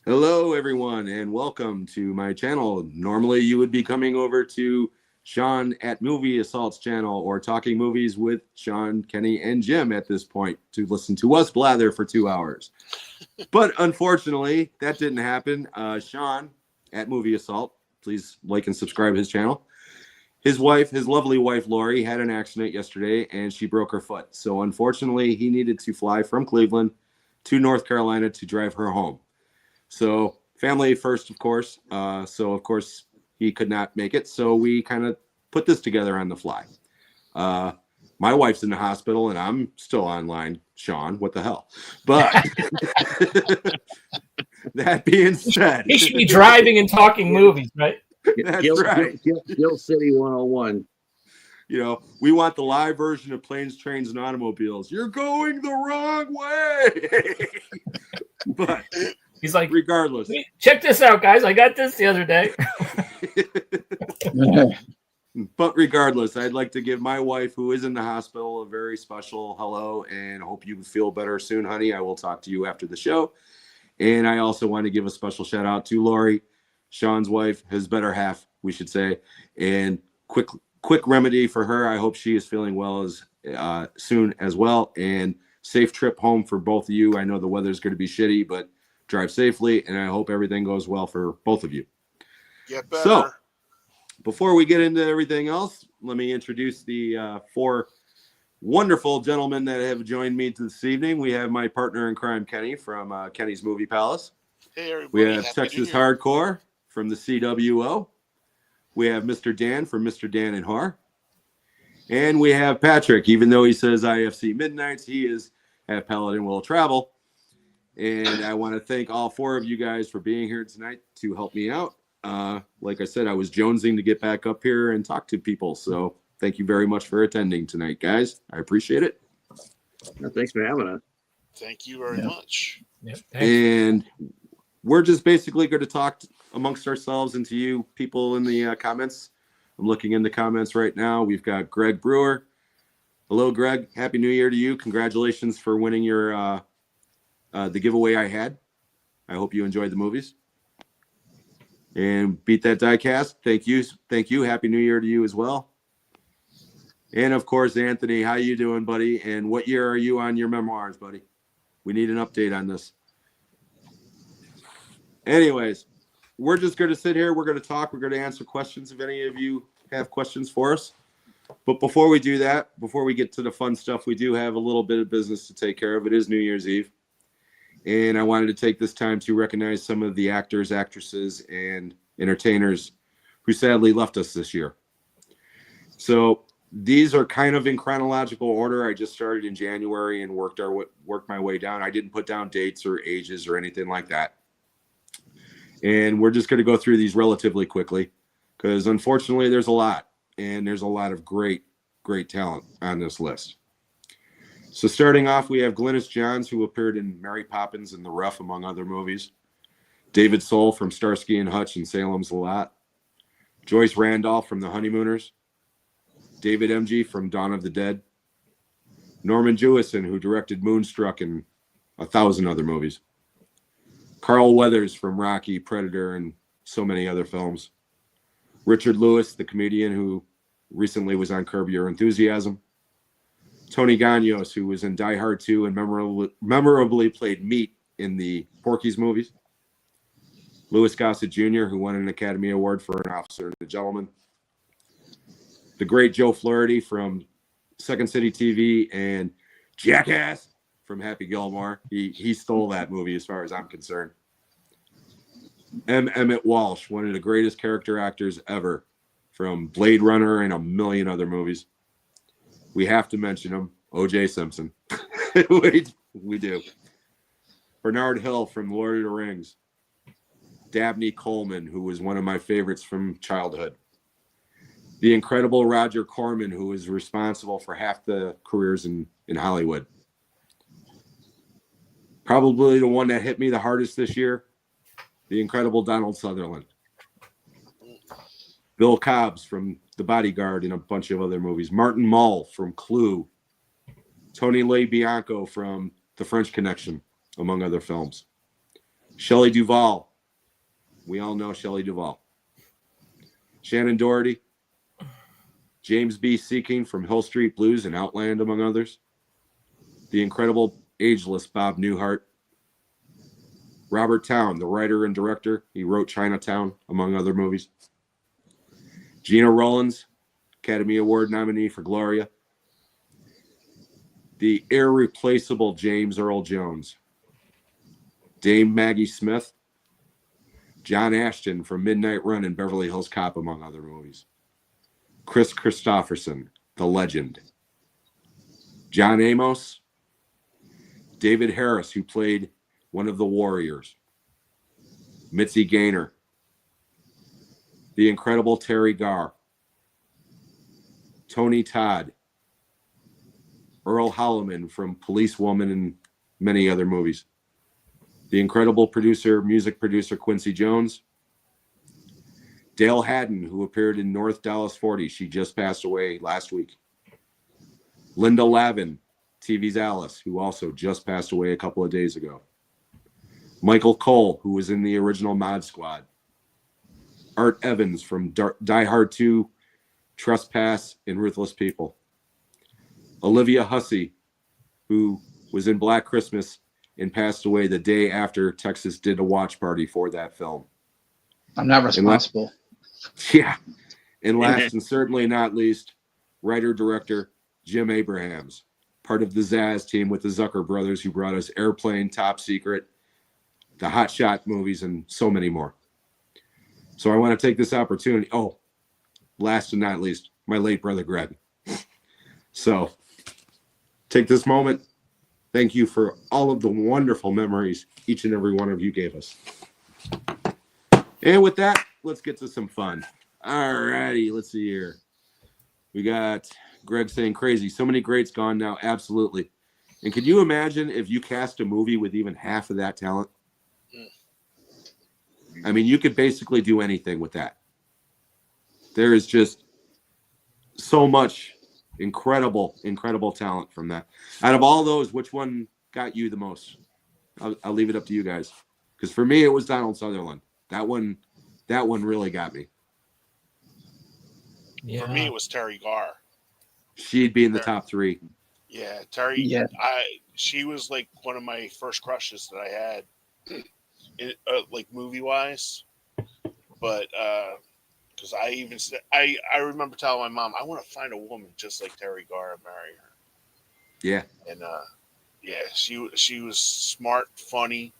Hello, everyone, and welcome to my channel. Normally, you would be coming over to Sean at Movie Assault's channel or Talking Movies with Sean, Kenny, and Jim at this point to listen to us blather for 2 hours. But unfortunately, that didn't happen. Sean at Movie Assault, please like and subscribe his channel. His wife, his lovely wife, Lori, had an accident yesterday and she broke her foot. So unfortunately, he needed to fly from Cleveland to North Carolina to drive her home. So family first, of course. So of course he could not make it. So we kind of put this together on the fly. My wife's in the hospital and I'm still online. Sean, what the hell? But that being said, He should be driving and talking movies, right? That's right. Gill City 101. You know, we want the live version of Planes, Trains, and Automobiles. You're going the wrong way. But He's like, regardless, check this out, guys. I got this the other day. But regardless, I'd like to give my wife, who is in the hospital, a very special hello and hope you feel better soon, honey. I will talk to you after the show. And I also want to give a special shout out to Lori, Sean's wife, his better half, we should say. And quick remedy for her. I hope she is feeling well as soon as well. And safe trip home for both of you. I know the weather's going to be shitty, but drive safely. And I hope everything goes well for both of you. Get better. So, before we get into everything else, let me introduce the 4 wonderful gentlemen that have joined me this evening. We have my partner in crime, Kenny, from Kenny's Movie Palace. Hey, everybody. We have Happy Texas New Year. Hardcore from the CWO. We have Mr. Dan from Mr. Dan and Horror. And we have Patrick, even though he says IFC Midnights, he is at Paladin Will Travel. And I want to thank all 4 of you guys for being here tonight to help me out. Like I said, I was jonesing to get back up here and talk to people. So thank you very much for attending tonight, guys. I appreciate it. Thanks for having us. Thank you very much. Yeah, And we're just basically going to talk amongst ourselves and to you people in the comments. I'm looking in the comments right now. We've got Greg Brewer. Hello, Greg. Happy New Year to you. Congratulations for winning your the giveaway I had. I hope you enjoyed the movies. And Beat That Diecast, thank you. Happy New Year to you as well. And of course, Anthony, how you doing, buddy? And what year are you on your memoirs, buddy? We need an update on this. Anyways, we're just going to sit here. We're going to talk. We're going to answer questions if any of you have questions for us. But before we do that, before we get to the fun stuff, we do have a little bit of business to take care of. It is New Year's Eve. And I wanted to take this time to recognize some of the actors, actresses, and entertainers who sadly left us this year. So these are kind of in chronological order. I just started in January and worked my way down. I didn't put down dates or ages or anything like that. And we're just going to go through these relatively quickly because unfortunately there's a lot. And there's a lot of great talent on this list. So starting off, we have Glynis Johns, who appeared in Mary Poppins and The Rough, among other movies. David Soul from Starsky and Hutch and Salem's Lot. Joyce Randolph from The Honeymooners. David Emge from Dawn of the Dead. Norman Jewison, who directed Moonstruck and 1,000 other movies. Carl Weathers from Rocky, Predator, and so many other films. Richard Lewis, the comedian who recently was on Curb Your Enthusiasm. Tony Gagnos, who was in Die Hard 2 and memorably played Meat in the Porky's movies. Louis Gossett Jr., who won an Academy Award for An Officer and a Gentleman. The great Joe Flaherty from Second City TV and Jackass from Happy Gilmore. He stole that movie as far as I'm concerned. M. Emmett Walsh, one of the greatest character actors ever from Blade Runner and a million other movies. We have to mention him, O.J. Simpson. we do. Bernard Hill from Lord of the Rings. Dabney Coleman, who was one of my favorites from childhood. The incredible Roger Corman, who was responsible for half the careers in Hollywood. Probably the one that hit me the hardest this year, the incredible Donald Sutherland. Bill Cobbs from The Bodyguard and a bunch of other movies. Martin Mull from Clue. Tony LaBianco from The French Connection, among other films. Shelley Duvall. We all know Shelley Duvall. Shannon Doherty. James B. Seeking from Hill Street Blues and Outland, among others. The incredible, ageless Bob Newhart. Robert Towne, the writer and director. He wrote Chinatown, among other movies. Gina Rollins, Academy Award nominee for Gloria. The irreplaceable James Earl Jones. Dame Maggie Smith. John Ashton from Midnight Run and Beverly Hills Cop, among other movies. Chris Christopherson, the legend. John Amos. David Harris, who played one of the Warriors. Mitzi Gaynor. The incredible Terry Garr. Tony Todd. Earl Holliman from Policewoman and many other movies. The incredible music producer Quincy Jones. Dale Haddon, who appeared in North Dallas 40. She just passed away last week. Linda Lavin, TV's Alice, who also just passed away a couple of days ago. Michael Cole, who was in the original Mod Squad. Art Evans from Die Hard 2, Trespass, and Ruthless People. Olivia Hussey, who was in Black Christmas and passed away the day after Texas did a watch party for that film. I'm not responsible. Yeah. And last and certainly not least, writer-director Jim Abrahams, part of the Zaz team with the Zucker brothers who brought us Airplane, Top Secret, the Hot Shot movies, and so many more. So I want to take this opportunity. Oh, last and not least, my late brother Greg. So take this moment. Thank you for all of the wonderful memories each and every one of you gave us. And with that, let's get to some fun. All righty, let's see here. We got Greg saying crazy. So many greats gone now. Absolutely. And can you imagine if you cast a movie with even half of that talent? I mean, you could basically do anything with that. There is just so much incredible talent from that. Out of all those, which one got you the most? I'll leave it up to you guys. Because for me, it was Donald Sutherland. That one really got me. Yeah. For me, it was Terry Garr. She'd be in the top 3. Yeah, Terry. Yeah. She was like one of my first crushes that I had, like movie wise. But because I even said, I remember telling my mom, I want to find a woman just like Terry Garr and marry her. Yeah. And yeah, she was smart, funny.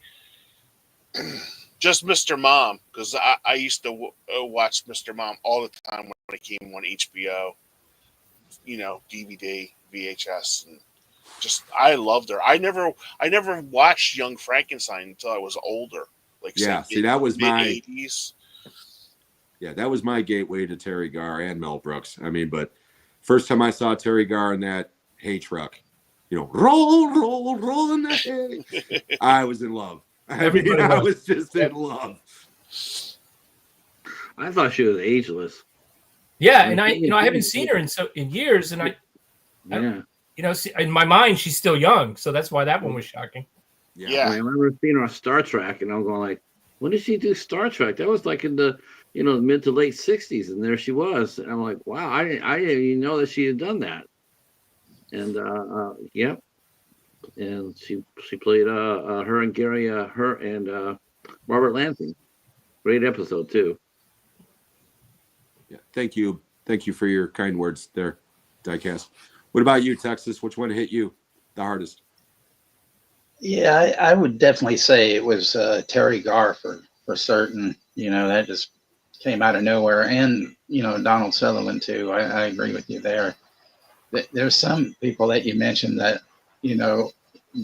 Just Mr. Mom, because I used to watch Mr. Mom all the time when it came on HBO, you know, DVD, VHS, and just I loved her. I never watched Young Frankenstein until I was older. Like yeah, see, that was my mid-80s. Yeah, that was my gateway to Terry Garr and Mel Brooks. I mean, but first time I saw Terry Garr in that hay truck, you know, roll in the hay, I was in love. I was just in love. I thought she was ageless. Yeah, and I haven't seen her in years, and Yeah. in my mind she's still young, so that's why that one was shocking. Yeah. I remember seeing her on Star Trek, and I'm going like, when did she do Star Trek? That was like in the mid to late '60s, and there she was. And I'm like, wow, I didn't even know that she had done that. And yeah, and she played her and Gary, her and Robert Lansing. Great episode too. Yeah, thank you for your kind words there, Diecast. What about you, Texas? Which one hit you the hardest? Yeah, I would definitely say it was Terry Garr for certain. That just came out of nowhere. And, Donald Sutherland, too. I agree with you there. There's some people that you mentioned that, you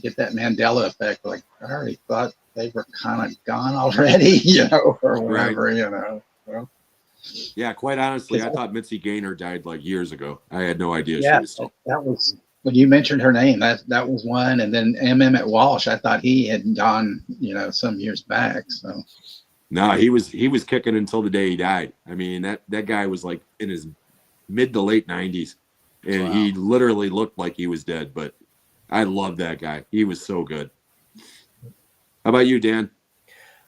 get that Mandela effect. Like, I already thought they were kind of gone already, or whatever, Right. Well, Yeah, quite honestly, I thought Mitzi Gaynor died like years ago. I had no idea yeah, she was still. that was when you mentioned her name. That was one, and then M. Emmett Walsh. I thought he had gone, some years back. So No, he was kicking until the day he died. I mean, that guy was like in his mid to late 90s, and Wow. he literally looked like he was dead. But I love that guy. He was so good. How about you, Dan?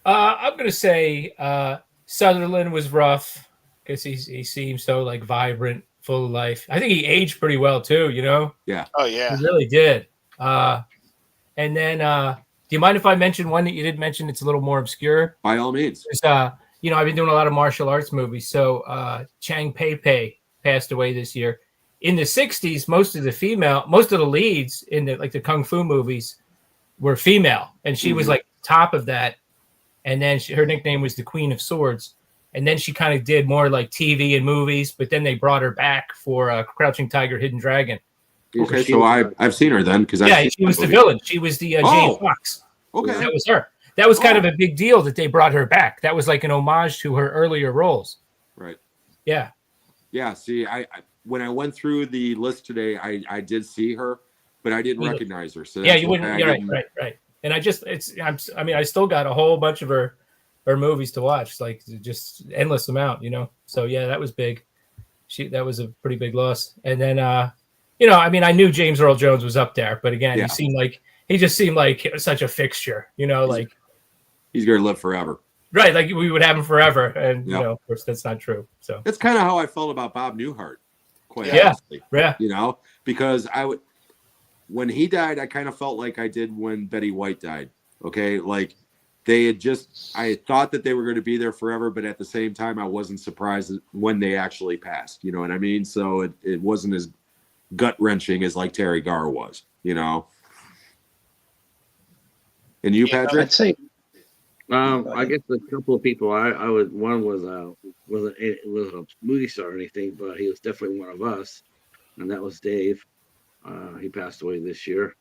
I'm gonna say Sutherland was rough because he seems so like vibrant, full of life. I think he aged pretty well too. You know, Oh yeah. he really did. And then, do you mind if I mention one that you did mention? It's a little more obscure. By all means. You know, I've been doing a lot of martial arts movies. So Chang Pei Pei passed away this year. In the 60s, most of the leads in the kung fu movies were female, and she was like top of that. And then her nickname was the Queen of Swords. And then she kind of did more like TV and movies, but then they brought her back for Crouching Tiger, Hidden Dragon. Okay, so I've seen her then because She was the villain. She was the Jane Fox. Okay, That was her. That was kind of a big deal that they brought her back. That was like an homage to her earlier roles. right. Yeah. Yeah. See, I when I went through the list today, I did see her, but I didn't recognize her. So Yeah, that's you why wouldn't. I You're didn't- right. And I still got a whole bunch of her movies to watch, like just endless amount, you know. So yeah, that was big. That was a pretty big loss. And then, you know, I mean, I knew James Earl Jones was up there, but again, he just seemed like such a fixture, you know, like he's gonna live forever. right, like we would have him forever, and you Yep. know, of course, that's not true. So That's kind of how I felt about Bob Newhart, quite Yeah. honestly. yeah, You know, because when he died, I kind of felt like I did when Betty White died. Okay, like I thought that they were going to be there forever, but at the same time, I wasn't surprised when they actually passed. You know what I mean? So it wasn't as gut wrenching as like Terry Garr was. You know. And you, Yeah, Patrick? I'd say I guess a couple of people. One was wasn't a movie star or anything, but he was definitely one of us, and that was Dave. He passed away this year,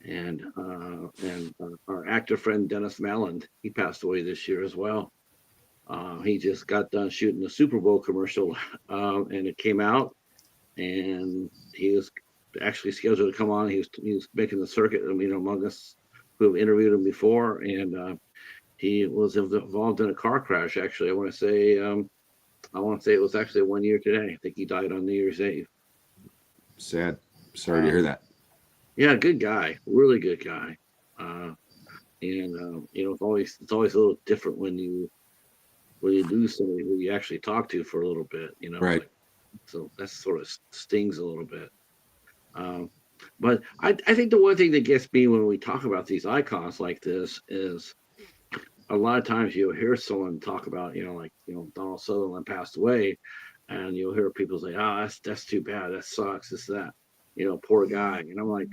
and our actor friend Dennis Malland, he passed away this year as well. He just got done shooting the Super Bowl commercial, and it came out, and he was actually scheduled to come on. He was making the circuit, you know, among us who have interviewed him before, and he was involved in a car crash. Actually, I want to say it was actually 1 year today. I think he died on New Year's Eve. Sad. Sorry to hear that. Yeah, good guy, really good guy. You know, it's always a little different when you lose somebody who you actually talk to for a little bit. You know, Right. So that sort of stings a little bit. But I think the one thing that gets me when we talk about these icons like this is a lot of times you'll hear someone talk about, you know, like, you know, Donald Sutherland passed away, and you'll hear people say, "Oh, that's too bad. That sucks. This, that, you know, poor guy." And I'm like,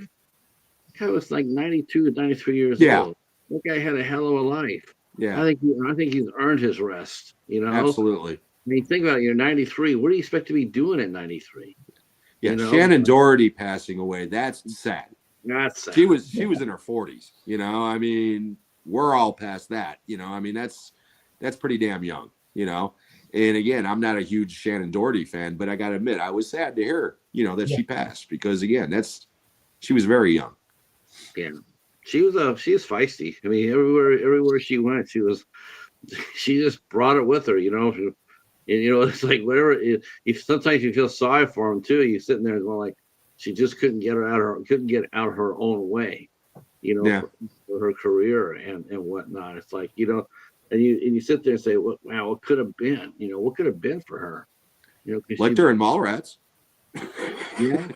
"Guy was like 92, 93 years old. That guy had a hell of a life. Yeah. I think he's earned his rest. You know, Absolutely. I mean, think about it. You're 93. What do you expect to be doing at 93? Yeah. You know? Shannon Doherty passing away. That's sad. That's sad. She was in her 40s. You know, I mean, we're all past that. You know, I mean, that's pretty damn young. You know, and again, I'm not a huge Shannon Doherty fan, but I got to admit, I was sad to hear, you know, that she passed because again, she was very young. Yeah, she was feisty. I mean, everywhere she went, she just brought it with her. You know, and you know, it's like whatever. If sometimes you feel sorry for him too, you're sitting there going like, she just couldn't get out of her own way. You know, for her career and whatnot. It's like, you know, and you sit there and say, well, wow, what could have been? You know, what could have been for her? You know, Like her in Mallrats. Yeah.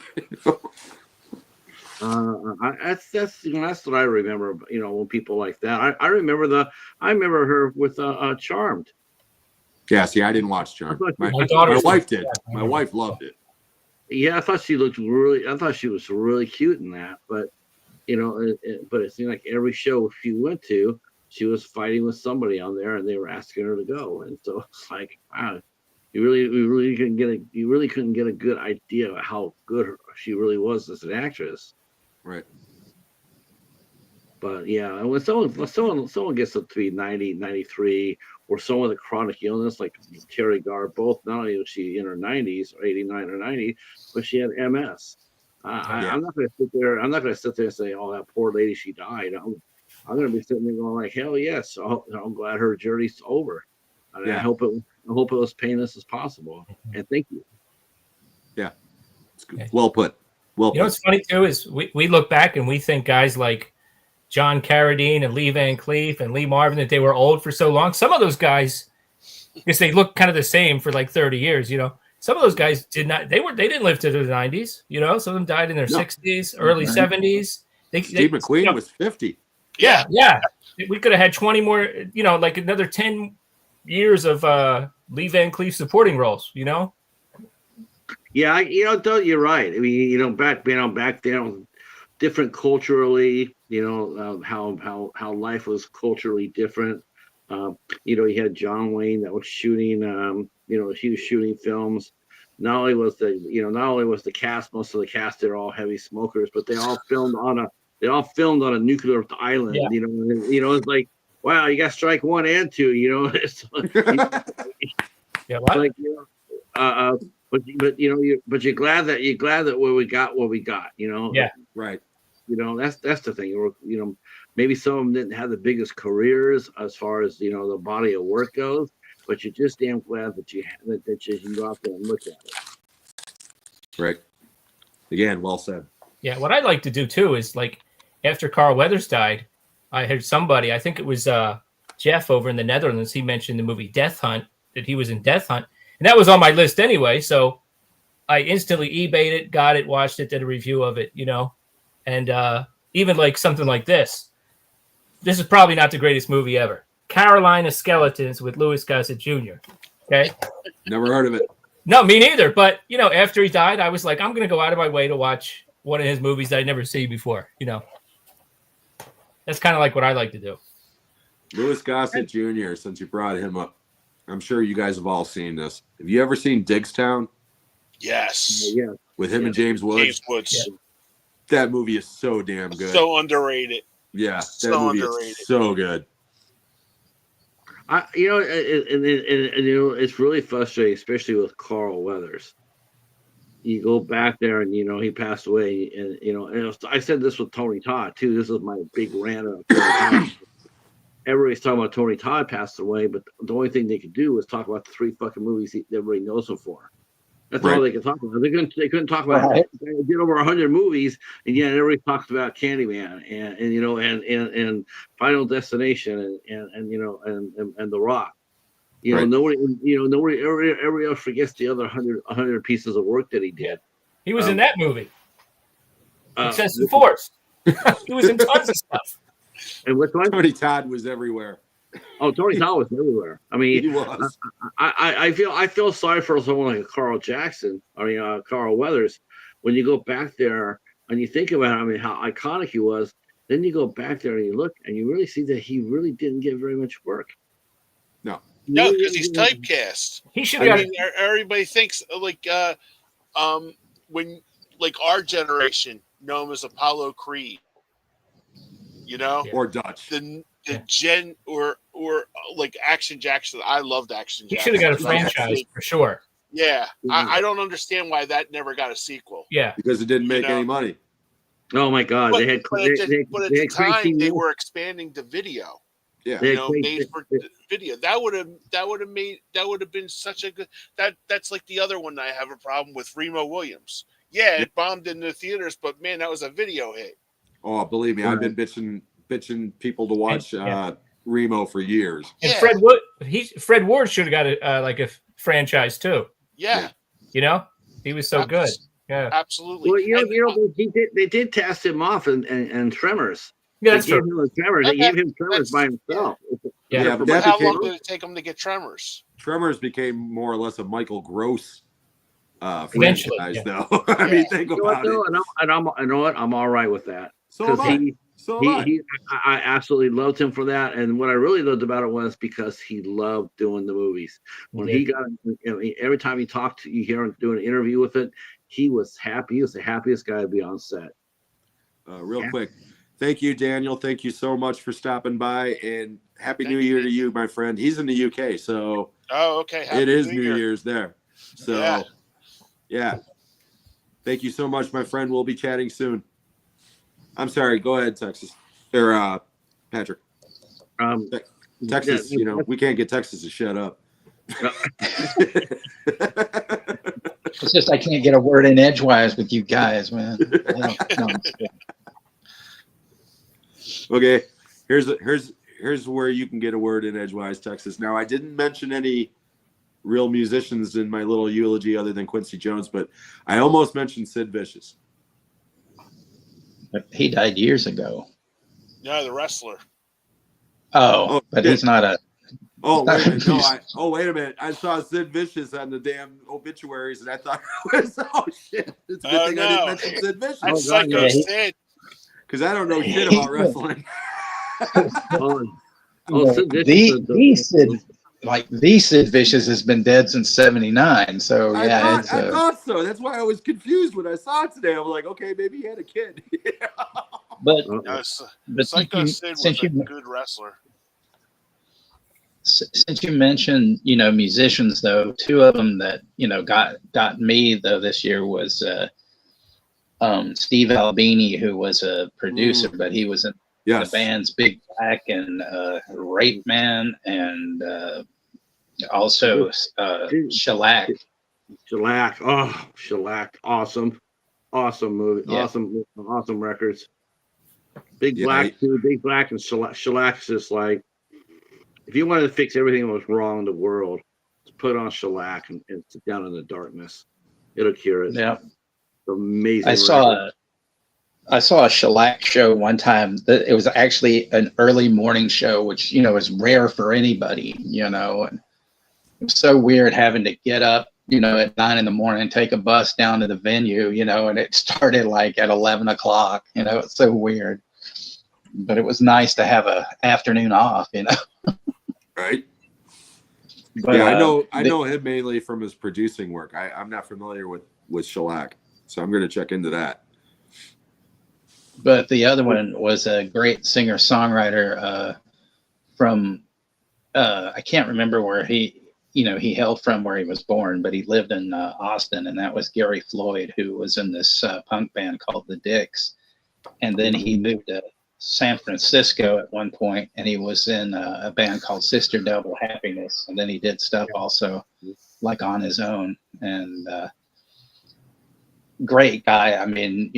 That's what I remember. You know, when people like that. I remember her with Charmed. Yeah, see, I didn't watch Charmed. My daughter- wife did. My wife loved it. Yeah, I thought she was really cute in that. But you know, but it seemed like every show she went to, she was fighting with somebody on there, and they were asking her to go. And so it's like, wow, you really couldn't get a good idea of how good she really was as an actress. Right. But yeah, and when someone gets up to be 90, 93, or someone with a chronic illness like Terry Garr, both not only was she in her 90s or 89 or 90, but she had MS. I'm not going to sit there. I'm not going to sit there and say, "Oh, that poor lady, she died." I'm going to be sitting there going like, "Hell yes! I'm glad her journey's over." And Yeah. I hope it was painless as possible. And thank you. It's good. Well put. Well You know put. what's funny too is we look back and we think guys like John Carradine and Lee Van Cleef and Lee Marvin, that they were old for so long. Some of those guys, because they look kind of the same for like 30 years, some of those guys they didn't live to their 90s, some of them died in their 60s, early 70s. Steve McQueen was 50. Yeah. We could have had 20 more, like another 10 years of Lee Van Cleef supporting roles, Yeah, you're right. I mean, back then, different culturally, how life was culturally different. You had John Wayne that was shooting, he was shooting films. Not only was the cast, most of the cast, they're all heavy smokers, but they all filmed on a nuclear island. Yeah. It's like, wow, you got strike 1 and 2. It's Yeah, what? like, but you're glad that what we got. Yeah. Right. That's the thing. Maybe some of them didn't have the biggest careers as far as the body of work goes, but you're just damn glad that you can go out there and look at it. Right. Again, well said. Yeah, what I'd like to do too is, like, after Carl Weathers died, I heard somebody, I think it was Jeff over in the Netherlands, he mentioned the movie Death Hunt, that he was in Death Hunt. And that was on my list anyway, so I instantly eBayed it, got it, watched it, did a review of it, And even like something like this. This is probably not the greatest movie ever. Carolina Skeletons with Louis Gossett Jr. Okay? Never heard of it. No, me neither. But, after he died, I was like, I'm going to go out of my way to watch one of his movies that I'd never seen before, That's kind of like what I like to do. Louis Gossett Jr., since you brought him up, I'm sure you guys have all seen this. Have you ever seen Diggstown? Yes. Yeah. With him and James Woods? James Woods. Yeah. That movie is so damn good. So underrated. Yeah, that So movie underrated. is so good. It's really frustrating, especially with Carl Weathers. You go back there, and he passed away, and I said this with Tony Todd too. This is my big rant on Tony Todd. Everybody's talking about Tony Todd passed away, but the only thing they could do was talk about the 3 fucking movies everybody knows him for. That's all they could talk about. They couldn't talk about it. They did over 100 movies, and yet everybody talks about Candyman and Final Destination and The Rock. Nobody else forgets the other 100 pieces of work that he did. He was in that movie. Excessive Force. He was in tons of stuff. And which one? Tony Todd was everywhere. Oh, Tony Todd was everywhere. I mean, He was. I feel sorry for someone like Carl Weathers. When you go back there and you think about, how iconic he was, then you go back there and you look and you really see that he really didn't get very much work. No, because he's typecast. He should have Everybody thinks when our generation know him as Apollo Creed, or Dutch. the Gen or like Action Jackson. I loved Action He Jackson. should have got a franchise for sure. Yeah, I don't understand why that never got a sequel. Yeah. Because it didn't make any money. Oh my God! But, they had, but they, at they, the they had time crazy they movies. were expanding the video. Yeah. They had Made crazy- for video. That would have been such a good. That's like the other one I have a problem with, Remo Williams. Yeah, it bombed in the theaters, but man, that was a video hit. Oh, believe me, I've been bitching people to watch Remo for years. And Yeah. Fred Ward should have got a franchise too. Yeah, He was so good. Yeah. absolutely. Well, they did cast him off and Tremors. Yeah, that's They gave true. him Tremors. They gave him Tremors That's- by himself. Yeah. but But that how became, long did it take him to get Tremors? Tremors became more or less a Michael Gross Eventually, franchise, yeah. though. I mean, think You know what, about it. though? You know what? I'm all right with that. So am I. So am I. I absolutely loved him for that. And what I really loved about it was because he loved doing the movies. When he got, every time he talked, you hear him doing an interview with it, he was happy. He was the happiest guy to be on set. Real quick. Thank you, Daniel. Thank you so much for stopping by, and Happy New Year to you, my friend. He's in the UK, so Oh, okay. Happy it is New New Year. Year's there. So, yeah. Thank you so much, my friend. We'll be chatting soon. I'm sorry. Go ahead, Texas. Or Patrick. Texas, we can't get Texas to shut up. It's just I can't get a word in edgewise with you guys, man. Okay, here's where you can get a word in Edgewise, Texas. Now, I didn't mention any real musicians in my little eulogy other than Quincy Jones, but I almost mentioned Sid Vicious. But he died years ago. Yeah, the wrestler. Oh, but shit. he's not a. Oh, wait a minute. No, wait a minute. I saw Sid Vicious on the damn obituaries, and I thought, oh, shit. It's a good thing I didn't mention Sid Vicious. That's God, Psycho yeah, Sid. Because I don't know shit about wrestling. Sid The Sid Vicious has been dead since '79. So yeah, I thought so. That's why I was confused when I saw it today. I was like, okay, maybe he had a kid. but Psycho Sid was a good wrestler. since you mentioned, musicians though, two of them that got me though this year was Steve Albini, who was a producer, but he was in the bands Big Black and Rape Man, and also Shellac. Shellac, awesome movie, Yeah. awesome records. Big Black and Shellac's just like, if you wanted to fix everything that was wrong in the world, put on Shellac and sit down in the darkness. It'll cure it. Yeah. Amazing. I saw a Shellac show one time. It was actually an early morning show, which is rare for anybody. And it was so weird having to get up, at 9 a.m. and take a bus down to the venue, and it started like at 11 o'clock. It's so weird, but it was nice to have a afternoon off. Right. But, yeah, I know him mainly from his producing work. I'm not familiar with Shellac, so I'm going to check into that. But the other one was a great singer-songwriter from I can't remember where he hailed from, where he was born, but he lived in Austin, and that was Gary Floyd, who was in this punk band called the Dicks. And then he moved to San Francisco at one point, and he was in a band called Sister Double Happiness. And then he did stuff also like on his own, and great guy. I mean,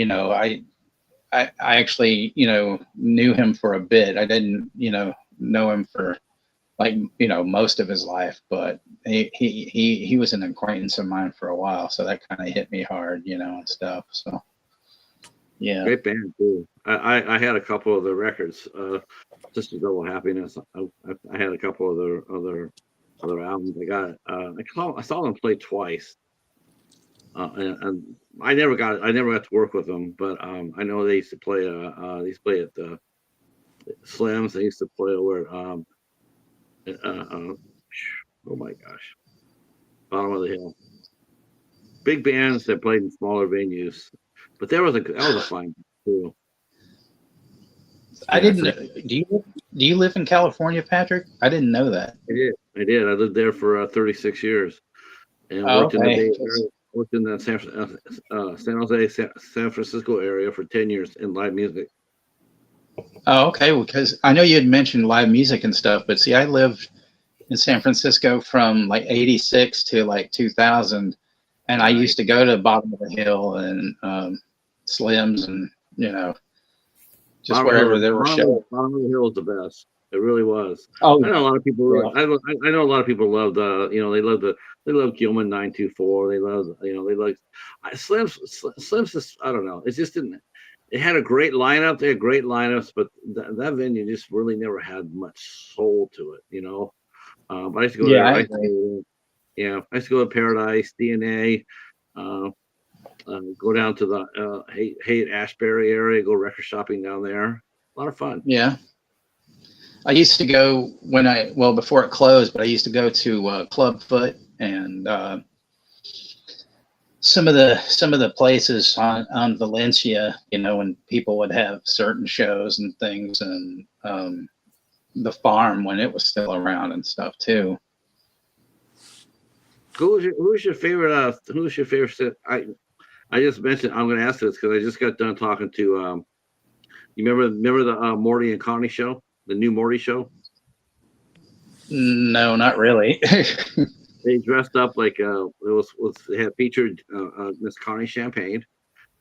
I actually, knew him for a bit. I didn't, know him for most of his life, but he was an acquaintance of mine for a while. So that kind of hit me hard, and stuff. So, yeah. Great band too. I had a couple of the records, Sister Double Happiness. I had a couple of their other albums. I saw them play twice. And I never got to work with them, but I know they used to play at the Slams. They used to play where oh my gosh, Bottom of the Hill. Big bands that played in smaller venues, but that was a fine too. I didn't. Do you live in California, Patrick? I didn't know that. I did. I lived there for 36 years and worked in the Bay Area. Worked in the San Jose, San Francisco area for 10 years in live music. Oh, okay. Well, because I know you had mentioned live music and stuff, but see, I lived in San Francisco from like '86 to like 2000, and I used to go to Bottom of the Hill and Slims, and just wherever there were shows. Bottom of the Hill is the best. It really was. Oh, I know a lot of people. I know a lot of people loved. They love Gilman 924. They love. Slims. Just, I don't know. It just didn't. It had a great lineup. They had great lineups, but that venue just really never had much soul to it. But I used to go there. I used to go to Paradise, DNA. Go down to the Haight-Ashbury area. Go record shopping down there. A lot of fun. Yeah. I used to go before it closed, but I used to go to Clubfoot and some of the places on Valencia, when people would have certain shows and things, and the Farm when it was still around and stuff too. Who's your favorite? Who's your favorite? I just mentioned. I'm going to ask this because I just got done talking to. You remember the Morty and Connie show? The new Morty show? No, not really. They dressed up like they had featured Miss Connie Champagne,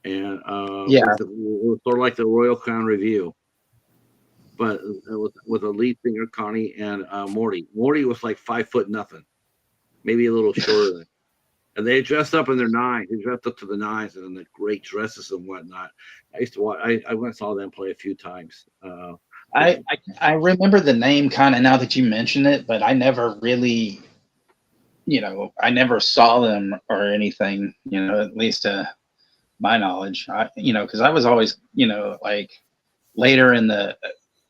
and it was sort of like the Royal Crown Review. but with a lead singer Connie and Morty. Morty was like 5 foot nothing, maybe a little shorter than. And they dressed up in their nines. They dressed up to the nines and in the great dresses and whatnot. I used to watch. I went and saw them play a few times. I remember the name kind of now that you mention it, but I never really, I never saw them or anything, at least to my knowledge, because I was always, like later in the,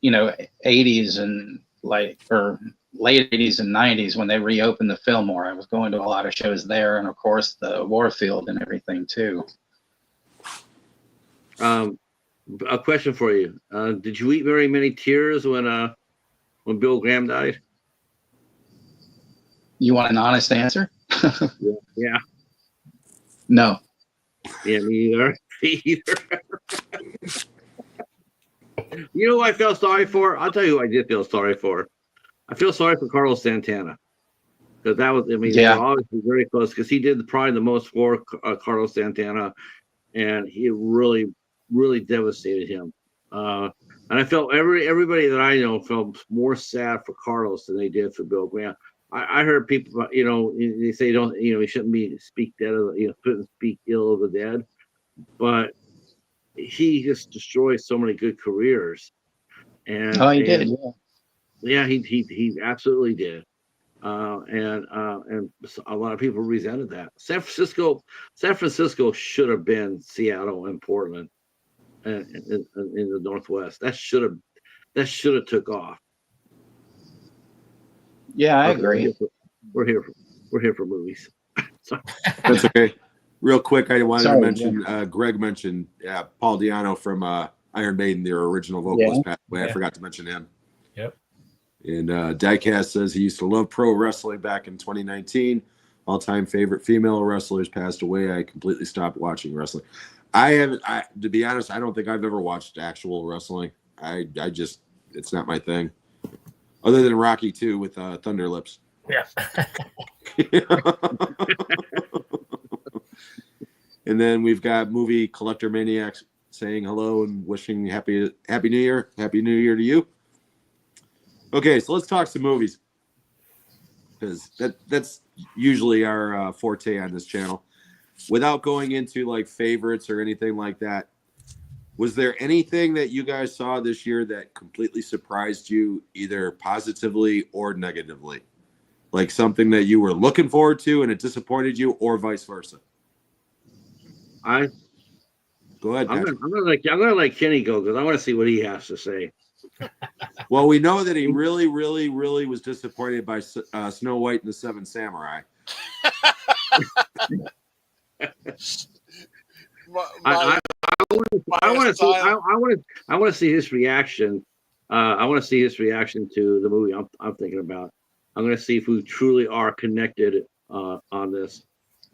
80s and or late 80s and 90s when they reopened the Fillmore. I was going to a lot of shows there, and of course the Warfield and everything too. A question for you: did you eat very many tears when Bill Graham died? You want an honest answer? Yeah. No. Yeah, me either. Me either. You know who I felt sorry for? I'll tell you who I did feel sorry for. I feel sorry for Carlos Santana. Because that was, Yeah. they're obviously very close because he did probably the most for Carlos Santana, and he really, really devastated him. And I felt everybody that I know felt more sad for Carlos than they did for Bill Graham. I heard people, they say he shouldn't couldn't speak ill of the dead, but he just destroyed so many good careers. And He did. Yeah, he absolutely did. And a lot of people resented that. San Francisco should have been Seattle and Portland in the Northwest. That should have took off. Yeah, I agree. We're here for movies. That's okay. Real quick, I wanted to Sorry, mention, Greg mentioned Paul Diano from Iron Maiden, their original vocalist, passed away. I forgot to mention him. Yep. And Diecast says he used to love pro wrestling back in 2019. All-time favorite female wrestlers passed away. I completely stopped watching wrestling. To be honest, I don't think I've ever watched actual wrestling. I just, it's not my thing. Other than Rocky 2 with Thunder Lips. Yeah. And then we've got movie collector maniacs saying hello and wishing happy New Year. Happy New Year to you. Okay, so let's talk some movies, because that's usually our forte on this channel. Without going into like favorites or anything like that, was there anything that you guys saw this year that completely surprised you, either positively or negatively? Like something that you were looking forward to and it disappointed you, or vice versa? Go ahead, I'm Patrick. gonna let Kenny go because I want to see what he has to say. Well, we know that he really, really, really was disappointed by Snow White and the Seven Samurai. I want to see his reaction. I want to see his reaction to the movie I'm thinking about. I'm going to see if we truly are connected on this,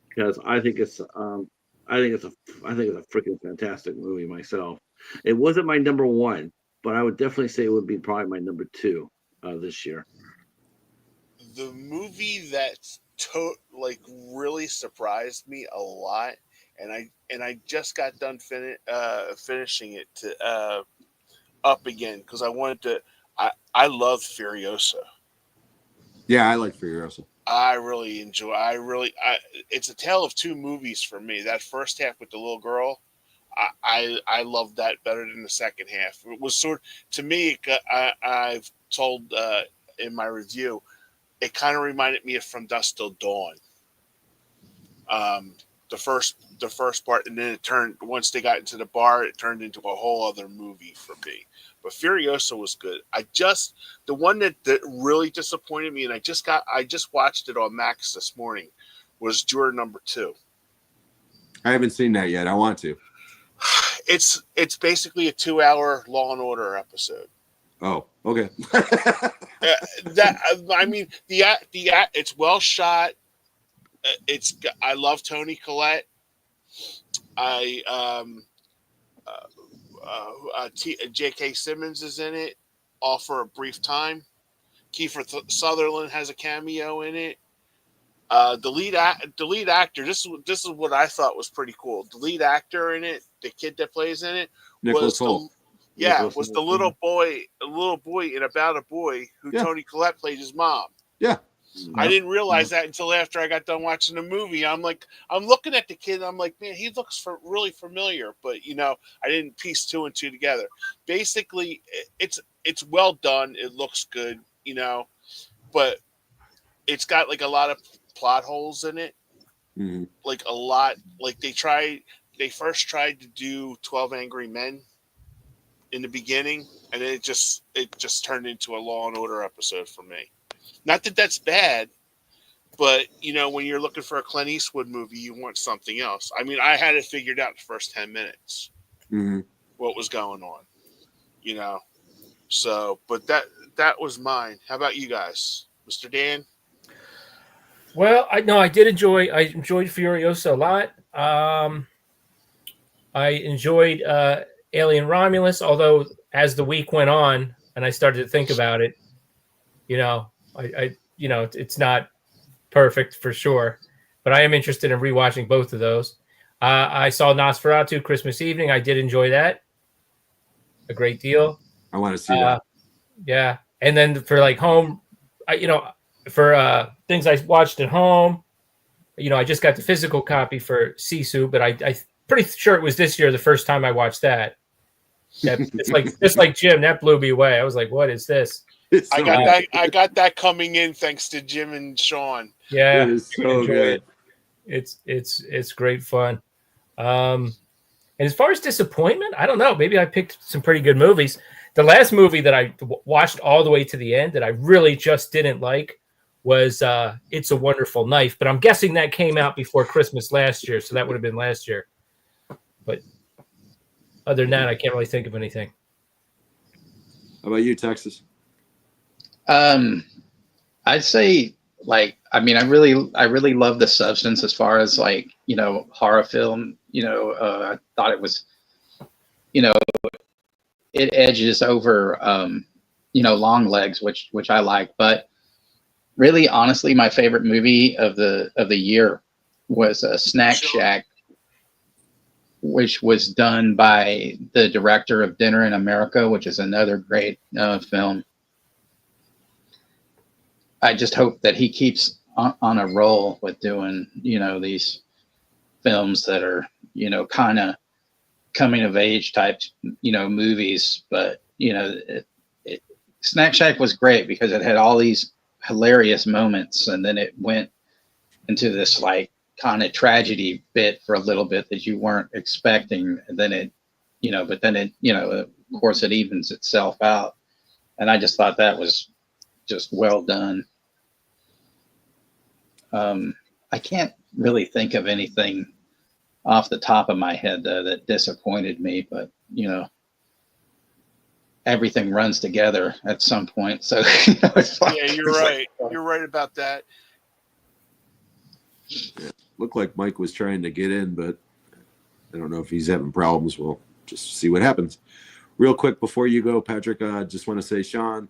because I think it's a freaking fantastic movie myself. It wasn't my number one, but I would definitely say it would be probably my number two this year. The movie that really surprised me a lot, and I just got done finishing it to Up Again, because I wanted to. I love Furiosa. Yeah, I like Furiosa. I really enjoy. It's a tale of two movies for me. That first half with the little girl, I love that better than the second half. It was to me. I've told in my review, it kind of reminded me of From Dusk Till Dawn. The first part, and then it turned, once they got into the bar, it turned into a whole other movie for me. But Furiosa was good. The one that really disappointed me, and I just watched it on Max this morning, was Juror Number 2. I haven't seen that yet. I want to. It's basically a 2-hour Law and Order episode. Oh, okay. It's well shot. I love Toni Collette. J.K. Simmons is in it, all for a brief time. Kiefer Sutherland has a cameo in it. The lead actor. This is what I thought was pretty cool. The lead actor in it, the kid that plays in it, Nicholas Hoult. Yeah, Nicholas was the Hoult. little boy in About a Boy who Yeah. Tony Collette played his mom. Yeah. I didn't realize that until after I got done watching the movie. I'm like, I'm looking at the kid. And I'm like, man, he looks really familiar, but I didn't piece two and two together. Basically, it's well done. It looks good, but it's got like a lot of plot holes in it. Hmm. Like a lot. Like they first tried to do 12 Angry Men in the beginning, and it just turned into a Law and Order episode for me. Not that that's bad, but when you're looking for a Clint Eastwood movie, you want something else. I mean, I had it figured out the first 10 minutes Hmm. what was going on. So, but that was mine. How about you guys, Mr. Dan? Well, I enjoyed Furiosa a lot. I enjoyed Alien Romulus, although as the week went on and I started to think about it, it's not perfect for sure, but I am interested in rewatching both of those. I saw Nosferatu Christmas evening. I did enjoy that a great deal. I want to see that. Yeah, and then for like home, for things I watched at home, I just got the physical copy for Sisu, but I pretty sure it was this year the first time I watched that. It's like just like Jim, that blew me away. I was like, "What is this?" It's I so got good. that. I got that coming in thanks to Jim and Sean. Yeah, It is you would so enjoy good. it. It's great fun. And as far as disappointment, I don't know. Maybe I picked some pretty good movies. The last movie that I watched all the way to the end that I really just didn't like was It's a Wonderful Knife. But I'm guessing that came out before Christmas last year, so that would have been last year. But other than that, I can't really think of anything. How about you, Texas? I'd say I really love The Substance as far as horror film. I thought it was, it edges over Long Legs, which I like, but really honestly my favorite movie of the year was Snack Shack, which was done by the director of Dinner in America, which is another great film. I just hope that he keeps on a roll with doing, these films that are, kind of coming of age type, movies. But, Snack Shack was great because it had all these hilarious moments, and then it went into this kind of tragedy bit for a little bit that you weren't expecting. And then it, of course it evens itself out. And I just thought that was just well done. I can't really think of anything off the top of my head though that disappointed me, but everything runs together at some point. So it's like, Yeah, you're right. You're right about that. Yeah. Looked like Mike was trying to get in, but I don't know if he's having problems. We'll just see what happens. Real quick before you go, Patrick, just want to say, Sean,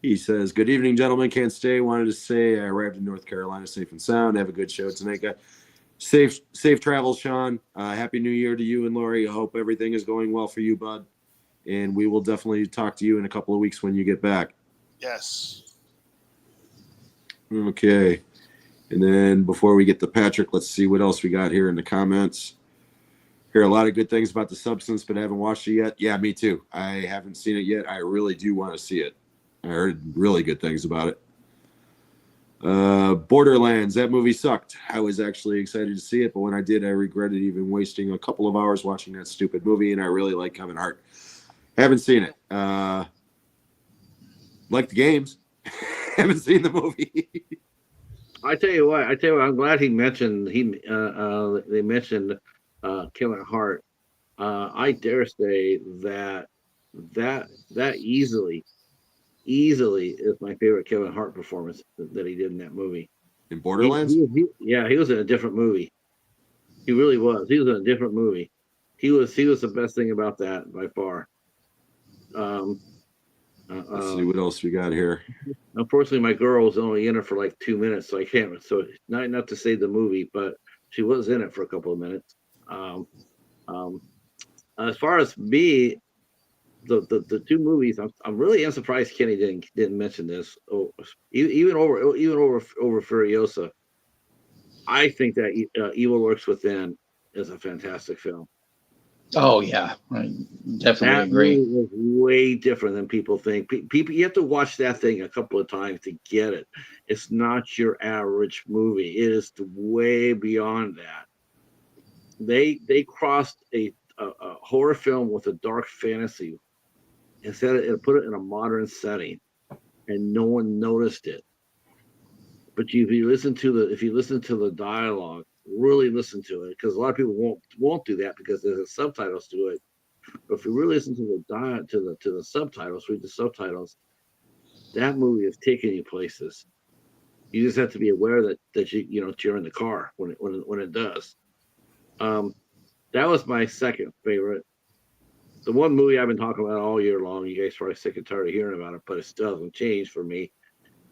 he says, "Good evening, gentlemen. Can't stay. Wanted to say I arrived in North Carolina safe and sound. Have a good show tonight, guys. Safe travels, Sean. Happy New Year to you and Lori. I hope everything is going well for you, bud. And we will definitely talk to you in a couple of weeks when you get back." Yes. Okay. And then before we get to Patrick, let's see what else we got here in the comments. Hear a lot of good things about The Substance, but haven't watched it yet. Yeah, me too. I haven't seen it yet. I really do want to see it. I heard really good things about it. Borderlands, that movie sucked. I was actually excited to see it, but when I did, I regretted even wasting a couple of hours watching that stupid movie, and I really like Kevin Hart. Haven't seen it. Like the games. Haven't seen the movie. I tell you what, I'm glad they mentioned Kevin Hart. I dare say that easily is my favorite Kevin Hart performance that he did in that movie. In Borderlands? He was in a different movie. He really was. He was in a different movie. He was the best thing about that by far. Let's see what else we got here. Unfortunately, my girl was only in it for like 2 minutes, so I can't. So not to say the movie, but she was in it for a couple of minutes. As far as me, the two movies. I'm really surprised Kenny didn't mention this. Oh, even over Furiosa. I think that Evil Lurks Within is a fantastic film. Oh yeah, I definitely That agree. movie was way different than people think. People, you have to watch that thing a couple of times to get it. It's not your average movie. It is way beyond that. They crossed a horror film with a dark fantasy and said it and put it in a modern setting, and no one noticed it. But if you listen to the dialogue, really listen to it, because a lot of people won't do that because there's subtitles to it. But if you really listen to the subtitles, read the subtitles, that movie is taking you places. You just have to be aware that you're in the car when it does. That was my second favorite. The one movie I've been talking about all year long. You guys are probably sick and tired of hearing about it, but it still hasn't changed for me.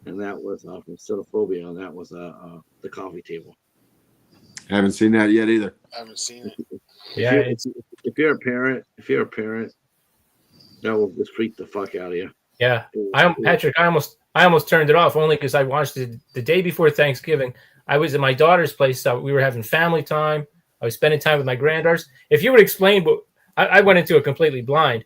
And that was from Cinephobia, and that was The Coffee Table. Haven't seen that yet either. I haven't seen it. Yeah, If you're a parent, that will just freak the fuck out of you. yeah. Patrick, I almost turned it off only because I watched it the day before Thanksgiving. I was at my daughter's place. So we were having family time. I was spending time with my granddaughters. If you would explain, but I went into it completely blind.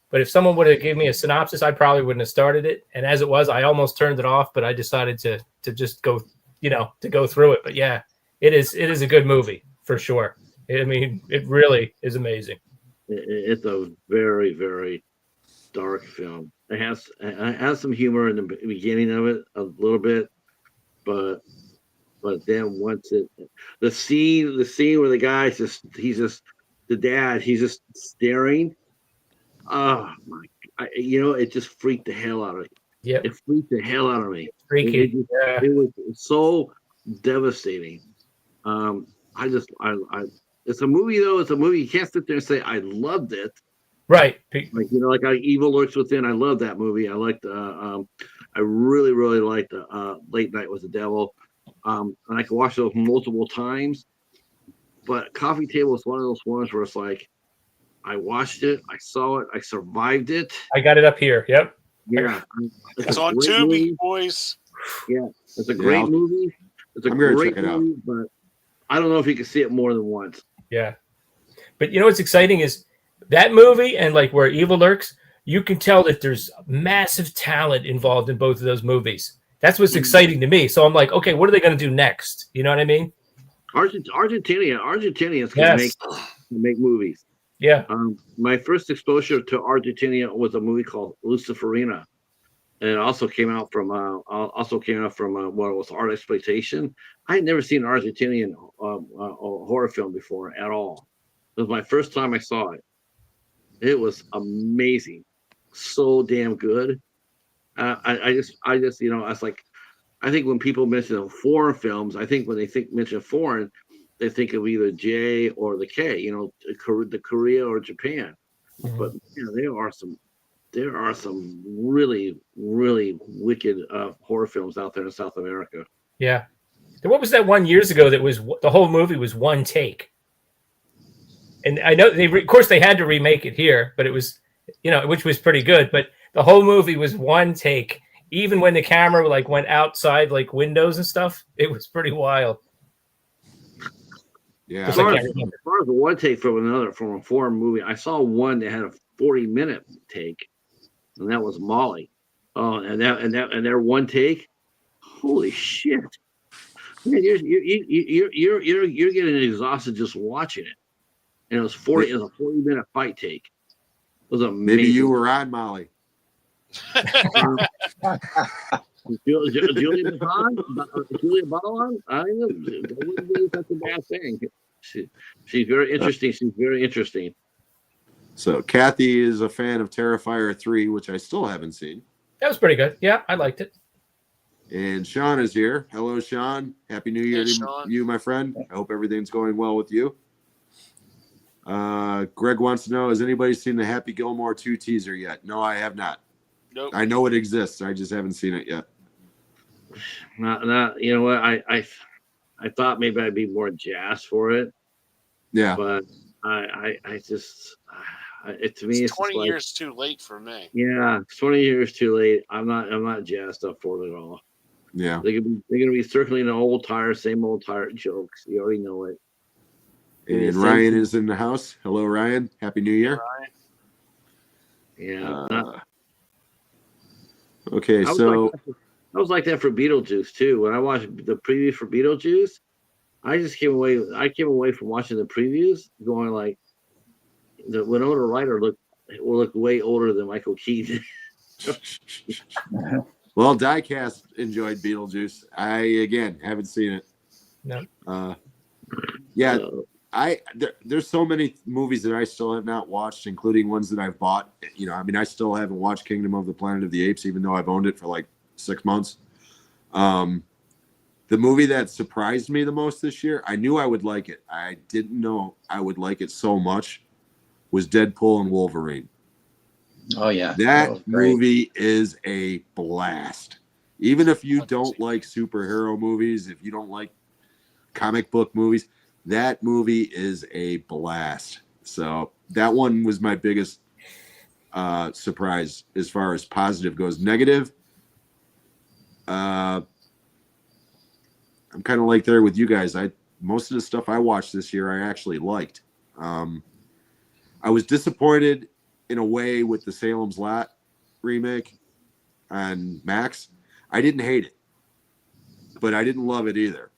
But if someone would have given me a synopsis, I probably wouldn't have started it. And as it was, I almost turned it off, but I decided to just go, to go through it. But yeah, it is a good movie for sure. I mean, it really is amazing. It's a very, very dark film. It has some humor in the beginning of it, a little bit, but then once the scene where the guy's he's just staring. Oh my! It just freaked the hell out of me. Yeah, It freaked the hell out of me. freaky. It was so devastating. It's a movie though. It's a movie. You can't sit there and say I loved it. Right. Like Evil Lurks Within. I love that movie. I liked. I really, really liked Late Night with the Devil. And I could watch those multiple times. But Coffee Table is one of those ones where it's like, I watched it, I saw it, I survived it. I got it up here. Yep. Yeah, It's on Tubi, boys. Yeah, it's a great movie. It's a I'm gonna great check it out. movie, but I don't know if you can see it more than once. Yeah. But what's exciting is that movie and like where Evil Lurks, you can tell that there's massive talent involved in both of those movies. That's what's exciting to me. So I'm like, okay, what are they going to do next? You know what I mean? Argentinians can make movies. Yeah. My first exposure to Argentina was a movie called Luciferina, and it also came out from what was art exploitation. I had never seen an Argentinian horror film before at all. It was my first time I saw it. It was amazing, so damn good. I was like, I think when people mention foreign films, I think when they mention foreign, they think of either J or the K, the Korea or Japan. Mhm. But there are some really, really wicked horror films out there in South America. Yeah. What was that one years ago that was the whole movie was one take? And I know of course they had to remake it here, but it was, which was pretty good. But the whole movie was one take. Even when the camera went outside windows and stuff, it was pretty wild. Yeah. As far as the one take from a foreign movie, I saw one that had a 40-minute take, and that was Molly. Oh, and their one take, holy shit! Man, you're getting exhausted just watching it. And it was 40-minute fight take. It was amazing. Maybe you were on Molly. Julia Balaban? I wouldn't be such a bad thing. She's very interesting. So Kathy is a fan of Terrifier 3, which I still haven't seen. That was pretty good. Yeah, I liked it. And Sean is here. Hello, Sean. Happy New Year Hey, to Sean. you, my friend. I hope everything's going well with you. Greg wants to know, has anybody seen the Happy Gilmore 2 teaser yet? No, I have not. Nope. I know it exists. I just haven't seen it yet. Not you know what? I thought maybe I'd be more jazzed for it, Yeah. but I just to me, It's it's just 20 like, years too late for me. yeah, it's 20 years too late. I'm not jazzed up for it at all. Yeah. They're gonna be circling the old tire, same old tire jokes. You already know it. And Same Ryan thing. is in the house. Hello, Ryan. Happy New Yeah, Year. Ryan. Yeah. Okay, I was so like that for Beetlejuice too. When I watched the preview for Beetlejuice, I just came away. I came away from watching the previews going like, the Winona Ryder will look way older than Michael Keaton. well, Diecast enjoyed Beetlejuice. I again haven't seen it. No. Yeah, Uh, there's so many movies that I still have not watched, including ones that I've bought. You know, I mean, I still haven't watched Kingdom of the Planet of the Apes, even though I've owned it for like 6 months. The movie that surprised me the most this year, I knew I would like it. I didn't know I would like it so much, was Deadpool and Wolverine. Oh yeah, That was great. movie is a blast. Even if you don't like superhero movies, if you don't like comic book movies, that movie is a blast. So that one was my biggest surprise as far as positive goes. Negative, I'm kind of like there with you guys. Most of the stuff I watched this year I actually liked. I was disappointed in a way with the Salem's Lot remake on Max. I didn't hate it, but I didn't love it either.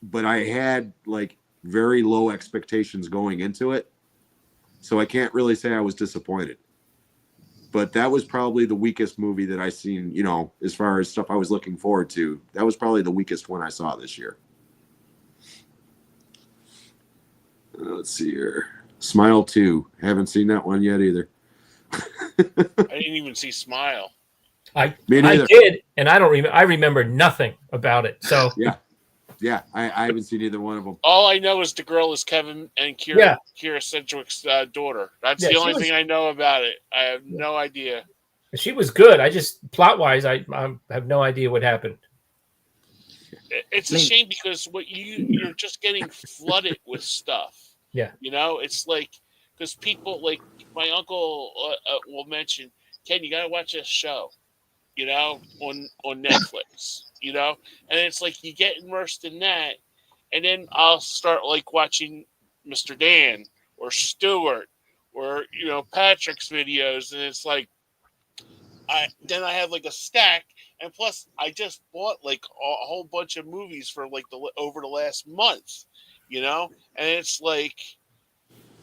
But I had like very low expectations going into it, so I can't really say I was disappointed. But that was probably the weakest movie that I seen, you know, as far as stuff I was looking forward to. That was probably the weakest one I saw this year. Let's see here. Smile 2. Haven't seen that one yet either. I didn't even see Smile. I Me neither. did, and I don't remember. I remember nothing about it. So Yeah, I haven't seen either one of them. All I know is the girl is Kevin and Kira Sedgwick's daughter. That's Yeah, the she only was- thing I know about it. I have no idea. she was good. I just plot wise, I have no idea what happened. It's a shame because you're just getting flooded with stuff. Yeah. You know, it's like because people like my uncle will mention, Ken, you gotta watch this show, you know, on Netflix, you know, and it's like you get immersed in that, and then I'll start like watching Mr. Dan or Stewart or Patrick's videos, and it's like I have like a stack, and plus I just bought like a whole bunch of movies for like over the last month, and it's like,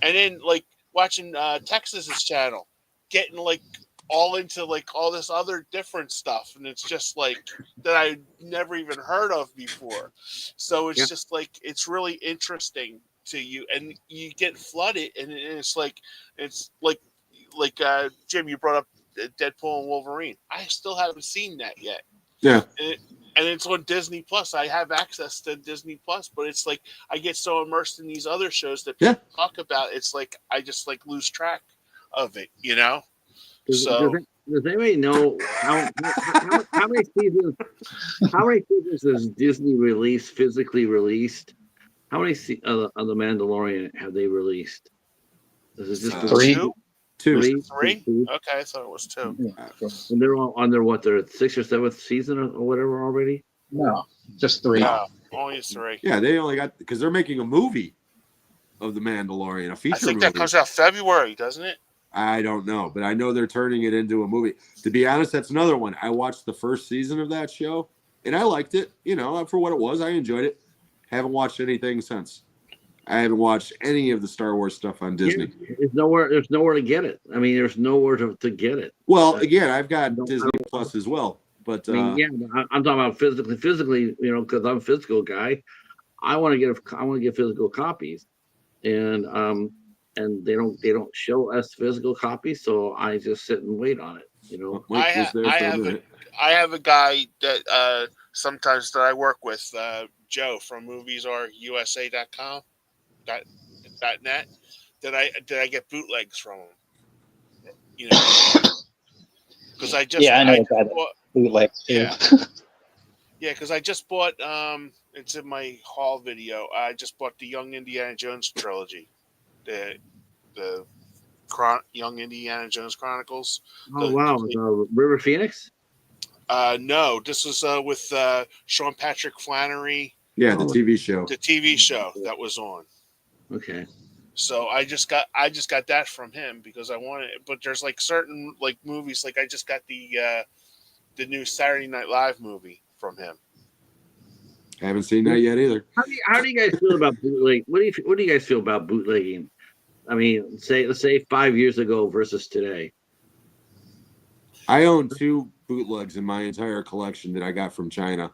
and then like watching Texas's channel, getting like all into like all this other different stuff, and it's just like that I never even heard of before. So it's just like it's really interesting to you, and you get flooded, and it's like Jim, you brought up Deadpool and Wolverine. I still haven't seen that yet. Yeah. And it's on Disney Plus. I have access to Disney Plus, but it's like I get so immersed in these other shows that people talk about. It's like I just like lose track of it, Does anybody know how many seasons? How many seasons does Disney release physically released? How many of the Mandalorian have they released? Is it just Three. Two. Three? Okay, I thought it was two. And they're all on their their 6th or 7th season or whatever already? No, just 3. No, only 3. Yeah, they only got because they're making a movie of the Mandalorian, a feature I think movie. that comes out February, doesn't it? I don't know, but I know they're turning it into a movie. To be honest, that's another one. I watched the first season of that show, and I liked it. For what it was, I enjoyed it. Haven't watched anything since. I haven't watched any of the Star Wars stuff on Disney. Yeah, there's nowhere to get it. I mean, there's nowhere to get it. Well, again, I've got Disney Plus as well, but I'm talking about physically, because I'm a physical guy. I want to get physical copies, and they don't show us physical copies, so I just sit and wait on it. I have a guy that sometimes that I work with, Joe from MoviesRUSA.com. .net that I get bootlegs from him, because I just I know bootlegs too. Yeah, because I just bought it's in my haul video. I just bought the Young Indiana Jones trilogy, the Young Indiana Jones Chronicles. Oh The- wow, River Phoenix. No, this was with Sean Patrick Flannery, Yeah, the Oh. TV show. the TV show that was on. Okay. So I just got that from him because I wanted. But there's like certain like movies, like I just got the new Saturday Night Live movie from him. Haven't seen that yet either. How do you guys feel about bootleg? What do you guys feel about bootlegging? I mean, let's say 5 years ago versus today. I own 2 bootlegs in my entire collection that I got from China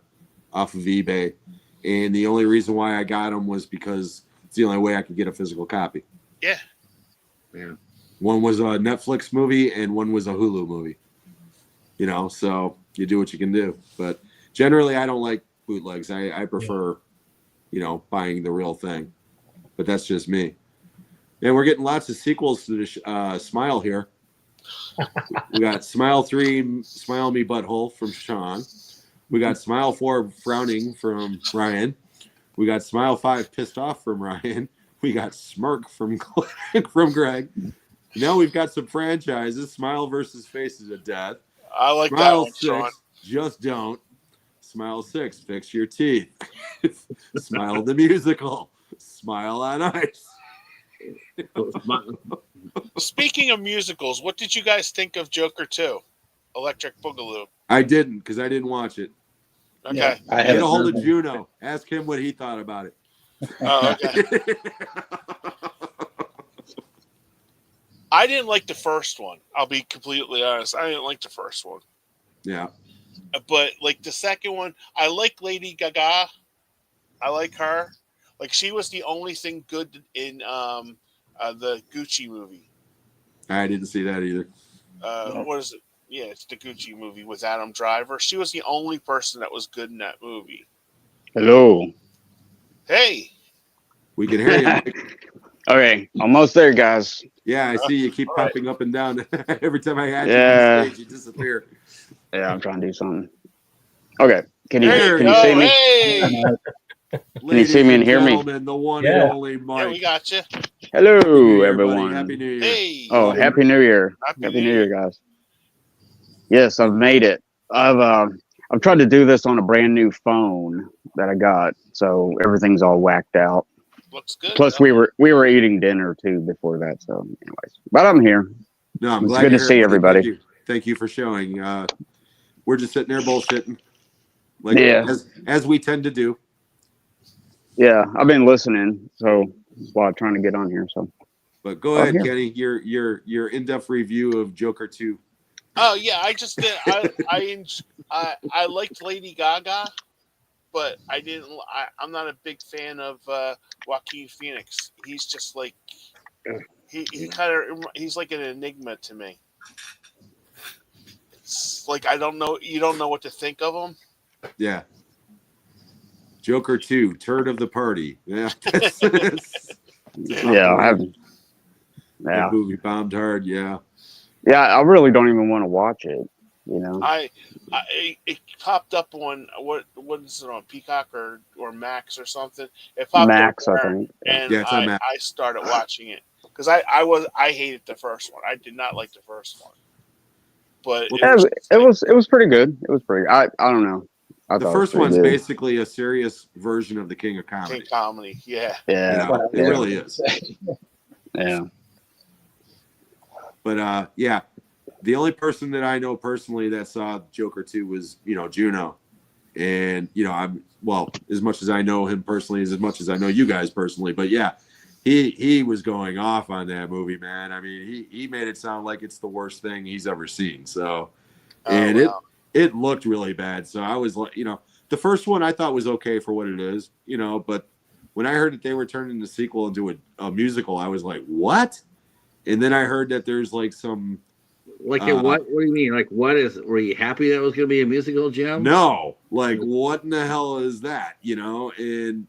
off of eBay. And the only reason why I got them was because it's the only way I could get a physical copy. Yeah. Yeah. One was a Netflix movie and one was a Hulu movie. You know, so you do what you can do. But generally, I don't like bootlegs. I prefer, you know, buying the real thing. But that's just me. And we're getting lots of sequels to the Smile here. We got Smile 3, Smile Me Butthole from Sean. We got Smile 4, Frowning from Ryan. We got Smile 5, Pissed Off from Ryan. We got Smirk from Greg. Now we've got some franchises. Smile versus Faces of Death. I like that Smile one, 6, Sean. Just Don't. Smile 6, Fix Your Teeth. Smile the Musical. Smile on Ice. Speaking of musicals, what did you guys think of Joker 2? Electric Boogaloo. I didn't because I didn't watch it. Okay. Yeah, I Get haven't a hold heard of Juno. Ask him what he thought about it. Oh, okay. I didn't like the first one. I'll be completely honest. I didn't like the first one. Yeah. But like the second one, I like Lady Gaga. I like her. Like she was the only thing good in the Gucci movie. I didn't see that either. What is it? Yeah, it's the Gucci movie with Adam Driver. She was the only person that was good in that movie. Hello. Hey, We can hear you. Mike. Okay, almost there, guys. Yeah, I see you keep popping up and down. Every time I had Yeah. you on stage, you disappear. Yeah, I'm trying to do something. Okay, can you There can you you go. see me? Hey, Ladies see me and hear me? gentlemen, the one Yeah. and only Mike. yeah, we got you. Hello, Happy New Year, buddy. everyone. Happy New Year. Hey, Oh, Happy New Year! Happy Happy New New Year, guys. Yes, I've made it. I've tried to do this on a brand new phone that I got, so everything's all whacked out. looks good. Plus, though. we were eating dinner too before that. So, anyways, but I'm here. No, I'm It's glad good you're to here, see buddy. everybody. Thank you for showing. We're just sitting there bullshitting, like Yeah. as we tend to do. Yeah, I've been listening, so while trying to get on here. So, But go I'm ahead, here. Kenny. Your in-depth review of Joker 2. Oh yeah, I just did. I liked Lady Gaga, but I didn't. I'm not a big fan of Joaquin Phoenix. He's just like he kind of he's like an enigma to me. It's like I don't know. You don't know what to think of him. Yeah. Joker 2, turd of the party. Yeah. yeah, I haven't. That Yeah, movie bombed hard. Yeah. yeah, I really don't even want to watch it. You know. It popped up on what is it on Peacock or Max or something? It popped Max, up I there, think. and Yeah, it's on Max. I started watching it because I hated the first one. I did not like the first one, but It was pretty good. It was pretty. I don't know. I The thought it was first pretty one's good. basically a serious version of the King of Comedy. King Comedy. Yeah, Yeah, You know, it yeah, really is. yeah. But yeah, the only person that I know personally that saw Joker 2 was, Juno. And, as much as I know him personally, as much as I know you guys personally, but yeah, he was going off on that movie, man. I mean, he made it sound like it's the worst thing he's ever seen. So, and wow. it looked really bad. So I was like, the first one I thought was okay for what it is, but when I heard that they were turning the sequel into a musical, I was like, what? And then I heard that there's like some, What do you mean? Like, were you happy that it was going to be a musical, Jim? no, like what in the hell is that? And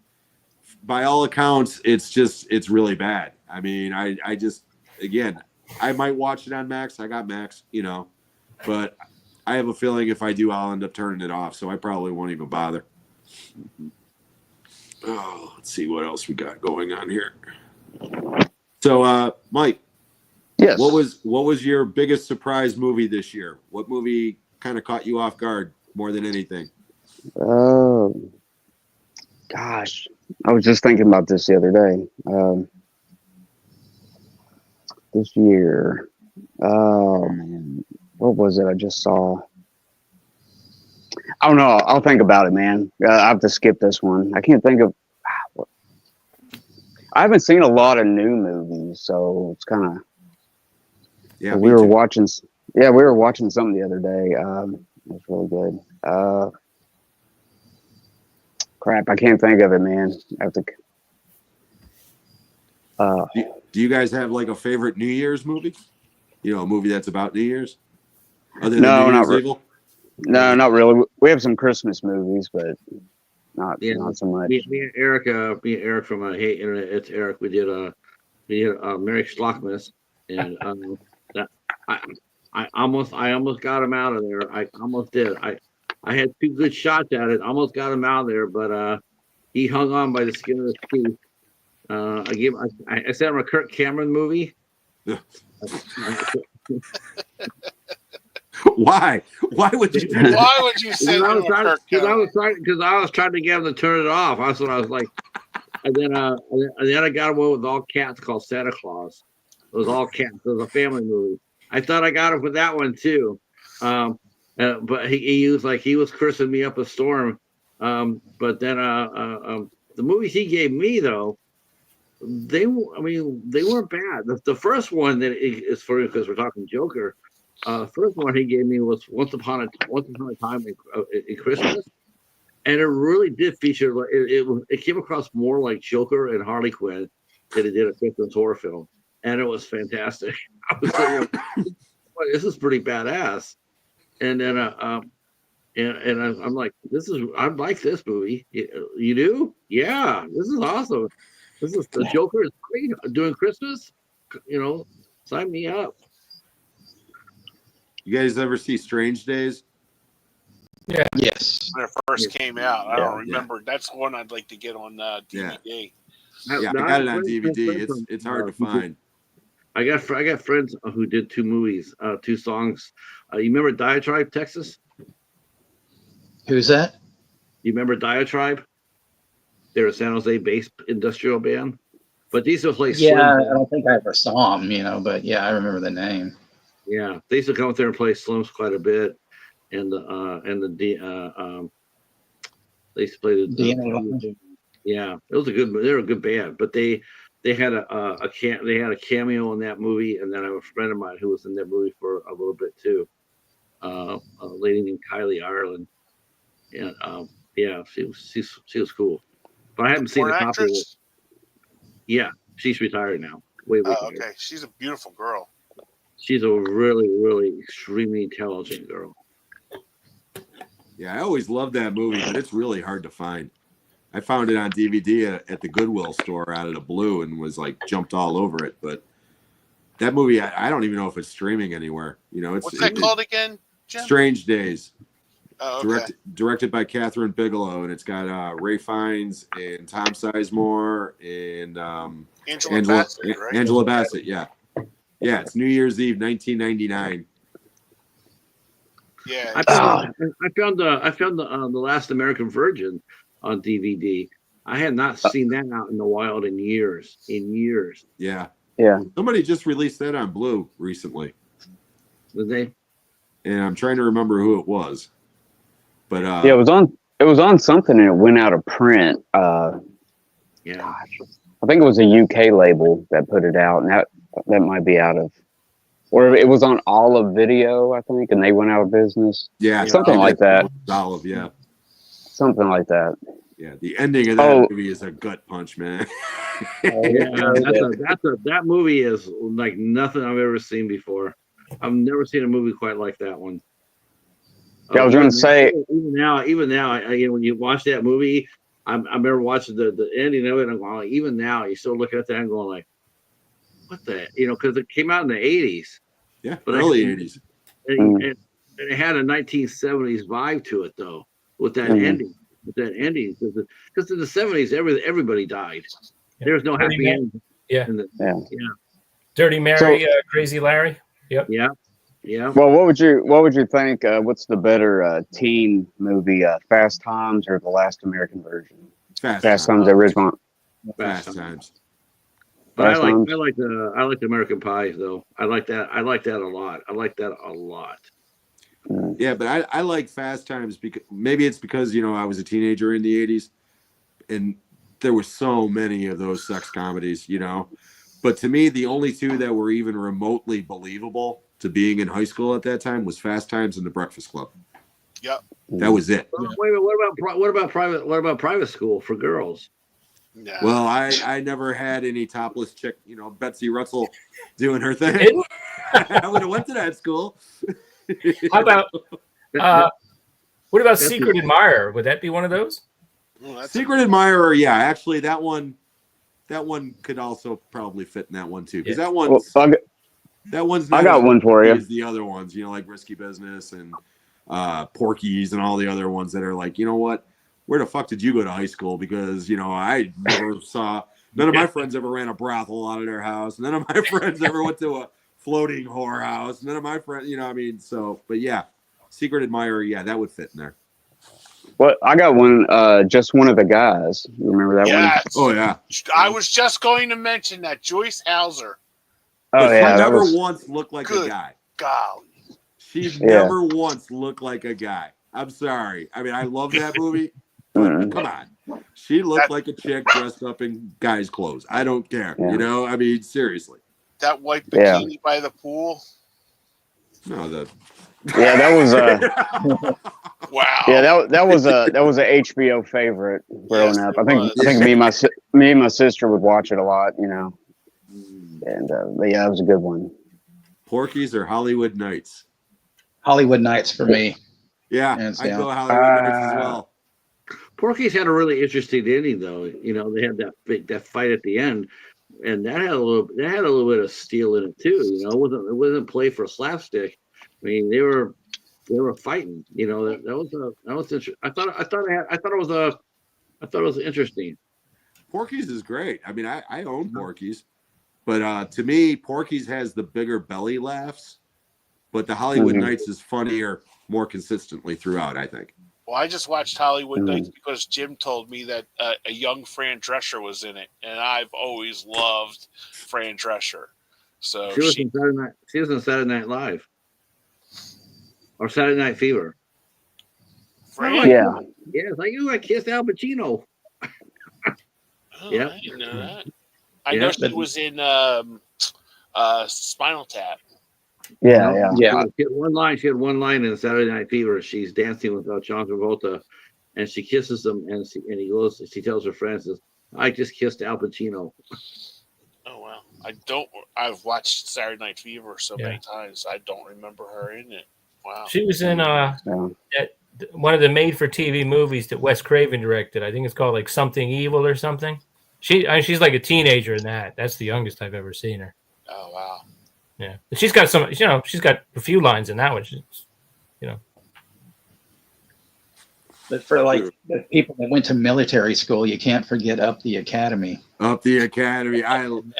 by all accounts, it's really bad. I mean, I just, again, I might watch it on Max. I got Max, but I have a feeling if I do, I'll end up turning it off. So I probably won't even bother. Oh, let's see what else we got going on here. So, Mike, Yes. What was your biggest surprise movie this year? What movie kind of caught you off guard more than anything? Oh, gosh. I was just thinking about this the other day. This year. Oh, man. What was it I just saw? I don't know. I'll think about it, man. I have to skip this one. I can't think of. I haven't seen a lot of new movies, so it's kind of. Yeah, we me were too. watching. Yeah, we were watching something the other day. It was really good. Crap, I can't think of it, man. I have to. Do you guys have like a favorite New Year's movie? You know, a movie that's about New Year's, other No, than New not Year's Evil. No, not really. We have some Christmas movies, but not Yeah, not so much. me and Eric from Hey Internet, it's Eric. We did Merry Schlockmas, and that I almost got him out of there. I almost did. I had 2 good shots at it. Almost got him out of there, but he hung on by the skin of his teeth. I sent him a Kirk Cameron movie. Yeah. Why? Why would you do that? Why would you send him a Kirk Because Cameron? I was trying to get him to turn it off. That's what I was like. And then I got him one with all cats called Santa Claus. It was all cats. It was a family movie. I thought I got him with that one too. But he was cursing me up a storm. But then the movies he gave me though, they weren't bad. The first one that is for because we're talking Joker. First one he gave me was Once Upon a Time in Christmas, and it really did feature. It came across more like Joker and Harley Quinn than it did a Christmas horror film, and it was fantastic. I was like, well, this is pretty badass. And then and I'm like, I like this movie. You do? Yeah, this is awesome. The Joker is great doing Christmas. Sign me up. You guys ever see Strange Days? Yes. When it first came out, I Yeah. don't remember. That's one I'd like to get on DVD. Yeah, I got it on DVD. It's hard to find. I got friends who did 2 movies, 2 songs. You remember Diatribe, Texas? Who's that? You remember Diatribe? They're a San Jose-based industrial band, but these will play Yeah, I Slim. don't think I ever saw him, but yeah, I remember the name. Yeah, they used to come up there and play Slims quite a bit, and they used to play the DNA Lounge. yeah, it was they're a good band, but they had a cameo in that movie, and then I have a friend of mine who was in that movie for a little bit too, a lady named Kylie Ireland, and yeah, she was cool, but I haven't seen For a an copy of it. actress? Yeah, she's retired now. Way Oh, retired. okay. She's a beautiful girl. She's a really, really extremely intelligent girl. Yeah, I always loved that movie, but it's really hard to find. I found it on DVD at the Goodwill store out of the blue and was like jumped all over it. But that movie, I don't even know if it's streaming anywhere. What's that called again, Jim? Strange Days. Oh, okay. Directed by Catherine Bigelow, and it's got Ray Fiennes and Tom Sizemore and Angela Bassett. Yeah, it's New Year's Eve, 1999. Yeah. I found the Last American Virgin on DVD. I had not seen that out in the wild in years. Yeah. Yeah. Somebody just released that on Blue recently, Did they? and I'm trying to remember who it was. But Yeah, it was on something and it went out of print. Yeah. Gosh, I think it was a UK label that put it out, and that might be out of, or it was on Olive Video, I think, and they went out of business. yeah, Something like that. Olive, yeah. Something like that. Yeah, the ending of that movie is a gut punch, man. Yeah, that movie is like nothing I've ever seen before. I've never seen a movie quite like that one. Yeah, I was going to say, even now, when you watch that movie, I remember watching the ending of it, and I'm going, even now, you still looking at that and going like, what the, because it came out in the 80s. Yeah, But early 80s. And it had a 1970s vibe to it, though, with that ending. Because in the 70s, everybody died. Yeah. There's no happy end. Yeah. Dirty Mary, Crazy Larry. Yep. Yeah. Yeah. Well, what would you think? What's the better teen movie? Fast Times or the Last American Version? Fast Fast Times. Times, the original. Fast Times. But Fast Times. I like the American Pie though. I like that a lot. I like that a lot. Yeah, but I like Fast Times because maybe it's because I was a teenager in the '80s, and there were so many of those sex comedies, But to me, the only two that were even remotely believable to being in high school at that time was Fast Times and The Breakfast Club. Yep. That was it. Wait a minute. What about private school for girls? Yeah. Well, I never had any topless chick, Betsy Russell doing her thing. I would have went to that school. How about what about Secret Admirer? Would that be one of those? Secret Admirer? Yeah, actually, that one could also probably fit in that one too, because that one's not I got as one for you. as the other ones, like Risky Business and Porky's and all the other ones that are like, what? Where the fuck did you go to high school? Because I never saw. None of my friends ever ran a brothel out of their house. None of my friends ever went to a floating whorehouse. None of my friends, So, but yeah, Secret Admirer, yeah, that would fit in there. Well, I got one. Just One of the Guys. You remember that Yes. Oh yeah. I was just going to mention that Joyce Hauser. one? Oh But yeah, she that never was. once looked like Good. a guy. Golly. She's Yeah. never once looked like a guy. I'm sorry. I mean, I love that movie. But Mhm. come on. She looked like a chick dressed up in guy's clothes. I don't care. Yeah. I mean, seriously. That white Yeah. bikini by the pool. No, the Yeah, that was. Wow. Yeah, that was a HBO favorite growing Yes, up. it I think was. me and my sister would watch it a lot. And but yeah, it was a good one. Porky's or Hollywood Nights. Hollywood Nights for me. Yeah, Hands I'd down. go Hollywood Nights as well. Porky's had a really interesting ending, though. They had that fight at the end, and that had a little bit of steel in it too. It wasn't play for slapstick. I mean, they were fighting. That was interesting. I thought it was interesting. Porky's is great. I mean, I own Porky's, but to me, Porky's has the bigger belly laughs, but the Hollywood Mhm. Nights is funnier more consistently throughout, I think. Well, I just watched Hollywood Mm. Nights because Jim told me that a young Fran Drescher was in it, and I've always loved Fran Drescher. So She was in Saturday Night Live or Saturday Night Fever. Fran, Yeah. Yeah, it's like I kissed Al Pacino. oh, Yeah. I didn't know that. I Yeah, know she but- was in Spinal Tap. Yeah, yeah. Yeah. She had one line in Saturday Night Fever. She's dancing with John Travolta, and she kisses him, and he goes. She tells her friends, says, "I just kissed Al Pacino." Oh wow, I've watched Saturday Night Fever so Yeah. many times. I don't remember her in it. Wow. She was in Yeah. one of the made-for-TV movies that Wes Craven directed. I think it's called like Something Evil or something. She's like a teenager in that. That's the youngest I've ever seen her. Oh wow. Yeah, but she's got some. She's got a few lines in that one. But for the people that went to military school, you can't forget Up the Academy. Up the Academy.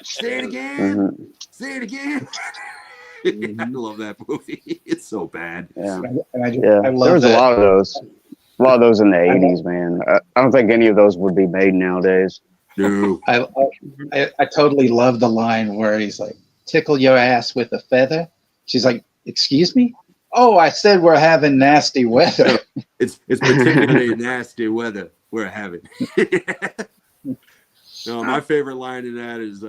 Say it again. Mhm. Say it again. I love that movie. It's so bad. Yeah. And I There love was that. a lot of those. A lot of those in the 80s, man. I don't think any of those would be made nowadays. No. I totally love the line where he's like, "Tickle your ass with a feather." She's like, "Excuse me? Oh, I said we're having nasty weather." It's particularly nasty weather we're having. No, my favorite line in that is,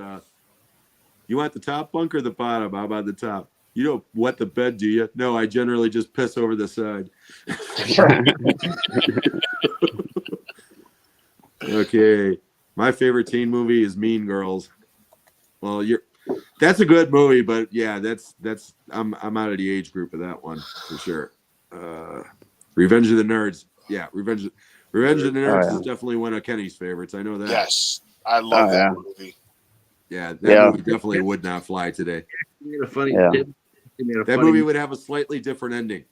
you want the top bunk or the bottom? How about the top? You don't wet the bed, do you? No, I generally just piss over the side. Okay. My favorite teen movie is Mean Girls. Well, that's a good movie, but yeah, I'm out of the age group of that one for sure. Revenge of the Nerds. Yeah, Revenge of the Nerds is definitely one of Kenny's favorites. I know that. Yes, I love Oh, that yeah. movie. Yeah, that Yeah. movie definitely would not fly today. She made a funny. Yeah. She made a That funny- movie would have a slightly different ending.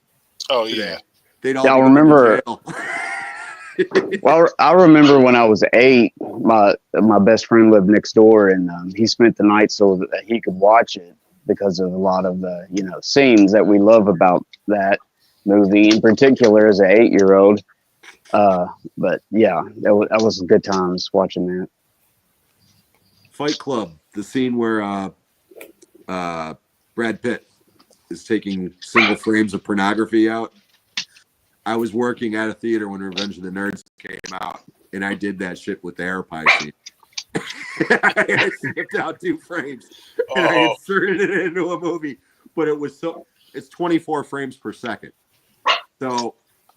Oh yeah. They'd all Yeah, I go to remember- jail. Well, I remember when I was 8, my best friend lived next door, and he spent the night so that he could watch it because of a lot of the scenes that we love about that movie in particular as an 8-year-old. But yeah, that was good times watching that. Fight Club, the scene where Brad Pitt is taking single frames of pornography out. I was working at a theater when Revenge of the Nerds came out, and I did that shit with the air pie scene. I snipped out 2 frames and I inserted it into a movie, but it's 24 frames per second. So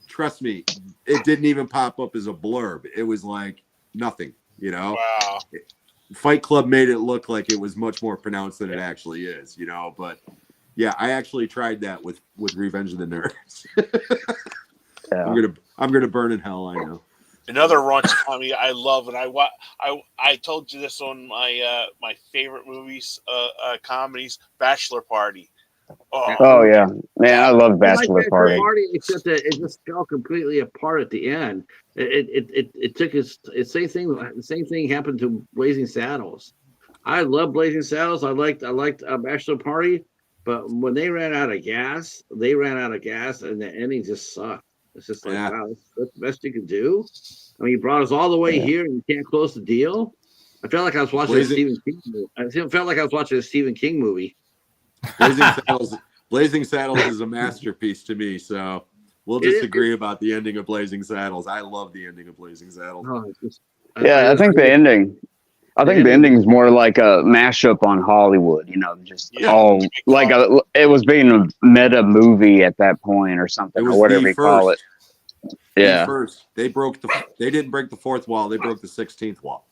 trust me, it didn't even pop up as a blurb. It was like nothing, Wow. Fight Club made it look like it was much more pronounced than it actually is, but yeah, I actually tried that with Revenge of the Nerds. Yeah. I'm gonna burn in hell. I know. Another raunchy comedy I love, and I told you this on my my favorite movies, comedies, Bachelor Party. Oh yeah, man, I love Bachelor Party. Except that it just fell completely apart at the end. It took the same thing happened to Blazing Saddles. I love Blazing Saddles. I liked Bachelor Party, but when they ran out of gas, and the ending just sucked. It's just like, wow, that's the best you can do. I mean, you brought us all the way here, and you can't close the deal. I felt like I was watching a Stephen King movie. I felt like I was watching a Stephen King movie. Blazing Saddles is a masterpiece to me. So we'll disagree about the ending of Blazing Saddles. I love the ending of Blazing Saddles. I think the ending. I think the ending is more like a mashup on Hollywood, it was being a meta movie at that point or something, or whatever you call it. Yeah. They didn't break the 4th wall. They broke the 16th wall.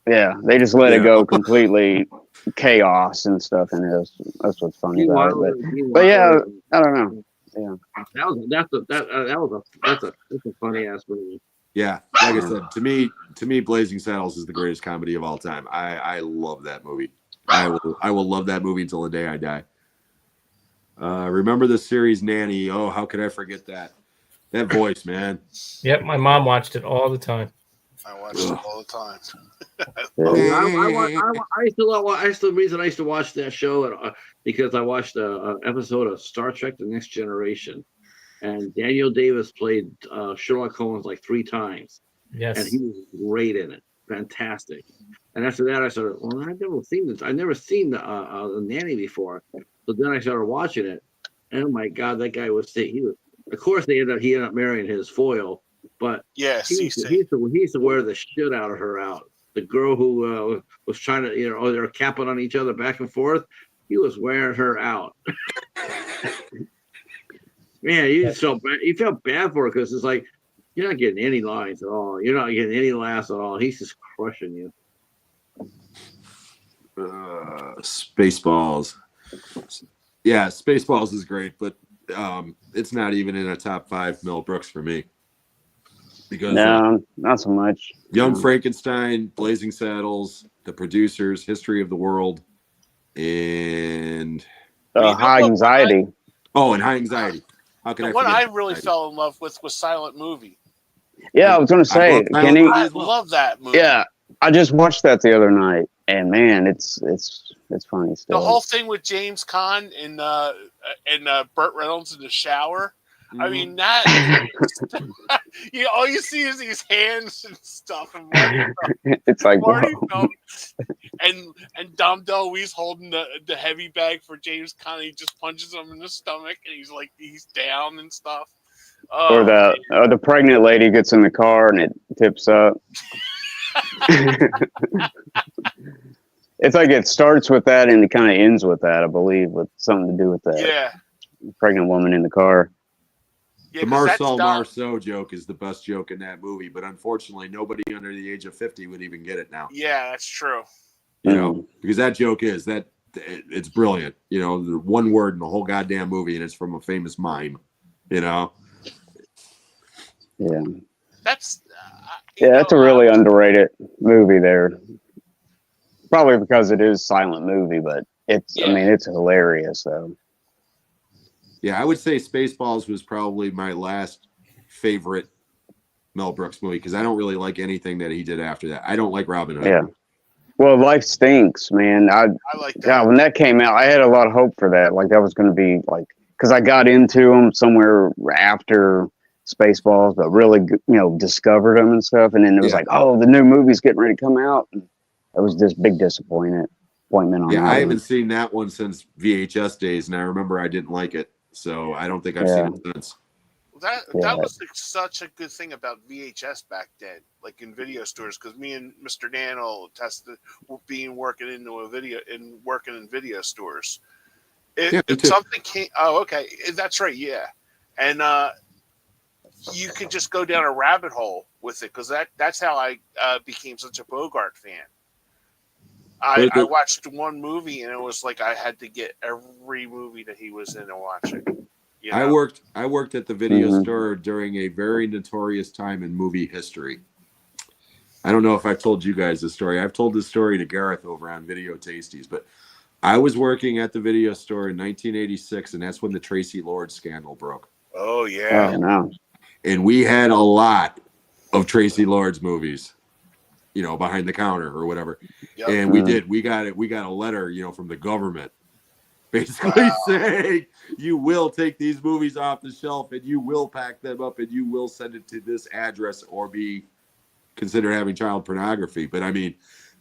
Yeah. They just let it go completely chaos and stuff. And that's what's funny about it. But yeah, I don't know. Yeah. That's a funny ass movie. Yeah, like I said, to me, Blazing Saddles is the greatest comedy of all time. I love that movie. I will love that movie until the day I die. Remember the series Nanny? Oh, how could I forget that? That voice, man. Yep, my mom watched it all the time. I watch it all the time. The reason I used to watch that show because I watched an episode of Star Trek: The Next Generation. And Daniel Davis played Sherlock Holmes like 3 times. Yes. And he was great in it. Fantastic. And after that, I started, I've never seen this. I've never seen the Nanny before. So then I started watching it. And oh my God, that guy of course, he ended up marrying his foil. But yeah, he used to wear the shit out of her out. The girl who was trying to, they were capping on each other back and forth. He was wearing her out. Man, you felt bad for her because it's like you're not getting any lines at all. You're not getting any laughs at all. He's just crushing you. Spaceballs. Yeah, Spaceballs is great, but it's not even in a top 5 Mel Brooks for me. Because no, not so much. Young Frankenstein, Blazing Saddles, The Producers, History of the World, and High Anxiety. And High Anxiety. How can what I really fell in love with was Silent Movie. Yeah, I was going to say, Kenny. I love that movie. Yeah, I just watched that the other night, and man, it's funny still. The whole thing with James Caan and Burt Reynolds in the shower. I mean, that all you see is these hands and stuff. And it's like and Dom DeLuise holding the heavy bag for James Caan. He just punches him in the stomach, and he's down and stuff. Or the pregnant lady gets in the car and it tips up. It's like it starts with that and it kind of ends with that, I believe, with something to do with that. Yeah. Pregnant woman in the car. Yeah, the Marceau joke is the best joke in that movie, but unfortunately, nobody under the age of 50 would even get it now. Yeah, that's true. Because that joke it's brilliant. The one word in the whole goddamn movie, and it's from a famous mime. Yeah. That's that's a really underrated movie there. Probably because it is a silent movie, but it's hilarious though. Yeah, I would say Spaceballs was probably my last favorite Mel Brooks movie because I don't really like anything that he did after that. I don't like Robin Hood. Yeah. Well, Life Stinks, man. I like that. God, when that came out, I had a lot of hope for that. Like that was going to be like, because I got into them somewhere after Spaceballs, but really, discovered them and stuff. And then it was Yeah. like, oh, the new movie's getting ready to come out. And it was just big disappointment on Yeah, that I one. haven't seen that one since VHS days, and I remember I didn't like it, so I don't think I've Yeah. seen it since. That Yeah. was like such a good thing about VHS back then, like in video stores, because me and Mr. Dan will attest to working in video stores. Yeah, me If too. something came, okay, that's right, yeah, and you could just go down a rabbit hole with it because that's how I became such a Bogart fan. I watched one movie and it was like I had to get every movie that he was in and watch it. You I know? worked at the video Mhm. store during a very notorious time in movie history. I don't know if I've told you guys this story. I've told this story to Gareth over on Video Tasties, but I was working at the video store in 1986, and that's when the Tracy Lord scandal broke. Oh yeah. Oh, no. And we had a lot of Tracy Lord's movies, behind the counter or whatever. Yep. And we did. We got it. We got a letter, from the government, basically saying you will take these movies off the shelf and you will pack them up and you will send it to this address or be considered having child pornography. But I mean,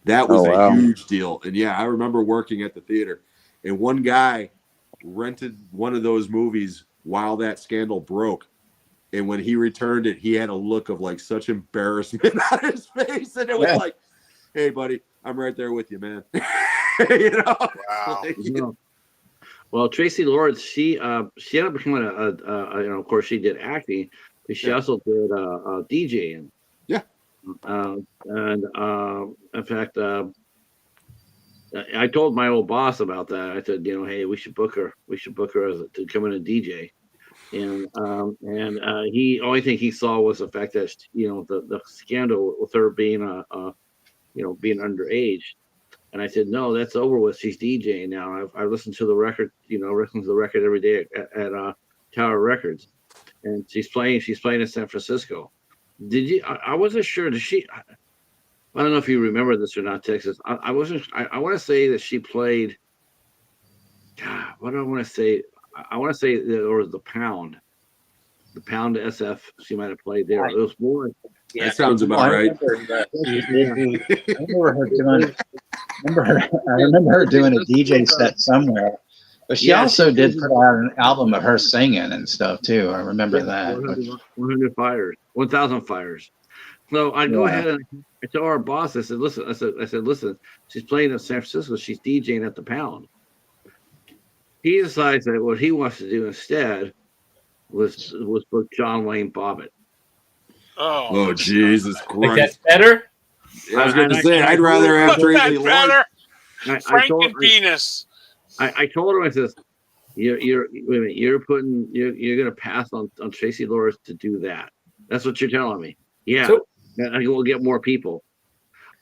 that was Oh, wow. a huge deal. And yeah, I remember working at the theater, and one guy rented one of those movies while that scandal broke. And when he returned it, he had a look of like such embarrassment on his face. And it was like, hey, buddy, I'm right there with you, man. Wow. Like, Well, Tracy Lord, she ended up becoming of course she did acting, but she also did DJing. Yeah. In fact, I told my old boss about that. I said, hey, we should book her. We should book her to come in and DJ. And he only thing he saw was the fact that the scandal with her being being underage. And I said, no, that's over with. She's DJing now. I listen to the record, listen to the record every day at Tower Records, and she's playing in San Francisco. Did you? I wasn't sure. Did she? I don't know if you remember this or not, Texas. I wasn't. I want to say that she played. God, what do I want to say? I want to say that it was the Pound SF. She might have played there. It was more. that sounds about right. I remember her doing a DJ set somewhere. But she also did put out an album of her singing and stuff too. I remember that. 100 fires, 1,000 fires. So I go ahead and I tell our boss. I said, listen. I said, listen. She's playing in San Francisco. She's DJing at the Pound. He decides that what he wants to do instead was book John Wayne Bobbitt. Oh, Jesus Like Christ. that's better. I was going to say, I'd rather have Tracy Lord. better. I Frank told and Venus. I told him, I said, you're gonna pass on Tracy Lord to do that. That's what you're telling me. Yeah, So- and we'll get more people.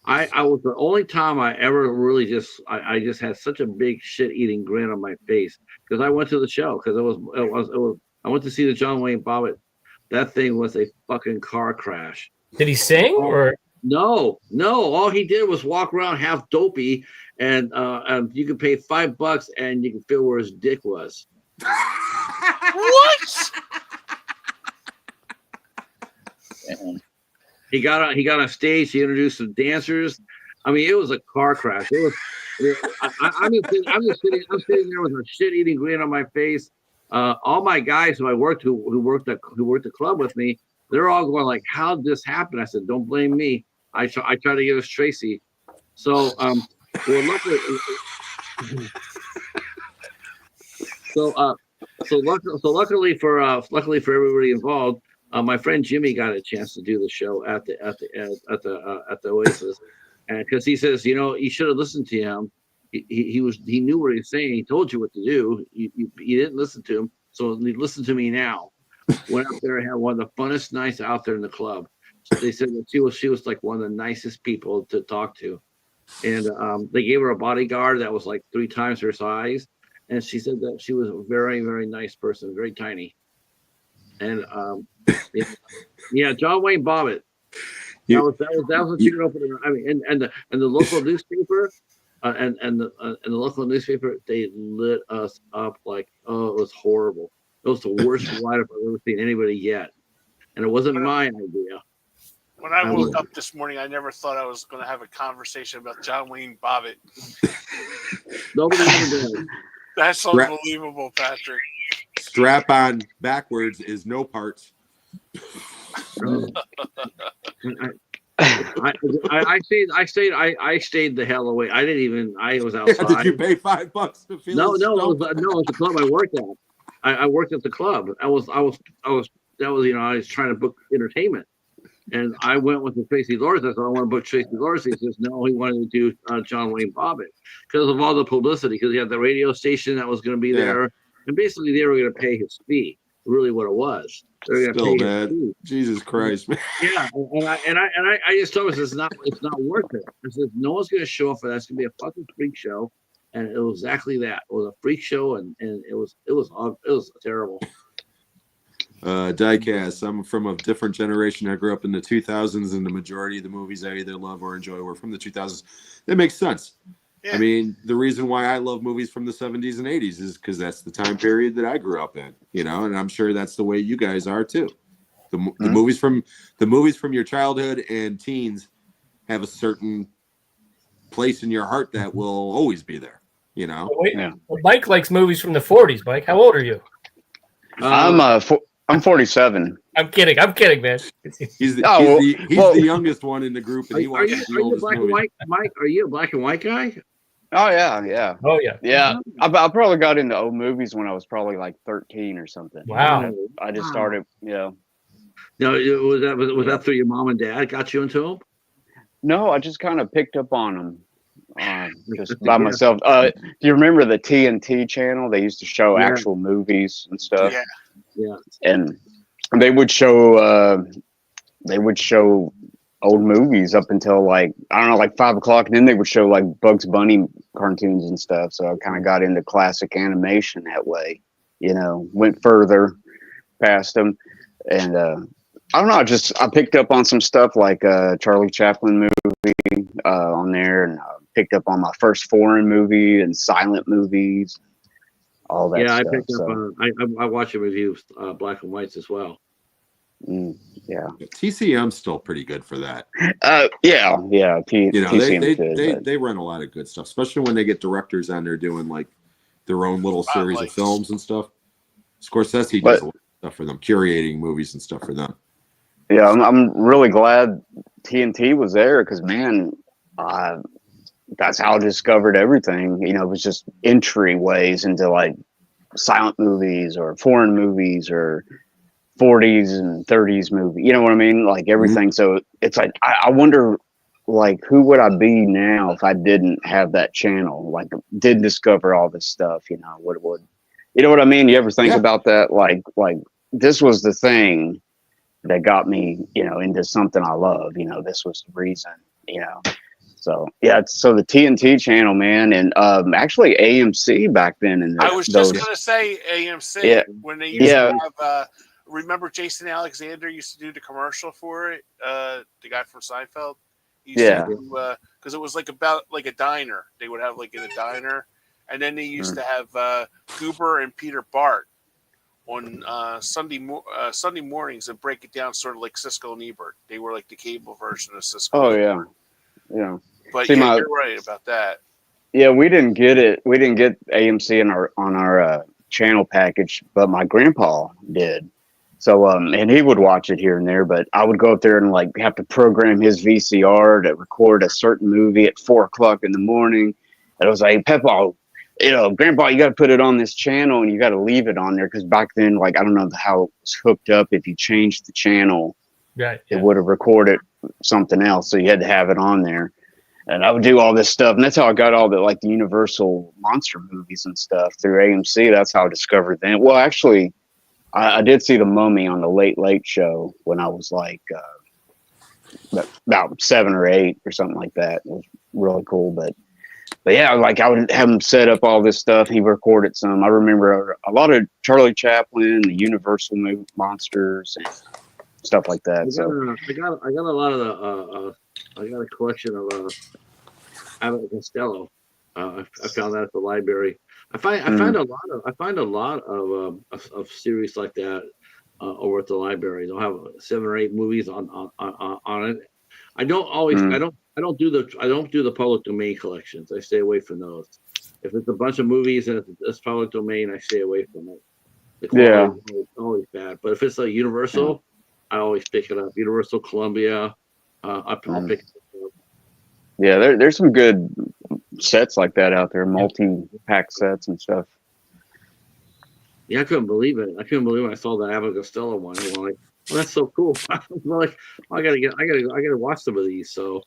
I was the only time I ever really I just had such a big shit eating grin on my face because I went to the show because it was I went to see the John Wayne Bobbitt. That thing was a fucking car crash. Did he sing or? No. All he did was walk around half dopey, and you could pay $5 and you can feel where his dick was. What? He got on stage. He introduced some dancers. I mean, it was a car crash. It was. I'm just sitting there with a shit-eating grin on my face. All my guys who I worked who worked the club with me, they're all going like, "How'd this happen?" I said, "Don't blame me. I try to give us Tracy." So luckily, luckily for everybody involved, my friend Jimmy got a chance to do the show at the Oasis, and because he says, you should have listened to him. He knew what he was saying. He told you what to do. You didn't listen to him, so listen to me now. Went up there and had one of the funnest nights out there in the club. They said that she was like one of the nicest people to talk to, and they gave her a bodyguard that was like 3 times her size, and she said that she was a very, very nice person, very tiny, and Yeah, John Wayne Bobbitt. You- That was a ticket opener. I mean, and the local newspaper, and the local newspaper, they lit us up like, oh, it was horrible. It was the worst write up I've ever seen anybody get, and it wasn't my idea. When I I woke was- up this morning, I never thought I was going to have a conversation about John Wayne Bobbitt. Nobody ever did. That's Right. unbelievable, Patrick. Strap on backwards is no parts. I stayed the hell away. I didn't even. I was Yeah, outside. did you pay $5 to feel No, the no, snow? it was the club I worked at. I worked at the club. I was, you know, I was trying to book entertainment, and I went with the Tracy Lords. I said, I want to book Tracy Lords. He says, no, he wanted to do John Wayne Bobbitt because of all the publicity. Because he had the radio station that was going to be Yeah. there, and basically they were going to pay his fee. Really, what it was. They were Still, going to pay man. his fee. Jesus Christ, man. Yeah, I just told him it's not worth it. I said no one's gonna show up for that. It's gonna be a fucking freak show, and it was exactly that. It was a freak show, and it was terrible. Diecast. I'm from a different generation. I grew up in the 2000s, and the majority of the movies I either love or enjoy were from the 2000s. That makes sense. Yeah. I mean, the reason why I love movies from the 70s and 80s is because that's the time period that I grew up in, you know, and I'm sure that's the way you guys are too. The movies from your childhood and teens have a certain place in your heart that will always be there, you know. Wait, Yeah. well, Mike likes movies from the 40s. Mike, how old are you? I'm 47. I'm kidding, man. He's the, Oh, he's well- the youngest one in the group, and he Are watches you the a oldest black and movies. white, Mike? Are you a black and white guy? Oh yeah. Oh yeah. Yeah. I probably got into old movies when I was probably like 13 or something. Wow. I just started, No, was that through your mom and dad got you into them? No, I just kind of picked up on them just by myself. Do you remember the TNT channel? They used to show Yeah. actual movies and stuff. Yeah. Yeah. And they would show old movies up until like, I don't know, like 5 o'clock. And then they would show like Bugs Bunny cartoons and stuff. So I kind of got into classic animation that way, you know, went further past them. And I don't know, I picked up on some stuff like Charlie Chaplin movie on there, and picked up on my first foreign movie and silent movies, all that Yeah, stuff. I picked up. So, I watch a review of black and whites as well. yeah. TCM's still pretty good for that. Yeah. You know, TCM's good, they run a lot of good stuff, especially when they get directors on there doing like their own little series of Spotlights. films and stuff. Scorsese does a lot of stuff for them, curating movies and stuff for them. yeah, I'm really glad TNT was there because, man, that's how I discovered everything. You know, it was just entryways into like silent movies or foreign movies or 40s and 30s movie. You know what I mean? Like everything. So it's like, I wonder, like, who would I be now if I didn't have that channel? Like, did discover all this stuff, you know, what would, you know what I mean? You ever think Yeah. about that? Like this was the thing that got me, you know, into something I love, you know, this was the reason, you know. So yeah, so the TNT channel, man, and actually AMC back then. And I was just going to say AMC Yeah. when they used Yeah. to have. Remember Jason Alexander used to do the commercial for it. The guy from Seinfeld. Yeah. Because it was like about like a diner. They would have like in a diner, and then they used to have Goober and Peter Bart on Sunday mornings and break it down sort of like Siskel and Ebert. They were like the cable version of Siskel. Oh and yeah, Ebert. yeah. But See, yeah, my- you're right about that. Yeah, we didn't get it. We didn't get AMC on our channel package, but my grandpa did. So, and he would watch it here and there, but I would go up there and like have to program his VCR to record a certain movie at 4 o'clock in the morning. And I was like, Peppa, you know, Grandpa, you got to put it on this channel and you got to leave it on there. Cause back then, like, I don't know how it was hooked up. If you changed the channel, Right. it would have recorded something else. So you had to have it on there. And I would do all this stuff. And that's how I got all the, like, the Universal monster movies and stuff through AMC. That's how I discovered them. Well, actually, I did see The Mummy on the Late Late Show when I was like about 7 or 8 or something like that. It was really cool. But but yeah, like I would have him set up all this stuff. He recorded some. I remember a lot of Charlie Chaplin, the Universal monsters, and stuff like that. So I got a lot of the I got a collection of Abbott and Costello. I found that at the library. I find a lot of series like that over at the library. They'll have 7 or 8 movies on it. I don't always I don't do the public domain collections. I stay away from those. If it's a bunch of movies and it's public domain, I stay away from it. The quality is always bad. But if it's a Universal, I always pick it up. Universal, Columbia, I'll pick it up. yeah, there's some good sets like that out there, multi-pack sets and stuff. Yeah, I couldn't believe it. I couldn't believe when I saw the Abbott Costello one. I was like, well, that's so cool. I was like, I gotta watch some of these. So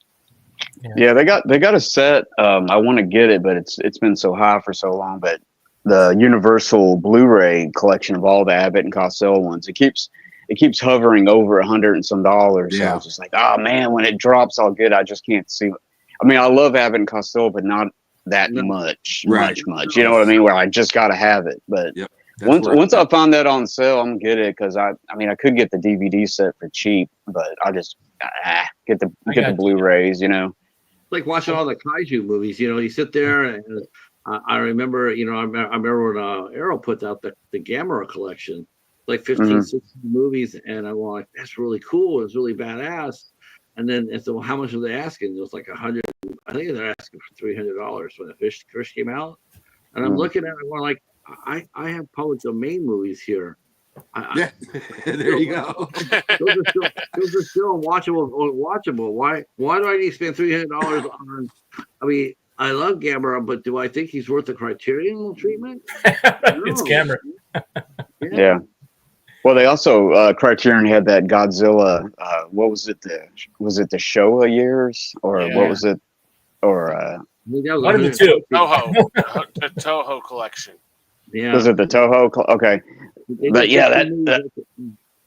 Yeah, they got a set. I want to get it, but it's been so high for so long. But the Universal Blu-ray collection of all the Abbott and Costello ones, it keeps hovering over $100 and some. So I was just like, oh man, when it drops, I'll get it. I just can't see. I mean, I love Abbott and Costello, but not that much. Much. You know what I mean? Where I just got to have it. But once I find that on sale, I'm gonna get it because I mean I could get the DVD set for cheap, but I just get the Blu-rays. You know, like watching all the kaiju movies. You know, you sit there and I remember. You know, I remember when Arrow put out the Gamera collection, like 15, 16 movies, and I'm like, that's really cool. It's really badass. And then so well, how much are they asking? It was like $100. I think they're asking for $300 when the fish came out. And I'm looking at it, I'm like, I have public domain movies here. There you go. Those are still watchable. Why do I need to spend $300 on? I mean, I love Gamera, but do I think he's worth the Criterion treatment? It's Gamera. Yeah. Well, they also Criterion had that Godzilla. What was it? Was it the Showa years, or what was it? Or one of the two. The Toho collection. Yeah. Was it the Toho? Okay. But yeah, that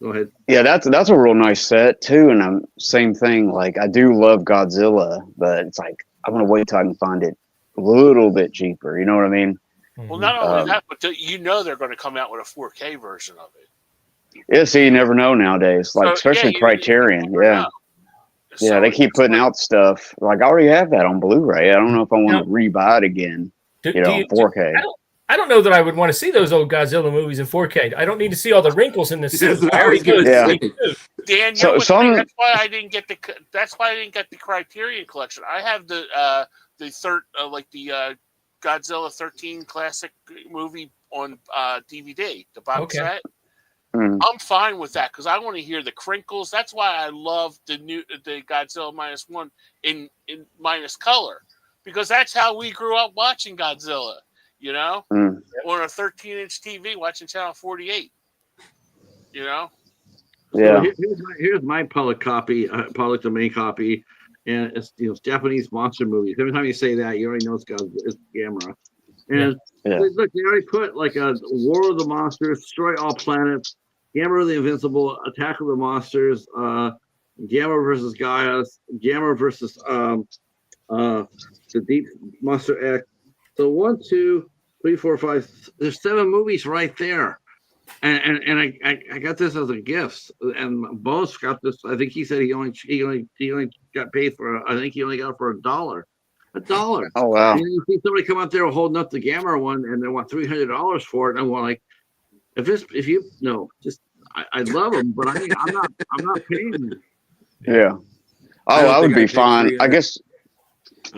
go ahead. Yeah, that's a real nice set too. And same thing. Like I do love Godzilla, but it's like I'm gonna wait till I can find it a little bit cheaper. You know what I mean? Well, not only that, but they're going to come out with a 4K version of it. Yeah, see, you never know nowadays. Like especially Criterion. Yeah, they keep putting out stuff. Like I already have that on Blu-ray. I don't know if I want to rebuy it again. In 4K. I don't know that I would want to see those old Godzilla movies in 4K. I don't need to see all the wrinkles in the suit. Dan, that's why I didn't get the Criterion collection. I have the Godzilla 13 classic movie on DVD, the box set. I'm fine with that because I want to hear the crinkles. That's why I love the Godzilla -1 in minus color, because that's how we grew up watching Godzilla. You know, on a 13-inch TV, watching Channel 48. You know. Yeah. So here's my public domain copy, and it's Japanese monster movies. Every time you say that, you already know it's Gamera. And look, they already put like a War of the Monsters, Destroy All Planets, Gamera the Invincible, Attack of the Monsters, Gamera versus Gaius, Gamera versus the Deep Monster X. So 1, 2, 3, 4, 5. There's 7 movies right there, and I got this as a gift. And Bo's got this. I think he said he only got paid for. I think he only got it for $1. $1. Oh wow! And you see somebody come out there holding up the Gamera one, and they want $300 for it, and I'm like, I love them, but I'm not paying them. Yeah. Oh, I would be fine. I guess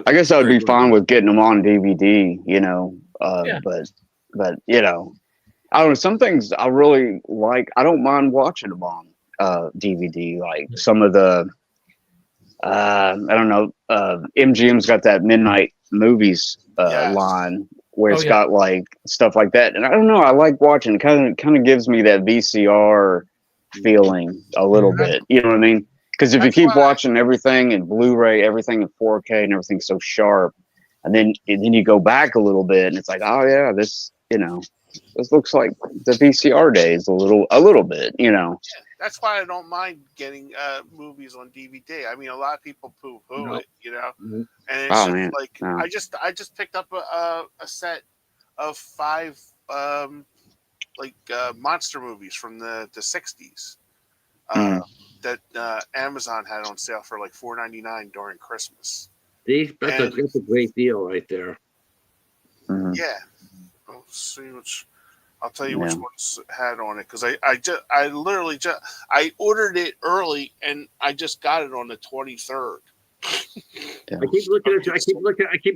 I would be fine with getting them on DVD. You know, but you know, I don't know. Some things I really like. I don't mind watching them on DVD. Like some of the. I don't know. MGM's got that Midnight Movies line where it's got like stuff like that, and I don't know. I like watching. It kind of gives me that VCR feeling a little bit. You know what I mean? Because if you keep watching everything in Blu-ray, everything in 4K, and everything's so sharp, and then you go back a little bit, and it's like, oh yeah, this looks like the VCR days a little bit. You know. That's why I don't mind getting movies on DVD. I mean, a lot of people poo-poo No. it, you know, Mhm. and it's Oh, just man, like no. I just picked up a set of 5 monster movies from the 60s Mm. that Amazon had on sale for like $4.99 during Christmas. See, that's And a great deal right there. Mhm. yeah, I'll see which. I'll tell you Yeah. which ones had on it because I literally just I ordered it early and I just got it on the 23rd. Yeah. I keep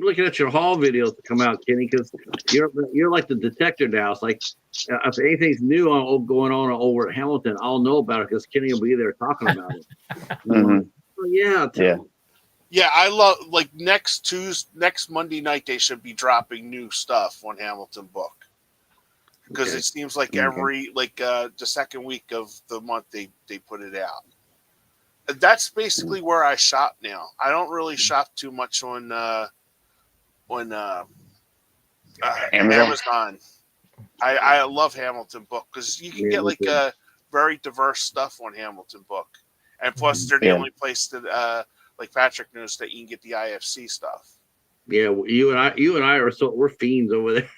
looking at your haul videos to come out, Kenny, because you're like the detector now. It's like if anything's new going on over at Hamilton, I'll know about it because Kenny will be there talking about it. Mhm. Oh, yeah, Yeah. Yeah, I love like next Monday night they should be dropping new stuff on Hamilton Book because Okay. it seems like Okay. every the second week of the month they put it out. That's basically where I shop now. I don't really shop too much on Amazon. I love Hamilton Book because you can Yeah, get me like too. very diverse stuff on Hamilton Book, and plus they're the Yeah. only place that like Patrick knows that you can get the IFC stuff. Yeah, you and I we're fiends over there.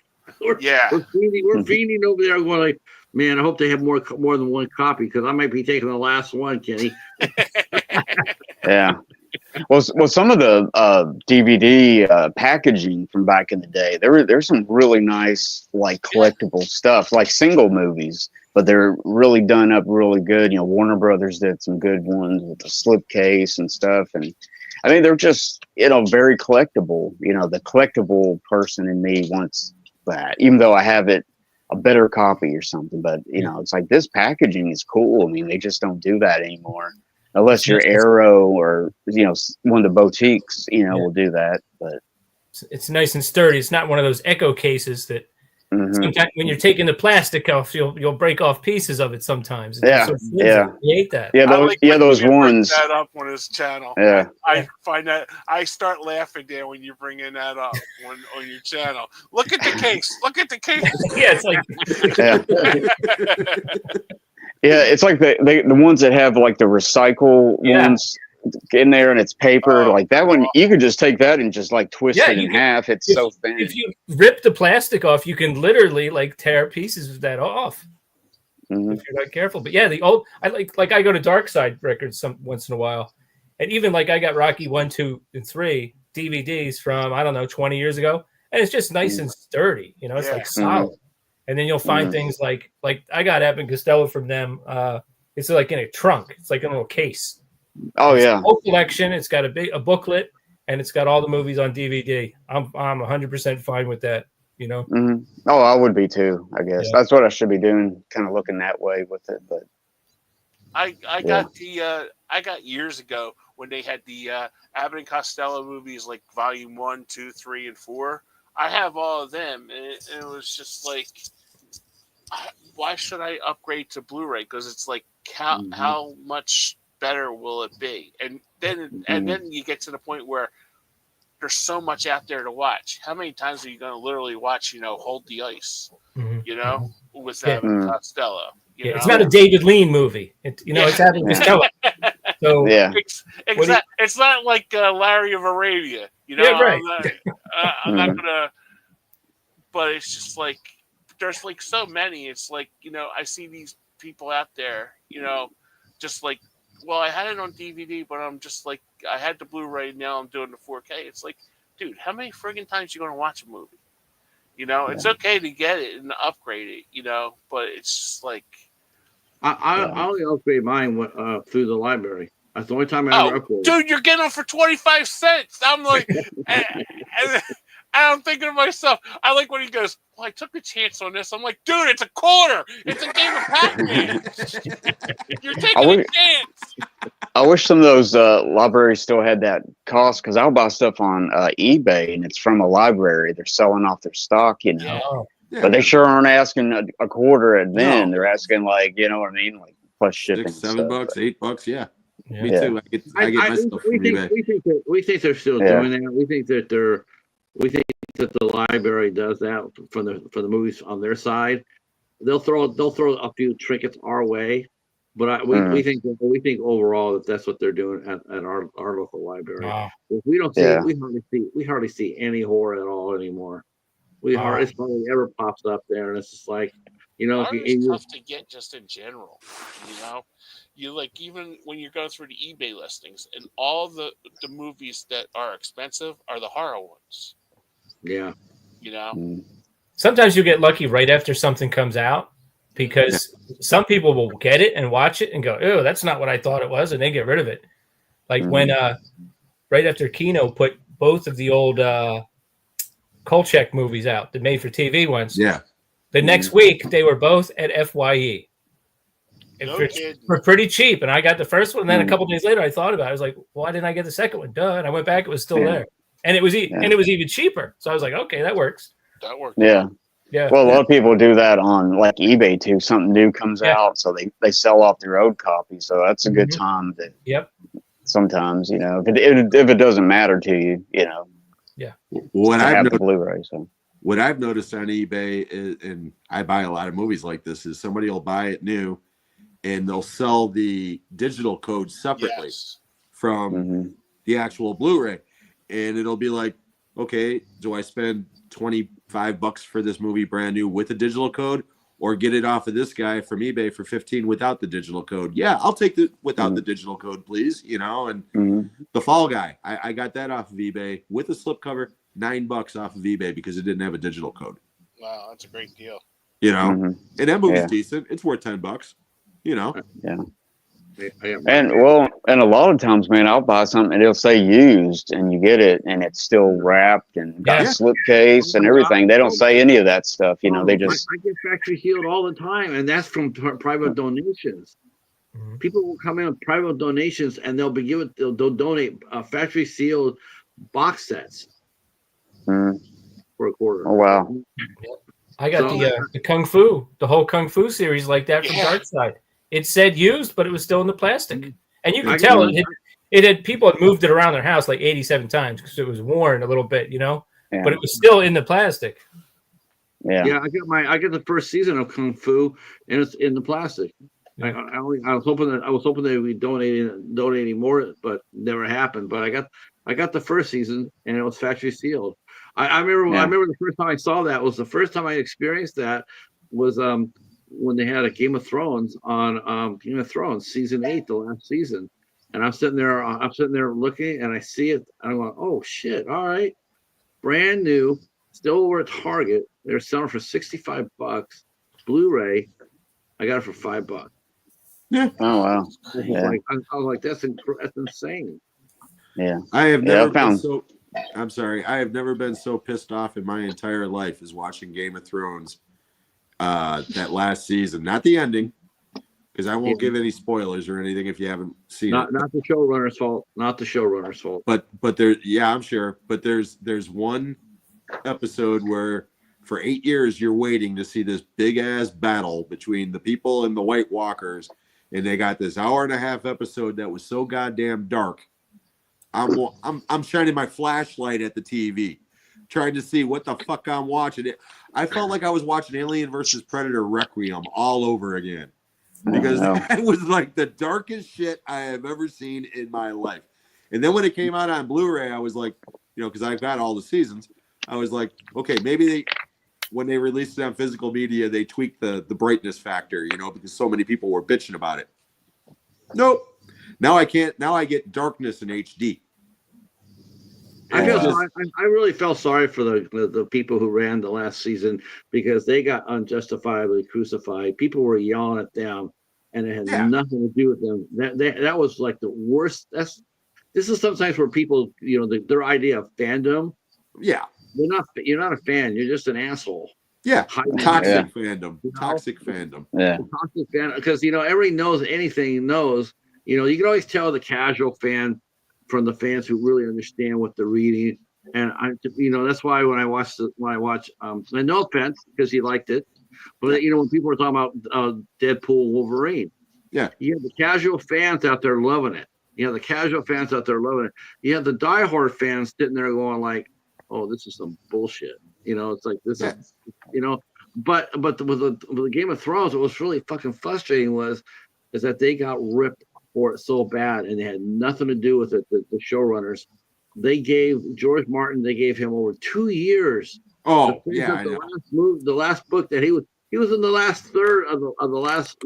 Yeah. We're fiending over there. Going like, man, I hope they have more than one copy because I might be taking the last one, Kenny. Yeah. Well, some of the DVD packaging from back in the day, there's some really nice like collectible stuff, like single movies, but they're really done up really good. You know, Warner Brothers did some good ones with the slipcase and stuff, and I think they're just very collectible. You know, the collectible person in me wants that, even though I have it a better copy or something. But it's like this packaging is cool. I mean, they just don't do that anymore. Unless you're Arrow or one of the boutiques, will do that. But It's nice and sturdy. It's not one of those Echo cases that sometimes when you're taking the plastic off, you'll break off pieces of it sometimes. Yeah, I hate that. Yeah, those ones. That up on his channel. Yeah, I find that I start laughing there when you're bringing that up on your channel. Look at the case. Look at the case. Yeah, it's like yeah, it's like the ones that have like the recycle ones in there and it's paper like that one. You could just take that and just like twist it in half. It's so thin. If you rip the plastic off, you can literally like tear pieces of that off if you're not careful. But yeah, the old I I go to Dark Side Records once in a while, and even like I got Rocky 1, 2, and 3 DVDs from 20 years ago, and it's just nice and sturdy. It's like solid. And then you'll find things like I got Abbott and Costello from them. It's like in a trunk. It's like in a little case. Oh it's yeah, a whole collection. It's got a booklet, and it's got all the movies on DVD. I'm 100% fine with that. Oh, I would be too. I guess that's what I should be doing. Kind of looking that way with it, but I got years ago when they had the Abbott and Costello movies like Volume 1, 2, 3, and 4. I have all of them, and it was just like, why should I upgrade to Blu-ray? Because it's like how much better will it be? And then you get to the point where there's so much out there to watch. How many times are you going to literally watch Hold the Ice with Abbott and Costello? It's not a David Lean movie. It's Abbott and Costello. So it's not like Larry of Arabia. Right. I'm not gonna. But it's just like there's like so many. It's like I see these people out there. Just like, well, I had it on DVD, but I'm just like I had the Blu-ray. Now I'm doing the 4K. It's like, dude, how many friggin' times you gonna watch a movie? It's okay to get it and upgrade it. But it's just like I only upgrade mine through the library. That's the only time I ever upgrade. Dude, you're getting them for 25 cents. I'm like, and I'm thinking to myself, I like when he goes, well, I took a chance on this. I'm like, dude, it's a quarter. It's a game of Pac-Man. You're taking a chance. I wish some of those libraries still had that cost because I'll buy stuff on eBay and it's from a library. They're selling off their stock, Yeah. But they sure aren't asking a quarter at then. They're asking like, what I mean? Like plus shipping. $6, $7, $8. Yeah. Me Yeah. too. I get my stuff from eBay. We think they're still doing that. We think that the library does that for the movies on their side. They'll throw a few trinkets our way, But we think overall that that's what they're doing at our local library. Wow. We don't see Yeah. we hardly see any horror at all anymore. It hardly ever pops up there, and it's just like, Horror is tough to get just in general. You like, even when you're going through the eBay listings, and all the movies that are expensive are the horror ones. Yeah. Sometimes you get lucky right after something comes out, because some people will get it and watch it and go, "Oh, that's not what I thought it was," and they get rid of it. Like when right after Kino put both of the old Kolchak movies out, the made-for-TV ones. Yeah. The next week they were both at FYE. No kidding. For pretty cheap, and I got the first one. And then a couple days later, I thought about it. I was like, "Why didn't I get the second one?" Duh! And I went back; it was still there, and it was even cheaper. So I was like, "Okay, that works." That worked. Yeah. Yeah. Well, a lot of people do that on like eBay too. Something new comes out, so they sell off their old copy. So that's a good time to. Yep. Sometimes, if it doesn't matter to you, Yeah. What I've have the noticed, Blu-ray. So what I've noticed on eBay is, and I buy a lot of movies like this, is somebody will buy it new, and they'll sell the digital code separately Yes. from the actual Blu-ray, and it'll be like, okay, do I spend $25 for this movie brand new with a digital code, or get it off of this guy from eBay for $15 without the digital code? Yeah, I'll take the without the digital code, please. And The Fall Guy, I got that off of eBay with a slipcover, $9 off of eBay because it didn't have a digital code. Wow, that's a great deal. And that movie's decent. It's worth $10. Yeah. And And a lot of times, man, I'll buy something and it'll say used, and you get it, and it's still wrapped and got a slipcase and everything. They don't say any of that stuff. They just. I get factory sealed all the time, and that's from private donations. People will come in with private donations, and they'll donate factory sealed box sets for a quarter. Oh wow! I got the Kung Fu, the whole Kung Fu series like that from Dark Side. It said used, but it was still in the plastic, and you can tell it had people had moved it around their house like 87 times because it was worn a little bit, but it was still in the plastic. Yeah, I got the first season of Kung Fu, and it's in the plastic. I was hoping they would be donating more, but never happened. But I got the first season, and it was factory sealed. I remember the first time I saw that was the first time I experienced that was when they had a Game of Thrones on Game of Thrones season 8, the last season, and I'm sitting there looking, and I see it. I'm going, oh shit! All right, brand new, still over at Target. They're selling for $65. Blu-ray, I got it for $5. Yeah. Oh wow! I was like, that's insane. Yeah. I have never been found. so. I'm sorry. I have never been so pissed off in my entire life as watching Game of Thrones. That last season, not the ending, because I won't give any spoilers or anything if you haven't seen it. Not the showrunner's fault. Not the showrunner's fault. But there, I'm sure. But there's one episode where for 8 years you're waiting to see this big ass battle between the people and the White Walkers, and they got this hour-and-a-half episode that was so goddamn dark. I'm shining my flashlight at the TV, trying to see what the fuck I'm watching. I felt like I was watching Alien versus Predator Requiem all over again, because that was like the darkest shit I have ever seen in my life. And then when it came out on Blu-ray, I was like, because I've got all the seasons, I was like, okay, maybe when they released it on physical media, they tweaked the brightness factor, because so many people were bitching about it. Nope. Now I can't. Now I get darkness in HD. I really felt sorry for the people who ran the last season, because they got unjustifiably crucified. People were yelling at them, and it had nothing to do with them. That was like the worst. This is sometimes where people, their idea of fandom. Yeah, you're not a fan. You're just an asshole. Yeah, toxic fandom. Toxic fandom. Yeah, toxic fan, because everybody knows anything. Knows. You can always tell the casual fan from the fans who really understand what they're reading. And that's why when I watch, and no offense, because he liked it, but when people are talking about Deadpool, Wolverine, you have the casual fans out there loving it. You have the You have the diehard fans sitting there going like, "Oh, this is some bullshit." It's like this is, But with the Game of Thrones, what was really fucking frustrating was is that they got ripped for it so bad, and it had nothing to do with it. The showrunners, they gave George Martin, they gave him over 2 years. Oh, to finish yeah, up I the know. the last book that he was in the last third of the last.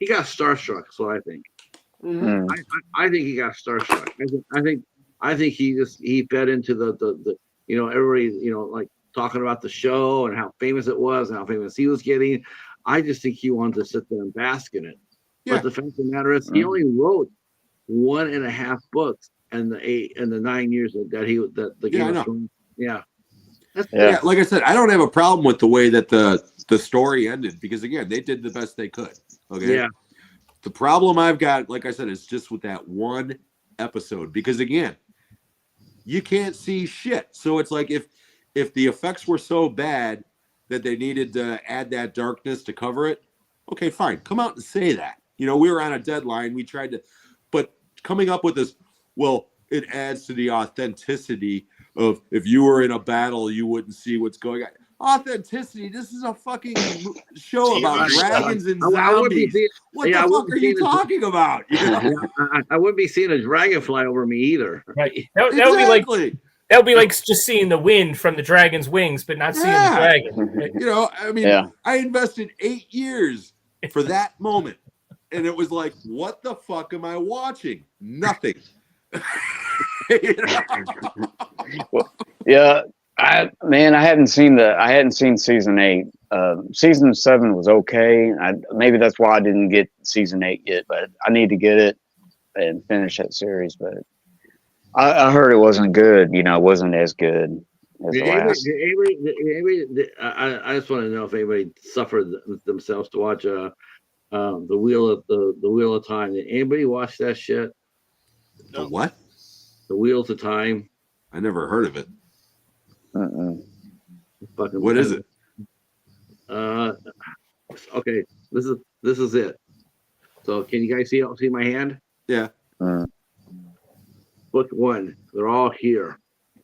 He got starstruck. So I think. Mm. I think he got starstruck. I think he fed into the everybody like talking about the show and how famous it was and how famous he was getting. I just think he wanted to sit there and bask in it. Yeah. But the fact of the matter is, he only wrote 1.5 books in the 9 years that the Yeah, I Game know. of Thrones. Yeah. Yeah, like I said, I don't have a problem with the way that the story ended because again, they did the best they could. Okay. Yeah. The problem I've got, like I said, is just with that one episode because again, you can't see shit. So it's like if the effects were so bad that they needed to add that darkness to cover it, okay, fine. Come out and say that. You know, we were on a deadline. We tried to, but coming up with this, well, it adds to the authenticity of if you were in a battle, you wouldn't see what's going on. Authenticity. This is a fucking show about dragons and I wouldn't be zombies. seeing, What yeah, I the wouldn't fuck are be you seeing talking about? You know? I wouldn't be seeing a dragon fly over me either. Right. That would be like Exactly. that would be like just seeing the wind from the dragon's wings, but not seeing the Yeah. dragon. Right? You know, I mean, Yeah. I invested 8 years for that moment. And it was like, what the fuck am I watching? Nothing. You know? Yeah, I hadn't seen season 8. Season 7 was okay. Maybe that's why I didn't get season 8 yet, but I need to get it and finish that series. But I heard it wasn't good. You know, it wasn't as good as the last. I just want to know if anybody suffered themselves to watch the Wheel of Time. Did anybody watch that shit? The what? The Wheels of Time. I never heard of it. Mm-mm. Fucking What is it? Okay, this is it. So can you guys see my hand? Yeah. Book 1, they're all here.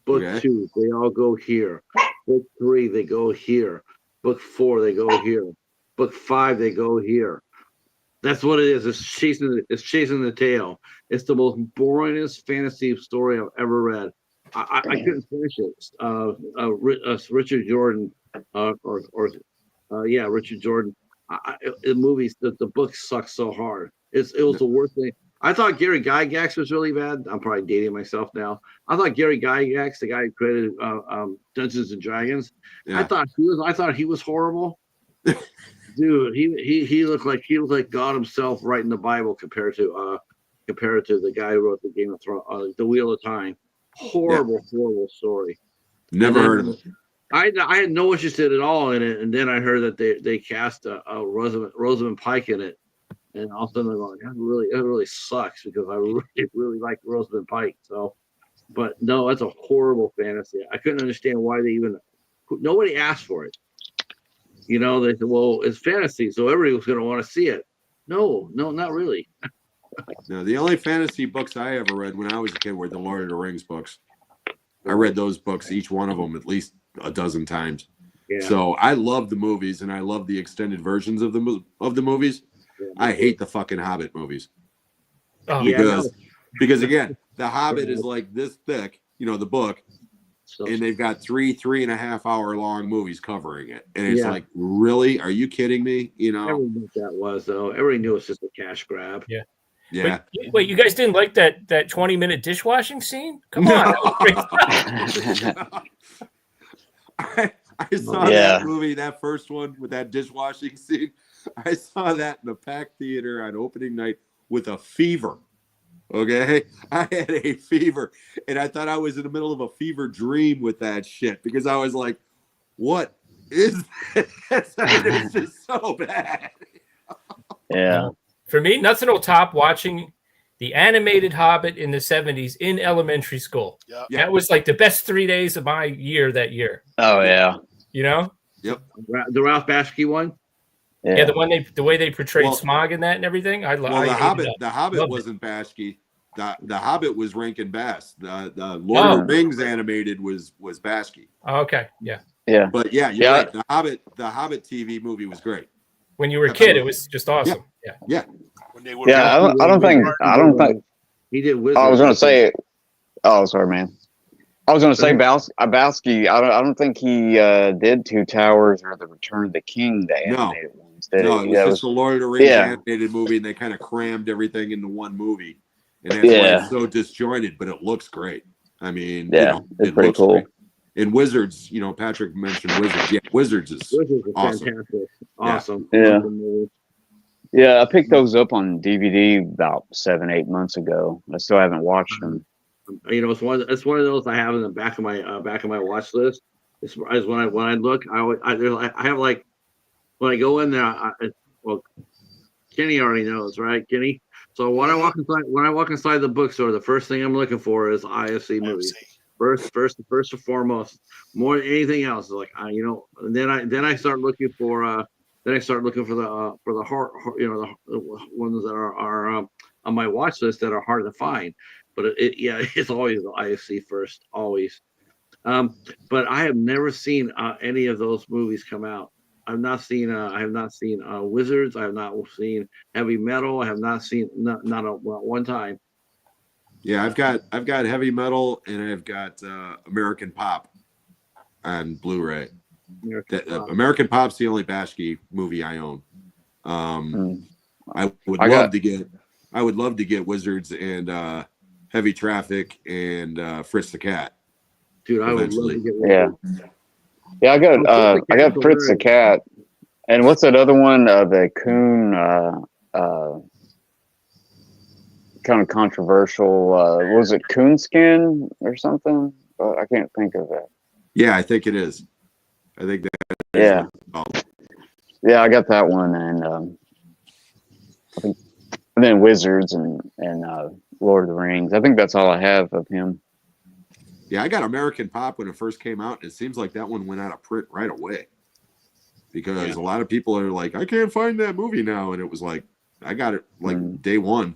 Book Okay. 2, they all go here. Book 3, they go here. Book 4, they go here. Book 5, they go here. That's what it is. It's chasing the tail. It's the most boringest fantasy story I've ever read. I couldn't finish it. Richard Jordan, Richard Jordan. The movies, the book sucks so hard. It was the worst thing. I thought Gary Gygax was really bad. I'm probably dating myself now. I thought Gary Gygax, the guy who created Dungeons and Dragons, Yeah. I thought he was horrible. Dude, he looked like God himself writing the Bible compared to the guy who wrote the Game of Thrones, the Wheel of Time. Horrible story. Never heard of it. I had no interest in it at all in it, and then I heard that they cast Rosamund Pike in it, and all of a sudden I'm going, that really sucks because I really like Rosamund Pike. So, but no, that's a horrible fantasy. I couldn't understand why nobody asked for it. You know, they said, well, it's fantasy, so everybody was going to want to see it. No, not really. No, the only fantasy books I ever read when I was a kid were the Lord of the Rings books. I read those books, each one of them, at least a dozen times. Yeah. So I love the movies and I love the extended versions of the movies. I hate the fucking Hobbit movies Oh, Yeah. because again, the Hobbit is like this thick, you know, the book, So, and they've got 3.5 hour long movies covering it, and it's Yeah. like, really? Are you kidding me? You know? everybody knew what that was, though. Everybody knew it's just a cash grab. Yeah. Wait, you guys didn't like that 20-minute dishwashing scene? Come on. That was great. I saw that movie, that first one with that dishwashing scene. I saw that in the Pack Theater on opening night with a fever. Okay, I had a fever, and I thought I was in the middle of a fever dream with that shit because I was like, "What is this?" It's just so bad. Yeah. For me, nothing will top watching the animated Hobbit in the 70s in elementary school. Yeah. Yeah. That was like the best 3 days of my year that year. Oh yeah. You know? The Ralph Bakshi one. Yeah, the way they portrayed Well- Smog in that and everything. I Well, the Hobbit Loved it. wasn't Bashki. The Hobbit was Rankin Bass. The Lord of the Rings animated was Bashki. Oh, okay. Yeah. Yeah. But yeah, you're Yeah. right. The Hobbit TV movie was great. when you were a kid, it was just awesome. Yeah. When they were Yeah, I don't think. He did Wizards. I was going to say. Oh, sorry, man. I was going to say Go Bowski. I don't think he did Two Towers or The Return of the King, the No. animated ones. Did No, he? it was just the Lord of the Rings Yeah. animated movie, and they kind of crammed everything into one movie, and that's why Yeah. it's so disjointed. But it looks great. I mean, Yeah, it's it pretty looks cool. great. And Wizards, Patrick mentioned Wizards. Yeah, Wizards is Wizards is awesome. fantastic. Awesome. Yeah. Awesome movie. Yeah, I picked those up on DVD about 7-8 months ago. I still haven't watched them. It's one of those I have in the back of my watch list. It's when I look, I have like when I go in there. Well, Kenny already knows, right, Kenny? So when I walk inside the bookstore, the first thing I'm looking for is IFC movies. First and foremost, more than anything else. Like and then I start looking for the hard, the ones that are on my watch list that are hard to find. But it's always the IFC first, always. But I have never seen any of those movies come out. I have not seen Wizards. I have not seen Heavy Metal. I have not seen not one time. Yeah, I've got Heavy Metal, and I've got American Pop on Blu-ray. American Pop's the only Bashki movie I own. I would love to get Wizards and Heavy Traffic and Fritz the Cat. Dude, I would love to get one. Yeah, I got Fritz the Cat, and what's that other one? The Coon, kind of controversial. Was it Coonskin or something? I can't think of that. Yeah, I think it is. I think that. Yeah. Yeah, I got that one, and I think, and then Wizards and Lord of the Rings. I think that's all I have of him. Yeah, I got American Pop when it first came out. And it seems like that one went out of print right away because a lot of people are like, I can't find that movie now, and it was like I got it like day one.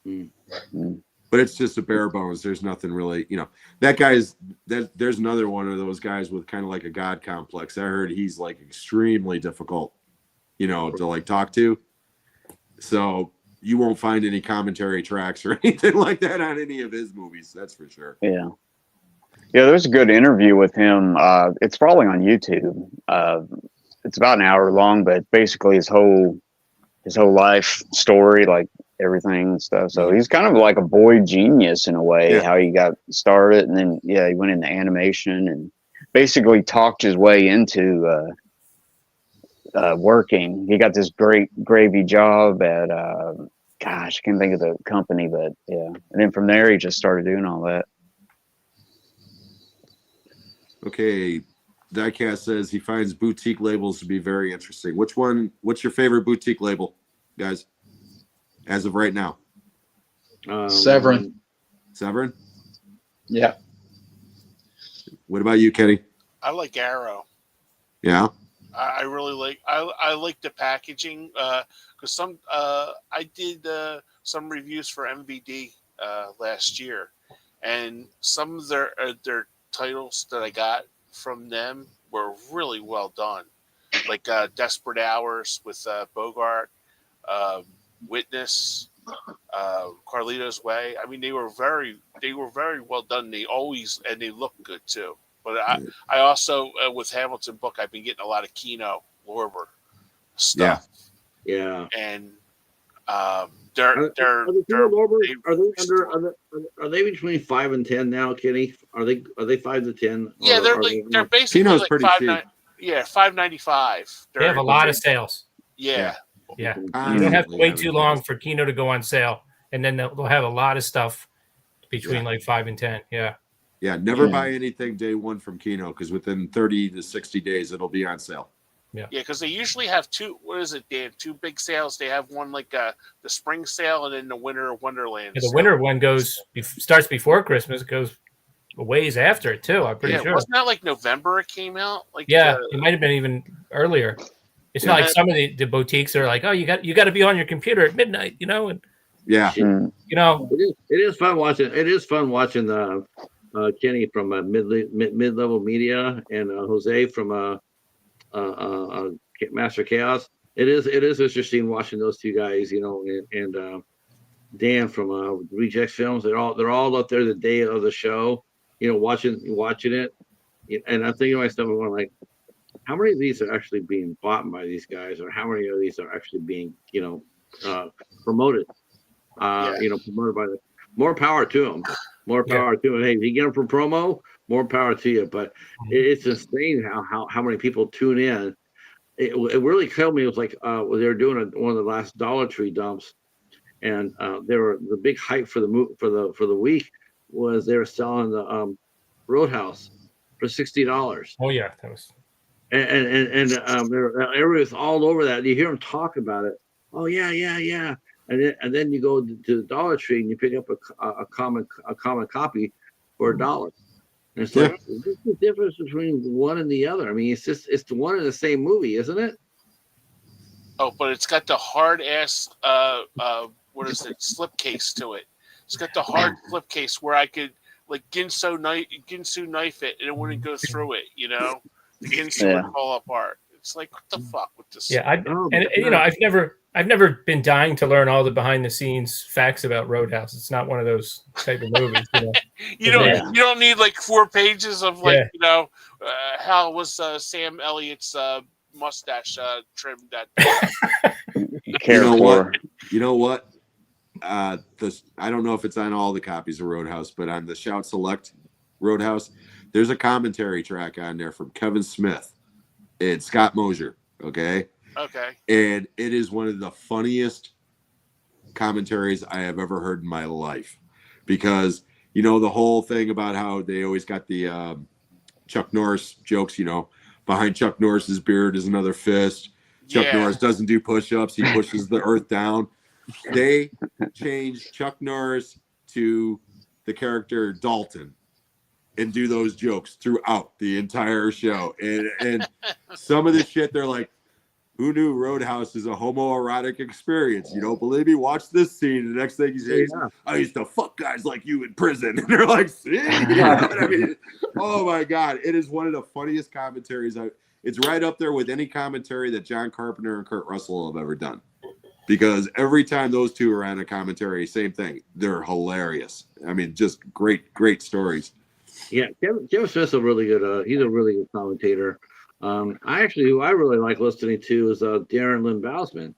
But it's just a bare bones. There's nothing really, that guy's there's another one of those guys with kind of like a God complex. I heard he's like extremely difficult, to like talk to. So you won't find any commentary tracks or anything like that on any of his movies. That's for sure. Yeah. Yeah, there's a good interview with him. It's probably on YouTube. It's about an hour long, but basically his whole life story, like everything and stuff. So he's kind of like a boy genius in a way, how he got started, and then he went into animation and basically talked his way into working. He got this great gravy job at I can't think of the company, but and then from there he just started doing all that. Okay, Diecast says he finds boutique labels to be very interesting. What's your favorite boutique label, guys, as of right now? Severin. Severin? Yeah. What about you, Kenny? I like Arrow. Yeah? I really like I like the packaging because I did some reviews for MVD last year, and some of their titles that I got from them were really well done, like Desperate Hours with Bogart, Witness, Carlito's Way. I mean, they were very well done. They look good too. But I also with Hamilton book, I've been getting a lot of Kino Lorber stuff. Yeah. And Are they between 5 and 10 now, Kenny? Are they 5 to 10? Yeah, they're basically Kino's like pretty cheap. $5.95. They have a lot of sales. Yeah. Yeah. You don't have to wait too long for Kino to go on sale, and then they'll have a lot of stuff between like 5 and 10. Yeah. Yeah, never buy anything day one from Kino because within 30 to 60 days it'll be on sale. Yeah, because they usually have two. What is it, Dan? Two big sales. They have one like the spring sale and then the winter Wonderland. Yeah, the winter one starts before Christmas. It goes a ways after it too. I'm pretty sure. Wasn't that like November it came out? Like it might have been even earlier. It's not like some of the boutiques are like, oh, you got to be on your computer at midnight, and it is fun watching. It is fun watching Kenny from mid-level media and Jose from Master Chaos, it is interesting watching those two guys, and Dan from Rejects Films. They're all up there the day of the show, watching it. And I'm thinking to myself, I'm going like, how many of these are actually being bought by these guys, or how many of these are actually being, promoted? Promoted by the. More power to them. More power to them. Hey, if you get them for promo, more power to you. But it's insane how many people tune in. It really killed me. It was like they were doing one of the last Dollar Tree dumps, and the big hype for the week was they were selling the Roadhouse for $60. Oh yeah, that was. And everybody was all over that. You hear them talk about it. Oh yeah. And then you go to the Dollar Tree and you pick up a common copy for $1. And it's like, what's the difference between one and the other? I mean, it's the one and the same movie, isn't it? Oh, but it's got the hard ass what is it, slipcase to it. It's got the hard slipcase where I could like Ginsu knife it and it wouldn't go through it, The Ginsu would fall apart. It's like, what the fuck with this? Yeah, I've never been dying to learn all the behind the scenes facts about Roadhouse. It's not one of those type of movies. You don't need like 4 pages of how was Sam Elliott's mustache trimmed that. You know what? I don't know if it's on all the copies of Roadhouse, but on the Shout Select Roadhouse, there's a commentary track on there from Kevin Smith and Scott Mosier. Okay. And it is one of the funniest commentaries I have ever heard in my life, because the whole thing about how they always got the Chuck Norris jokes. Behind Chuck Norris's beard is another fist. Chuck Norris doesn't do push-ups; he pushes the earth down. They changed Chuck Norris to the character Dalton and do those jokes throughout the entire show. And some of the shit, they're like, who knew Roadhouse is a homoerotic experience? You don't believe me? Watch this scene. And the next thing he says, I used to fuck guys like you in prison. And they're like, see? I mean, oh my God. It is one of the funniest commentaries. It's right up there with any commentary that John Carpenter and Kurt Russell have ever done. Because every time those two are on a commentary, same thing. They're hilarious. I mean, just great, great stories. Yeah, Kevin Smith's a really good. He's a really good commentator. Who I really like listening to is Darren Lynn Bousman.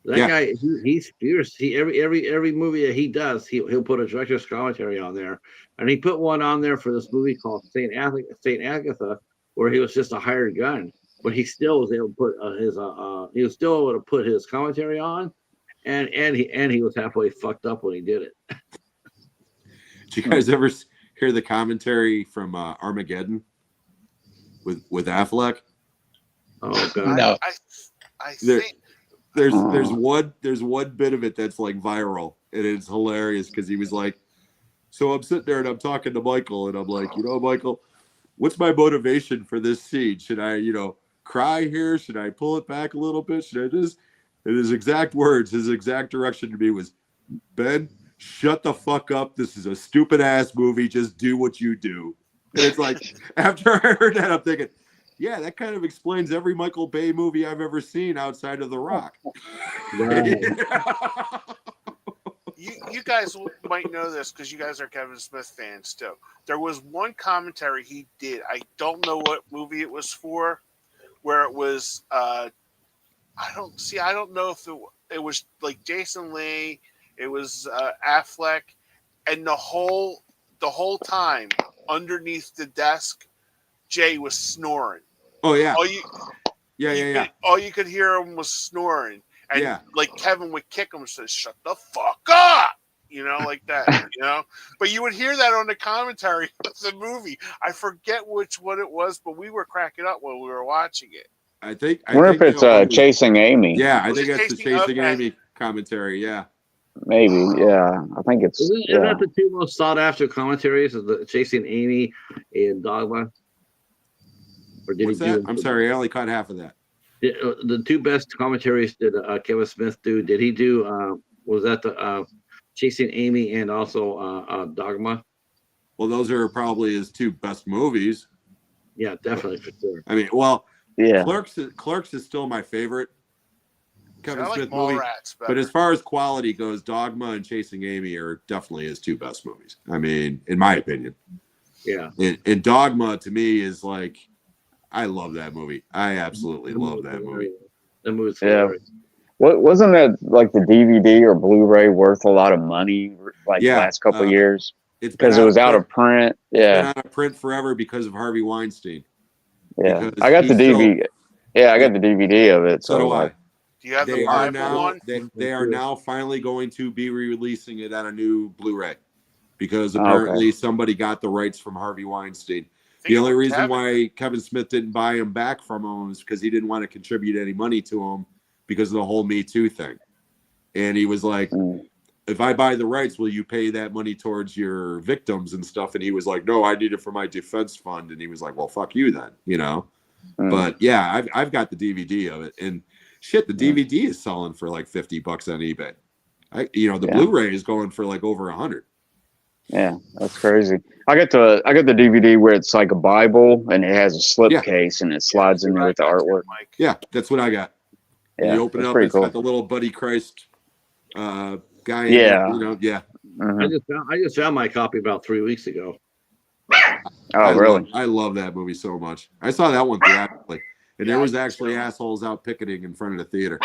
That guy, he's fierce. Every movie that he does, he'll put a director's commentary on there, and he put one on there for this movie called Saint Agatha, where he was just a hired gun, but he still was able to put he was still able to put his commentary on, and he was halfway fucked up when he did it. Did you guys ever hear the commentary from Armageddon with Affleck? Oh God! No. I think there's one bit of it that's like viral, and it's hilarious because he was like, so I'm sitting there and I'm talking to Michael, and I'm like, Michael, what's my motivation for this scene? Should I, cry here? Should I pull it back a little bit? Should I just? And his exact words, his exact direction to me was, Ben, shut the fuck up. This is a stupid ass movie. Just do what you do. And it's like, after I heard that, I'm thinking, yeah, that kind of explains every Michael Bay movie I've ever seen outside of The Rock. You guys might know this because you guys are Kevin Smith fans too. There was one commentary he did. I don't know what movie it was for, where it was. I don't know if it was like Jason Lee. It was Affleck, and the whole time underneath the desk, Jay was snoring. Oh yeah. All you could hear him was snoring. And like Kevin would kick him and say, shut the fuck up, like that, But you would hear that on the commentary of the movie. I forget which one it was, but we were cracking up when we were watching it. I wonder if it's Chasing Amy. Yeah, I think that's the Chasing Amy commentary. Yeah. Maybe, yeah. I think it's. Isn't that the two most sought after commentaries of the Chasing Amy and Dogma? Or did What's that? I'm sorry, I only caught half of that. The two best commentaries did Kevin Smith do? Did he do? Was that the Chasing Amy and also Dogma? Well, those are probably his two best movies. Yeah, definitely for sure. I mean, well, yeah. Clerks is still my favorite, Kevin I like Smith movie. Mallrats better. But as far as quality goes, Dogma and Chasing Amy are definitely his two best movies. I mean, in my opinion. Yeah. And Dogma to me is like, I love that movie. I absolutely love that movie. The movie's Yeah. hilarious. What wasn't that like the DVD or Blu-ray worth a lot of money like Yeah, last couple years It's been because it was out of print? It's been Yeah, out of print forever because of Harvey Weinstein. yeah. because I got the he's so- DVD. Yeah, I got the DVD of it. So do I. Do you have the They are Bible now one? they are now finally going to be releasing it on a new Blu-ray because Okay. apparently somebody got the rights from Harvey Weinstein. The only reason why Kevin Smith didn't buy him back from him is because he didn't want to contribute any money to him because of the whole Me Too thing. And he was like, Mm. if I buy the rights, will you pay that money towards your victims and stuff? And he was like, no, I need it for my defense fund. And he was like, well, fuck you then, you know? Mm. But yeah, I've got the DVD of it. And shit, the DVD is selling for like $50 on eBay. The Yeah. Blu-ray is going for like over 100. Yeah, that's crazy. I got the DVD where it's like a Bible and it has a slipcase and it slides in there with the artwork. Mike. Yeah, that's what I got. Yeah, You open it that's up, pretty it's cool. got the little Buddy Christ guy. Yeah. Yeah. Mhm. I just found my copy about 3 weeks ago. Oh, really? I love that movie so much. I saw that one theatrically, and there Yeah, was I did actually too. assholes out picketing in front of the theater.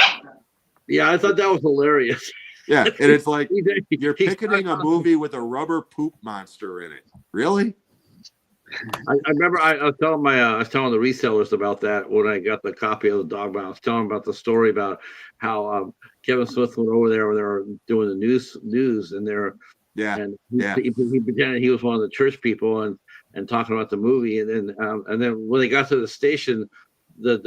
Yeah, I thought that was hilarious. Yeah, and it's like you're He's- picketing a movie with a rubber poop monster in it. Really? I remember I was telling I was telling the resellers about that when I got the copy of the Dogma. I was telling them about the story about how Kevin Smith went over there when they were doing the news and they're Yeah. and Yeah. he pretended he was one of the church people and talking about the movie and then when they got to the station, one of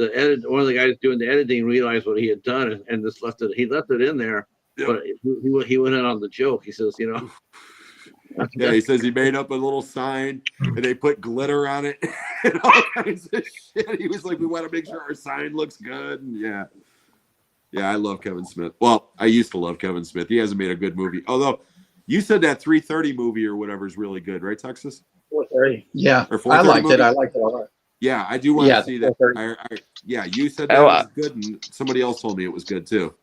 the guys doing the editing realized what he had done and just left it. He left it in there, Yeah. but he went in on the joke. He says, Yeah, he says he made up a little sign and they put glitter on it and all kinds of shit. He was like, we want to make sure our sign looks good. And yeah. Yeah, I love Kevin Smith. Well, I used to love Kevin Smith. He hasn't made a good movie. Although you said that 3:30 movie or whatever is really good, right, Texas? 4:30. Yeah, Or I 4:30 liked movie? it. I liked it a lot. Yeah, I do want Yeah, to see that. 4:30. Yeah, you said that Oh, was good, and somebody else told me it was good too.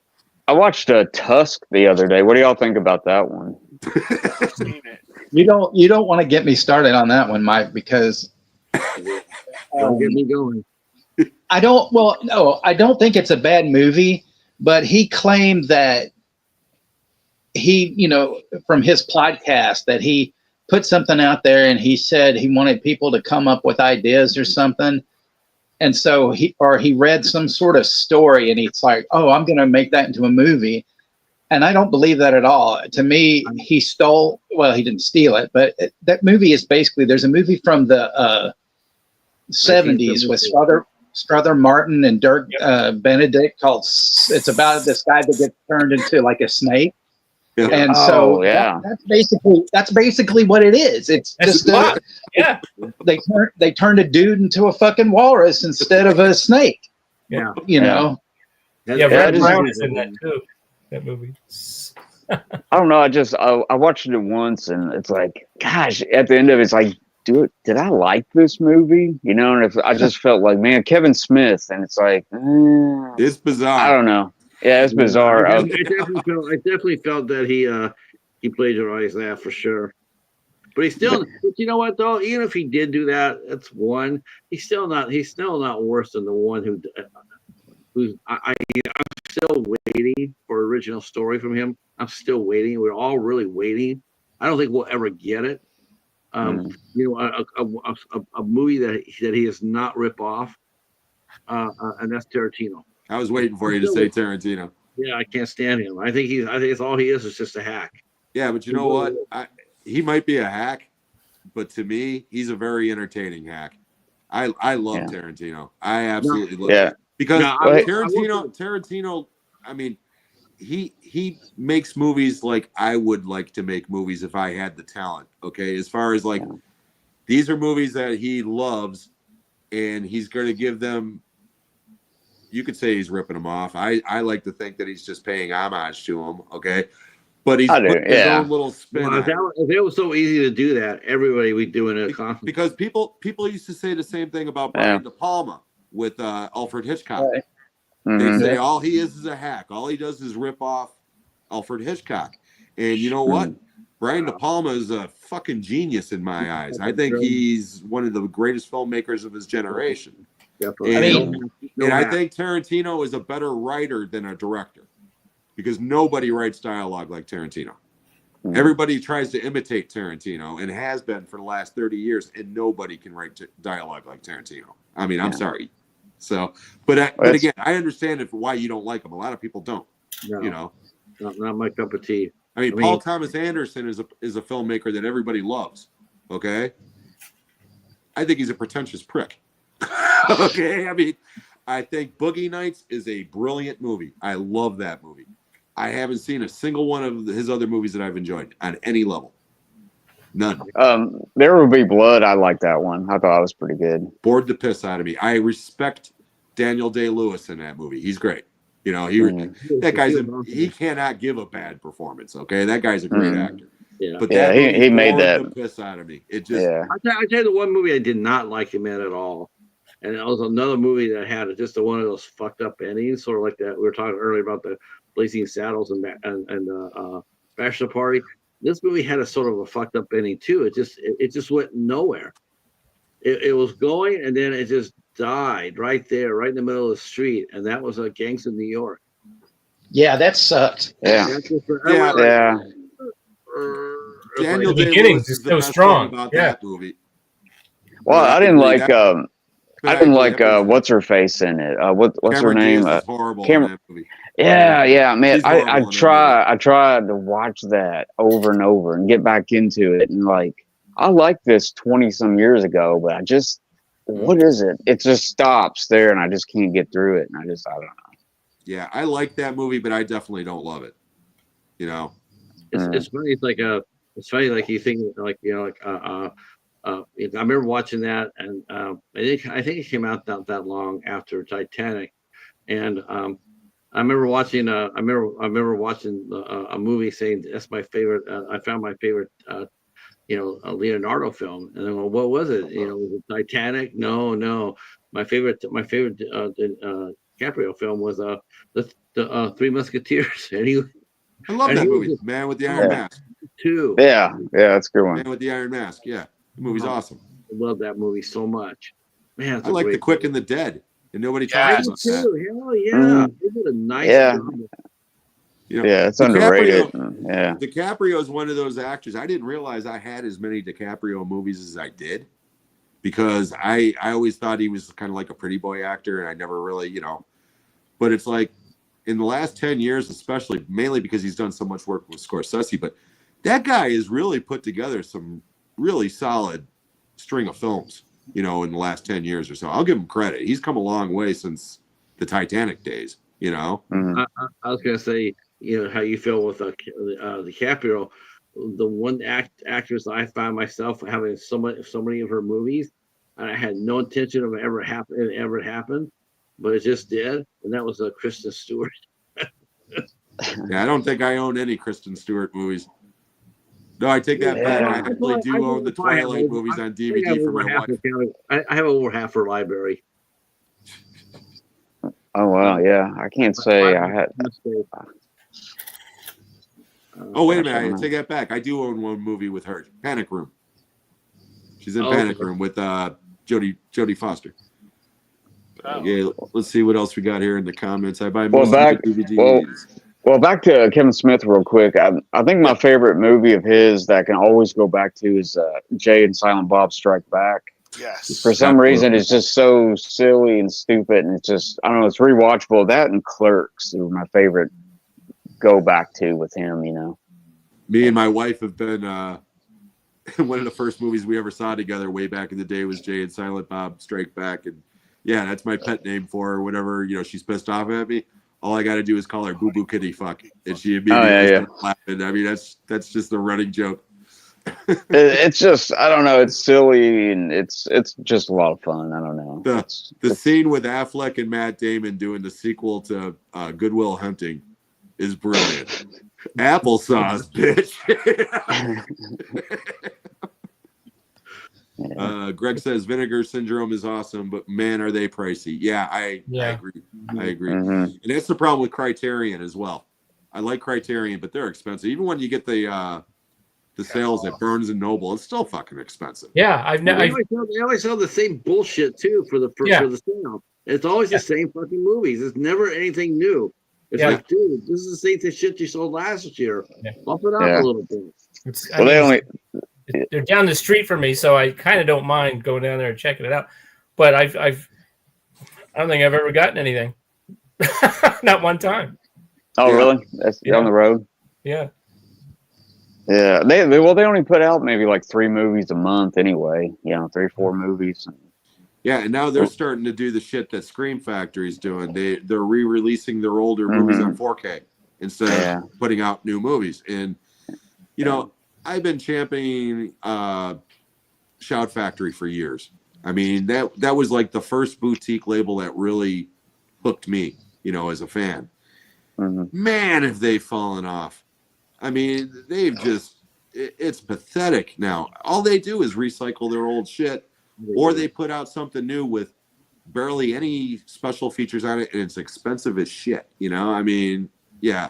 I watched Tusk the other day. What do y'all think about that one? I've seen it. You don't want to get me started on that one, Mike, because don't get me going. I don't think it's a bad movie, but he claimed that he, from his podcast that he put something out there and he said he wanted people to come up with ideas or something. And so he read some sort of story and he's like, oh, I'm going to make that into a movie. And I don't believe that at all. To me, he didn't steal it, but that movie is basically, there's a movie from the 70s with Strother Martin and Dirk Benedict called, it's about this guy that gets turned into like a snake. Yeah. And Oh, so yeah. that's basically what it is. It's That's just a lot. Yeah. they turned a dude into a fucking walrus instead of a snake. Yeah. You know, Yeah, I Red just- Brown is in that too. That movie. I don't know. I watched it once and it's like, gosh, at the end of it, it's like, did I like this movie? And if I just felt like, man, Kevin Smith, and it's like, It's bizarre. I don't know. Yeah, it's bizarre. I definitely felt that he plagiarized that for sure. But he's still, but you know what though? Even if he did do that, that's one. He's still not worse than the one who's I'm still waiting for original story from him. I'm still waiting. We're all really waiting. I don't think we'll ever get it. A movie that he has not rip off, and that's Tarantino. I was waiting for you to say Tarantino. Yeah, I can't stand him. I think it's all he is just a hack. Yeah, but you know what? He might be a hack, but to me, he's a very entertaining hack. I love Tarantino. I absolutely love Yeah. it. Because No, Tarantino, I mean, he makes movies like I would like to make movies if I had the talent. Okay, as far as like these are movies that he loves, and he's going to give them. You could say he's ripping them off. I like to think that he's just paying homage to them. Okay, but he's putting his own little spin. Well, on if it was so easy to do that, everybody would be doing it constantly. Because people used to say the same thing about Brian De Palma with Alfred Hitchcock. Right. They Mhm. say all he is a hack. All he does is rip off Alfred Hitchcock. And you know what? Brian De Palma is a fucking genius in my eyes. I think he's one of the greatest filmmakers of his generation. Definitely. And, I mean, and I think Tarantino is a better writer than a director because nobody writes dialogue like Tarantino. Mhm. Everybody tries to imitate Tarantino and has been for the last 30 years, and nobody can write dialogue like Tarantino. I mean, I'm sorry. So, but again, I understand why you don't like him. A lot of people don't. No, You know, not my cup of tea. I mean, I mean- Paul Thomas Anderson is a filmmaker that everybody loves. Okay, I think he's a pretentious prick. Okay, I mean, I think Boogie Nights is a brilliant movie. I love that movie. I haven't seen a single one of his other movies that I've enjoyed on any level. None. There Will Be Blood. I like that one. I thought it was pretty good. Bored the piss out of me. I respect Daniel Day-Lewis in that movie. He's great. You know, that guy's he cannot give a bad performance. Okay, that guy's a great actor. Yeah. But Yeah, that he movie made bored that. the piss out of me. It just Yeah. I tell you the one movie I did not like him in at all, and it was another movie that had just one of those fucked up endings, sort of like that we were talking earlier about the Blazing Saddles and Bachelor Party. This movie had a sort of a fucked up ending too. It just went nowhere. It was going, and then it just died right there, right in the middle of the street, and that was Gangs of New York. yeah, that sucked. Yeah. Yeah. Yeah. Daniel The Day-Lewis beginnings is is the so best strong. thing about Yeah. that movie. Well, I didn't agree. like. That- I didn't like what's her face in it. What's her Cameron name? Diaz is horrible Cameron- in that movie. Yeah, man. She's horrible I in that tried to watch that over and over and get back into it, and like I liked this 20 some years ago, but what is it? It just stops there, and I just can't get through it, and I don't know. Yeah, I like that movie, but I definitely don't love it. You know, It's funny. It's funny. Like you think, like I remember watching that, and I think it came out not that long after Titanic, and I remember watching. I remember watching a movie saying that's my favorite. I found my favorite. A Leonardo film, and then well, what was it? Was it Titanic? No. My favorite DiCaprio film was the Three Musketeers. And I love And that he was movie, just- Man with the Iron Mask. too. Yeah, that's a good one. Man with the Iron Mask. Yeah, the movie's awesome. I love that movie so much. Man, it's I a like The great Quick and the Dead, and nobody I talks do about that. too. Hell yeah. Mhm. They did a nice Yeah. job. You know, Yeah, it's DiCaprio- underrated. Yeah. DiCaprio is one of those actors. I didn't realize I had as many DiCaprio movies as I did because I always thought he was kind of like a pretty boy actor, and I never really, But it's like in the last 10 years, especially, mainly because he's done so much work with Scorsese, but that guy has really put together some really solid string of films, in the last 10 years or so. I'll give him credit. He's come a long way since the Titanic days, Mhm. I was gonna say, how you feel with DiCaprio. The one actress I found myself having so many of her movies, and I had no intention of it ever happened, but it just did, and that was Kristen Stewart. Yeah, I don't think I own any Kristen Stewart movies. No, I take that back. I actually do own the Twilight movies on DVD for my wife. I have over half her library. Oh wow, yeah. I can't say I had. Oh, wait a Gosh, I don't minute. I know. take that back. I do own one movie with her, Panic Room. She's in Oh, Panic okay. Room with Jodie Foster. Oh. Yeah, let's see what else we got here in the comments. I buy Well, most back- of the DVDs. Well, back to Kevin Smith real quick. I think my favorite movie of his that I can always go back to is Jay and Silent Bob Strike Back. Yes. For some reason, it's just so silly and stupid, and it's just, I don't know, it's rewatchable. That and Clerks are my favorite go back to with him, Me and my wife have been one of the first movies we ever saw together way back in the day was Jay and Silent Bob Strike Back, and yeah, that's my pet name for her. Whenever she's pissed off at me, all I got to do is call her Boo Boo Kitty Fuck, and she immediately starts laughing. I mean, that's just the running joke. It's just, I don't know, it's silly and it's just a lot of fun. I don't know. The scene with Affleck and Matt Damon doing the sequel to Good Will Hunting is brilliant. Applesauce, bitch. Greg says Vinegar Syndrome is awesome, but man, are they pricey. Yeah, I agree. I agree. Mhm. And that's the problem with Criterion as well. I like Criterion, but they're expensive. Even when you get the sales at Barnes and Noble, it's still fucking expensive. Yeah, I've never. They always sell the same bullshit too for the Yeah. sale. It's always the same fucking movies. It's never anything new. It's Yeah. like, dude, this is the same shit you sold last year. Yeah. Bump it up Yeah. a little bit. Well, they only they're down the street from me, so I kind of don't mind going down there and checking it out. But I don't think I've ever gotten anything. Not one time. Oh, Yeah. really? That's Yeah. down the road. Yeah. Yeah, they only put out maybe like 3 movies a month anyway. 3 or 4 movies. Yeah, and now they're starting to do the shit that Scream Factory's doing. They're re-releasing their older movies on 4K instead of putting out new movies. And I've been championing Shout Factory for years. I mean, that was like the first boutique label that really hooked me, as a fan. Mm-hmm. Man, have they fallen off. I mean, it's pathetic now. All they do is recycle their old shit, or they put out something new with barely any special features on it, and it's expensive as shit. I mean, yeah.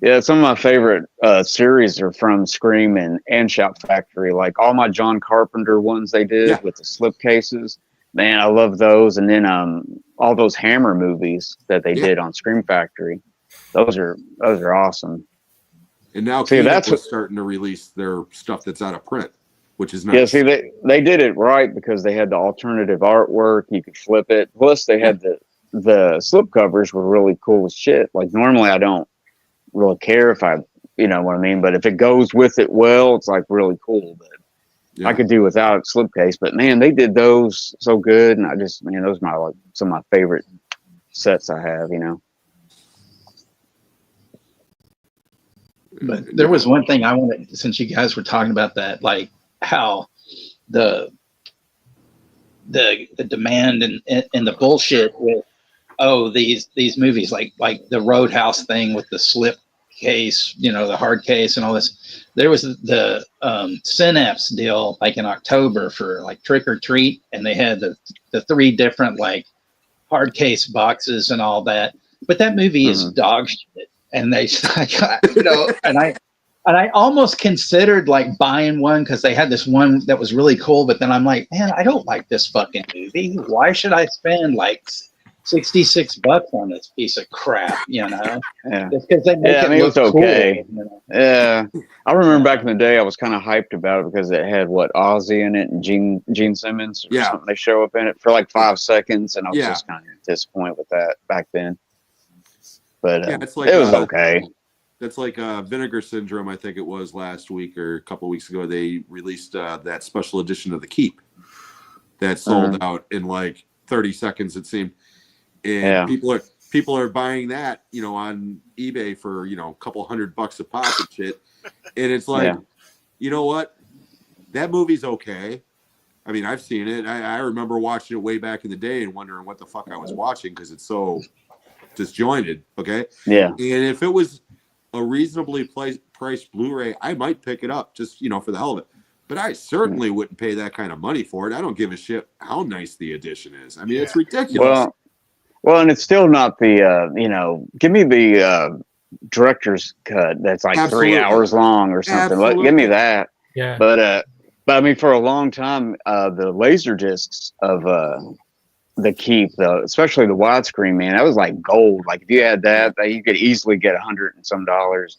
Yeah, some of my favorite series are from Scream and Shout Factory. Like all my John Carpenter ones they did with the slipcases. Man, I love those. And then all those Hammer movies that they did on Scream Factory. Those are awesome. And now that's starting to release their stuff that's out of print, which is nice. Yeah, see, they did it right because they had the alternative artwork. You could flip it. Plus, they had the slip covers were really cool as shit. Like normally, I don't really care if you know what I mean. But if it goes with it well, it's like really cool. But I could do without slipcase. But man, they did those so good, and those are some of my favorite sets I have. But there was one thing I wanted, since you guys were talking about that, like how the demand and the bullshit with these movies like the Roadhouse thing with the slip case, the hard case and all this. There was the Synapse deal like in October for like Trick or Treat, and they had the 3 different like hard case boxes and all that. But that movie is dog shit. And they, and I almost considered like buying one because they had this one that was really cool. But then I'm like, man, I don't like this fucking movie. Why should I spend like $66 on this piece of crap? Yeah. Just because they make it look okay. Cool, Yeah, I remember back in the day, I was kind of hyped about it because it had Ozzy in it and Gene Simmons or something. They show up in it for like 5 seconds, and I was just kind of disappointed with that back then. But it's like, it was okay. That's like Vinegar Syndrome, I think it was last week or a couple of weeks ago. They released that special edition of The Keep that sold out in like 30 seconds, it seemed. And people are buying that, on eBay for, a couple $100 a pop and shit. And it's like, you know what? That movie's okay. I mean, I've seen it. I remember watching it way back in the day and wondering what the fuck I was watching because it's so disjointed. Okay. Yeah. And if it was a reasonably priced Blu-ray, I might pick it up just, for the hell of it. But I certainly wouldn't pay that kind of money for it. I don't give a shit how nice the edition is. I mean, it's ridiculous. Well, and it's still not the, give me the director's cut that's like 3 hours long or something. Give me that. Yeah. But I mean, for a long time, the laser discs of The Keep, especially the widescreen, man, that was like gold. Like if you had that, you could easily get $100 and some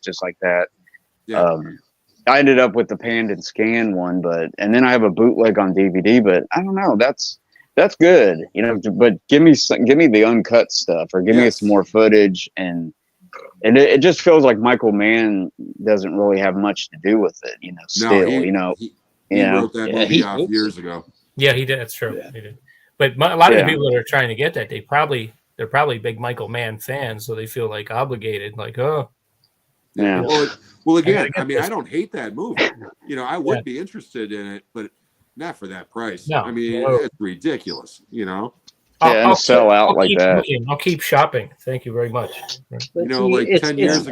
just like that. Yeah. I ended up with the Panned and Scan one, and then I have a bootleg on DVD. But I don't know. That's good, But give me the uncut stuff, or give me some more footage, and it just feels like Michael Mann doesn't really have much to do with it, Still, he wrote that movie off years ago. Yeah, he did. That's true. Yeah. He did. But a lot of the people that are trying to get that, they're probably big Michael Mann fans, so they feel like obligated, like, yeah. Well, again, I mean, I don't hate that movie. I would be interested in it, but not for that price. No, I mean, it's ridiculous. I'll sell out like that. I'll keep shopping. Thank you very much. Like 10 years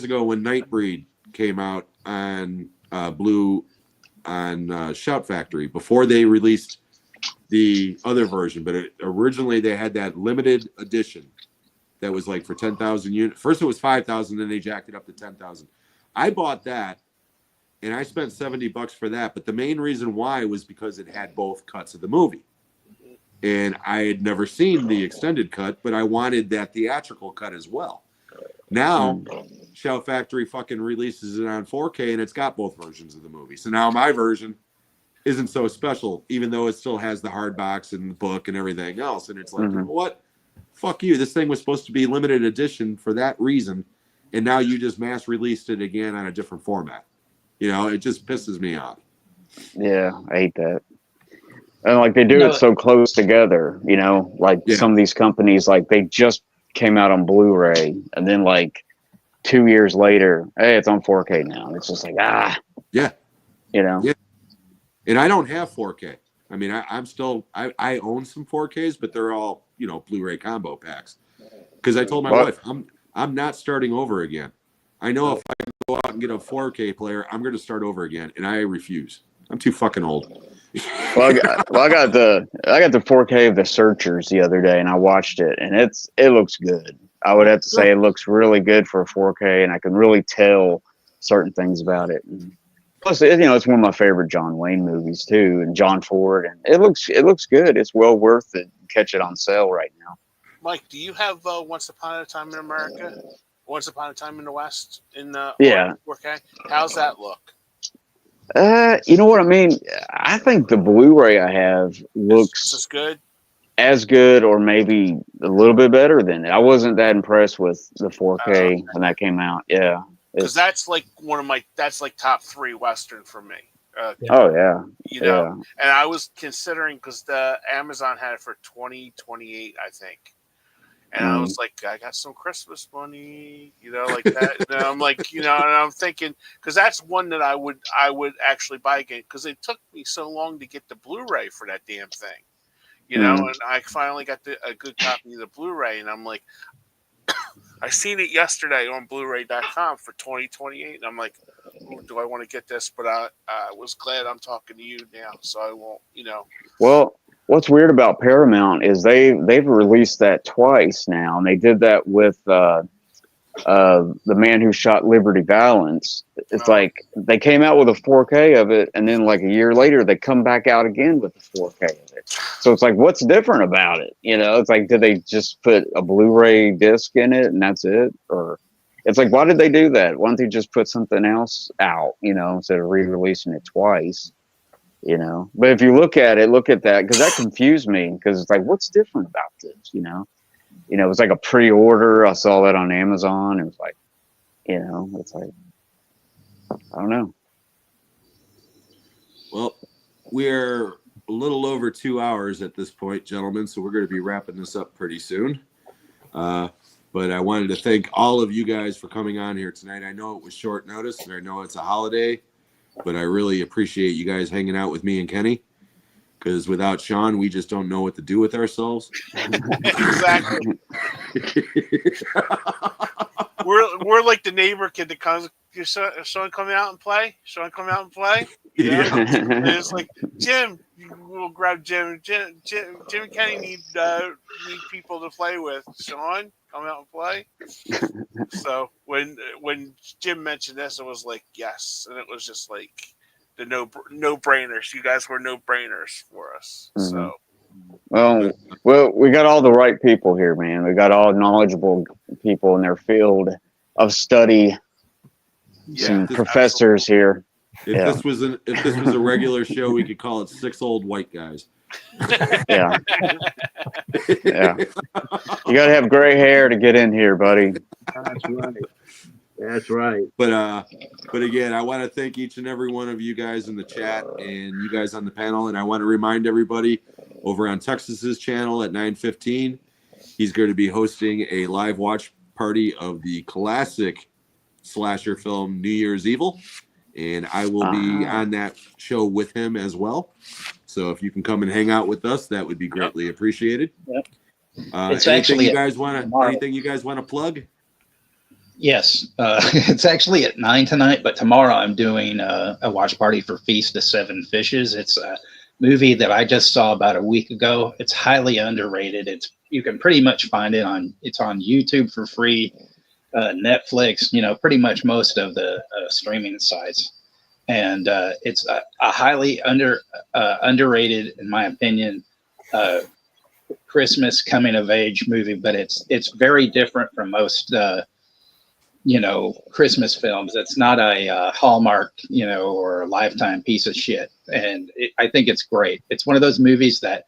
ago when Nightbreed came out on Blue on Shout Factory, before they released the other version, but originally they had that limited edition that was like for 10,000 units. First it was 5,000, then they jacked it up to 10,000. I bought that and I spent $70 for that, but the main reason why was because it had both cuts of the movie. And I had never seen the extended cut, but I wanted that theatrical cut as well. Now, Shout Factory fucking releases it on 4K and it's got both versions of the movie. So now my version isn't so special, even though it still has the hard box and the book and everything else. And it's like, you know what? Fuck you. This thing was supposed to be limited edition for that reason. And now you just mass released it again on a different format. You know, it just pisses me off. Yeah, I hate that. And like they do it so close together, you know, like some of these companies, like they just came out on Blu-ray and then like 2 years later, hey, it's on 4K now. And it's just like, yeah, you know. Yeah. And I don't have 4K. I mean, I'm still, I own some 4Ks, but they're all, you know, Blu-ray combo packs. Because I told my wife, I'm not starting over again. I know if I go out and get a 4K player, I'm going to start over again, and I refuse. I'm too fucking old. I got the 4K of The Searchers the other day, and I watched it, and it looks good. I would have to say it looks really good for a 4K, and I can really tell certain things about it. And plus, you know, it's one of my favorite John Wayne movies too, and John Ford, and it looks good. It's well worth it. Catch it on sale right now. Mike, do you have Once Upon a Time in America? Once Upon a Time in the West in the 4K? How's that look? You know what I mean? I think the Blu-ray I have looks as good or maybe a little bit better than it. I wasn't that impressed with the 4K when that came out. Yeah. Because that's like that's like top 3 Western for me. Oh yeah. You know, and I was considering because the Amazon had it for $20.28, I think. And I was like, I got some Christmas money, you know, like that. And I'm like, you know, and I'm thinking, because that's one that I would actually buy again, because it took me so long to get the Blu-ray for that damn thing, you know. And I finally got a good copy of the Blu-ray, and I'm like, I seen it yesterday on Blu-ray.com for $20.28, and I'm like, ooh, do I want to get this? But I was glad I'm talking to you now, so I won't, you know. Well, what's weird about Paramount is they've released that twice now, and they did that with The Man Who Shot Liberty Valance. It's like they came out with a 4K of it, and then like a year later they come back out again with the 4K of it. So it's like, what's different about it? You know, it's like, did they just put a Blu-ray disc in it and that's it? Or it's like, why did they do that? Why don't they just put something else out, you know, instead of re-releasing it twice? You know, but if you look at that, because that confused me, because it's like, what's different about this? You know, it was like a pre-order. I saw that on Amazon. It was like, you know, it's like, I don't know. Well, we're a little over 2 hours at this point, gentlemen, so we're going to be wrapping this up pretty soon. But I wanted to thank all of you guys for coming on here tonight. I know it was short notice, and I know it's a holiday, but I really appreciate you guys hanging out with me and Kenny, because without Sean, we just don't know what to do with ourselves. Exactly. we're like the neighbor kid that comes. Sean come out and play. Sean come out and play. Yeah. And it's like, Jim, we'll grab Jim. Jim and Kenny need people to play with. Sean, come out and play. So when Jim mentioned this, it was like, yes, and it was just like the no brainers. You guys were no brainers for us. So. Well, we got all the right people here, man. We got all knowledgeable people in their field of study. Some professors here. If this was a regular show, we could call it 6 old white guys. Yeah. Yeah. You got to have gray hair to get in here, buddy. That's right. That's right. But again, I want to thank each and every one of you guys in the chat and you guys on the panel. And I want to remind everybody over on Texas's channel at 9:15, he's going to be hosting a live watch party of the classic slasher film New Year's Evil, and I will be on that show with him as well. So if you can come and hang out with us, that would be greatly appreciated. Yep. Anything you guys want to plug? Yes, it's actually at 9 tonight, but tomorrow I'm doing a watch party for Feast of Seven Fishes. It's movie that I just saw about a week ago. It's highly underrated. You can pretty much find it on YouTube for free, Netflix, pretty much most of the streaming sites. And it's a highly underrated, in my opinion, Christmas coming of age movie, but it's very different from most Christmas films. It's not a Hallmark, or a Lifetime piece of shit. And I think it's great. It's one of those movies that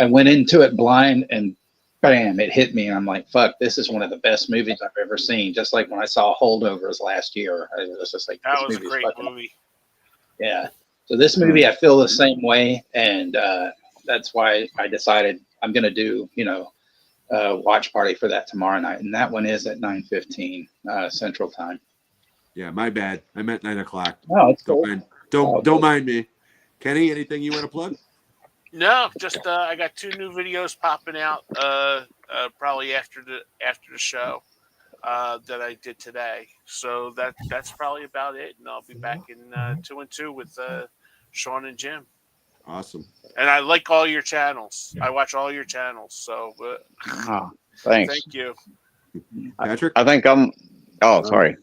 I went into it blind and bam, it hit me. And I'm like, fuck, this is one of the best movies I've ever seen. Just like when I saw Holdovers last year, I was just like, That was a great movie. Yeah. So this movie, I feel the same way. And that's why I decided I'm going to do, watch party for that tomorrow night. And that one is at 9:15 Central Time. Yeah, my bad. I meant 9 o'clock. Oh, it's cool. Don't mind me. Kenny, anything you want to plug? No, just I got 2 new videos popping out probably after the show that I did today. So that's probably about it, and I'll be back in 2 and 2 with Sean and Jim. Awesome. And I like all your channels. I watch all your channels. So Thanks. thank you. Patrick? I think I'm. Oh, sorry.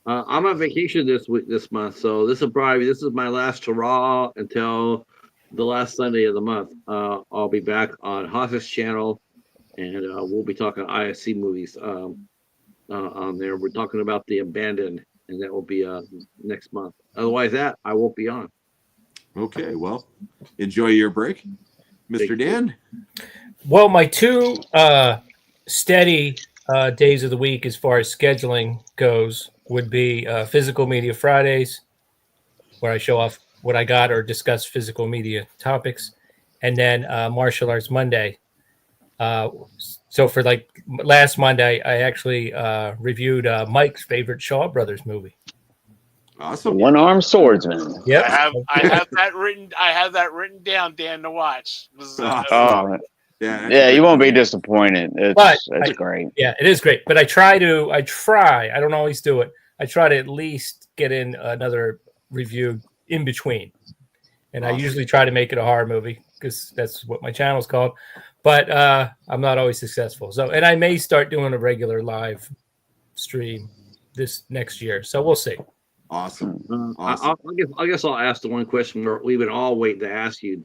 I'm on vacation this month, so this is my last hurrah until the last Sunday of the month. I'll be back on Haas's channel, and we'll be talking ISC movies on there. We're talking about The Abandoned, and that will be next month. Otherwise, I won't be on. Okay, well, enjoy your break. Mr. Dan? Well, my 2 steady days of the week as far as scheduling goes would be Physical Media Fridays, where I show off what I got or discuss physical media topics, and then Martial Arts Monday. So for like last Monday, I actually reviewed Mike's favorite Shaw Brothers movie. Awesome. One-armed swordsman. Yeah, I have that written. I have that written down, Dan, to watch. Oh, Yeah, yeah, you won't be disappointed. It's great. Yeah, it is great. But I try. I don't always do it. I try to at least get in another review in between. And Awesome. I usually try to make it a horror movie because that's what my channel's called. But I'm not always successful. So, and I may start doing a regular live stream this next year. So we'll see. Awesome. I guess I'll ask the one question we've been all waiting to ask you.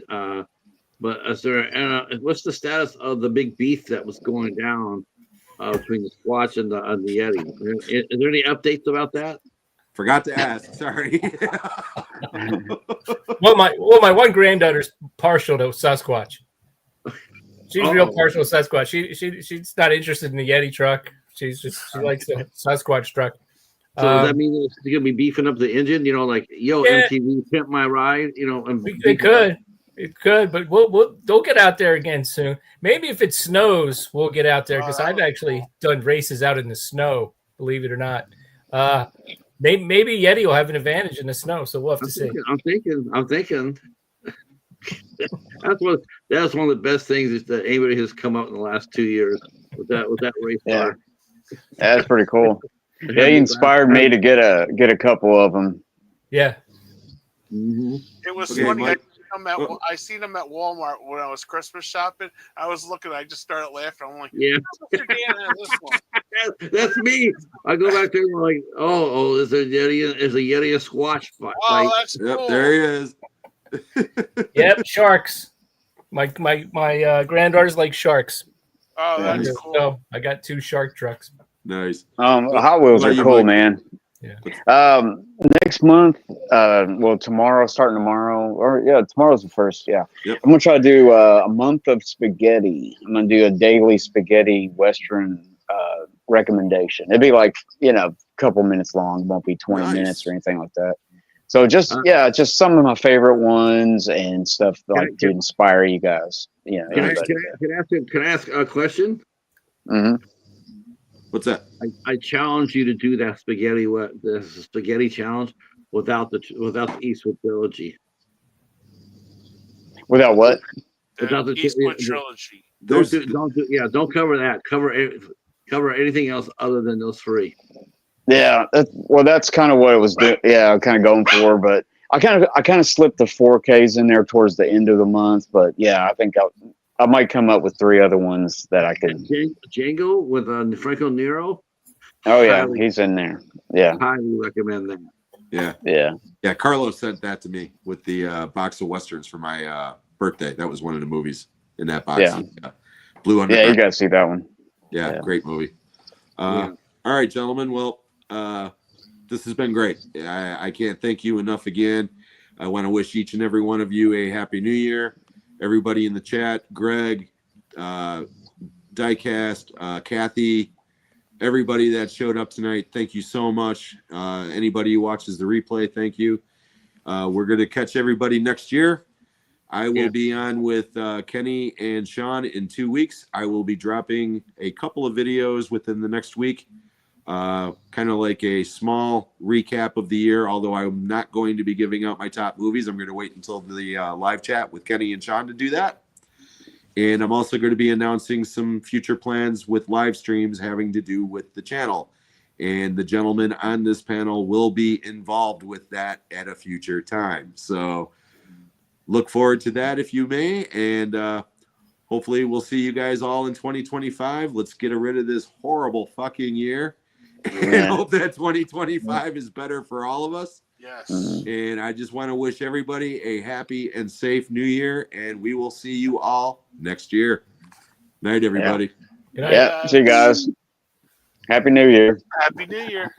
But is there what's the status of the big beef that was going down between the Squatch and the Yeti? Is there any updates about that? Forgot to ask. Sorry. Well, my one granddaughter's partial to Sasquatch. She's real partial to Sasquatch. She's not interested in the Yeti truck. She likes the Sasquatch truck. So does that mean they're gonna be beefing up the engine? Like, yo, Yeah. MTV pimp my ride. And It could, but they'll get out there again soon. Maybe if it snows, we'll get out there because I've actually done races out in the snow. Believe it or not, maybe Yeti will have an advantage in the snow. So we'll have to see. I'm thinking. That's one of the best things is that anybody has come up in the last 2 years with that race car. That's pretty cool. Yeah, he inspired me to get a couple of them. Yeah. Mm-hmm. It was Okay, funny. Mike. I seen them at Walmart when I was Christmas shopping. I was looking. I just started laughing. I'm like, Yeah. Mr. Dan had this one. That's me. I go back there and I'm like, oh, is a Yeti a Squatch fight? Oh, that's Yep, cool. there he is. Yep. Sharks. My granddaughter's like sharks. Oh, that's Nice. cool. So I got 2 shark trucks. Nice. Hot Wheels What are about you, cool, Mike? man. Yeah. Next month, starting tomorrow, tomorrow's the first. Yeah, Yep. I'm gonna try to do a month of spaghetti. I'm gonna do a daily spaghetti Western recommendation. It'd be like a couple minutes long. It won't be 20 Nice. minutes or anything like that. So just some of my favorite ones and stuff to inspire you guys. Can I ask a question? Mm-hmm. What's that? I challenge you to do that the spaghetti challenge without the Eastwood trilogy. Without what? Without the Eastwood trilogy. Don't cover that. Cover anything else other than those 3. Yeah, that's kind of what it was. Kind of going for. But I kind of slipped the 4Ks in there towards the end of the month, but yeah, I think I might come up with 3 other ones that I can. Django with Franco Nero. Oh yeah, Highly- he's in there. Yeah, Highly recommend that. Yeah. yeah. Yeah. Carlos sent that to me with the box of Westerns for my birthday. That was one of the movies in that box. Yeah. Blue Yeah, Underground. you got to see that one. Yeah, Yeah. great movie. Yeah. All right, gentlemen. Well, this has been great. I can't thank you enough again. I want to wish each and every one of you a happy new year. Everybody in the chat, Greg, Diecast, Kathy, everybody that showed up tonight, thank you so much. Anybody who watches the replay, thank you. We're going to catch everybody next year. I will be on with Kenny and Sean in 2 weeks. I will be dropping a couple of videos within the next week, kind of like a small recap of the year, although I'm not going to be giving out my top movies. I'm going to wait until the live chat with Kenny and Sean to do that. And I'm also going to be announcing some future plans with live streams having to do with the channel. And the gentleman on this panel will be involved with that at a future time. So look forward to that if you may. And hopefully we'll see you guys all in 2025. Let's get rid of this horrible fucking year. And Yeah. hope that 2025 is better for all of us. Yes. And I just want to wish everybody a happy and safe new year. And we will see you all next year. Night, everybody. Good night. Yeah. See you guys. Happy New Year. Happy New Year.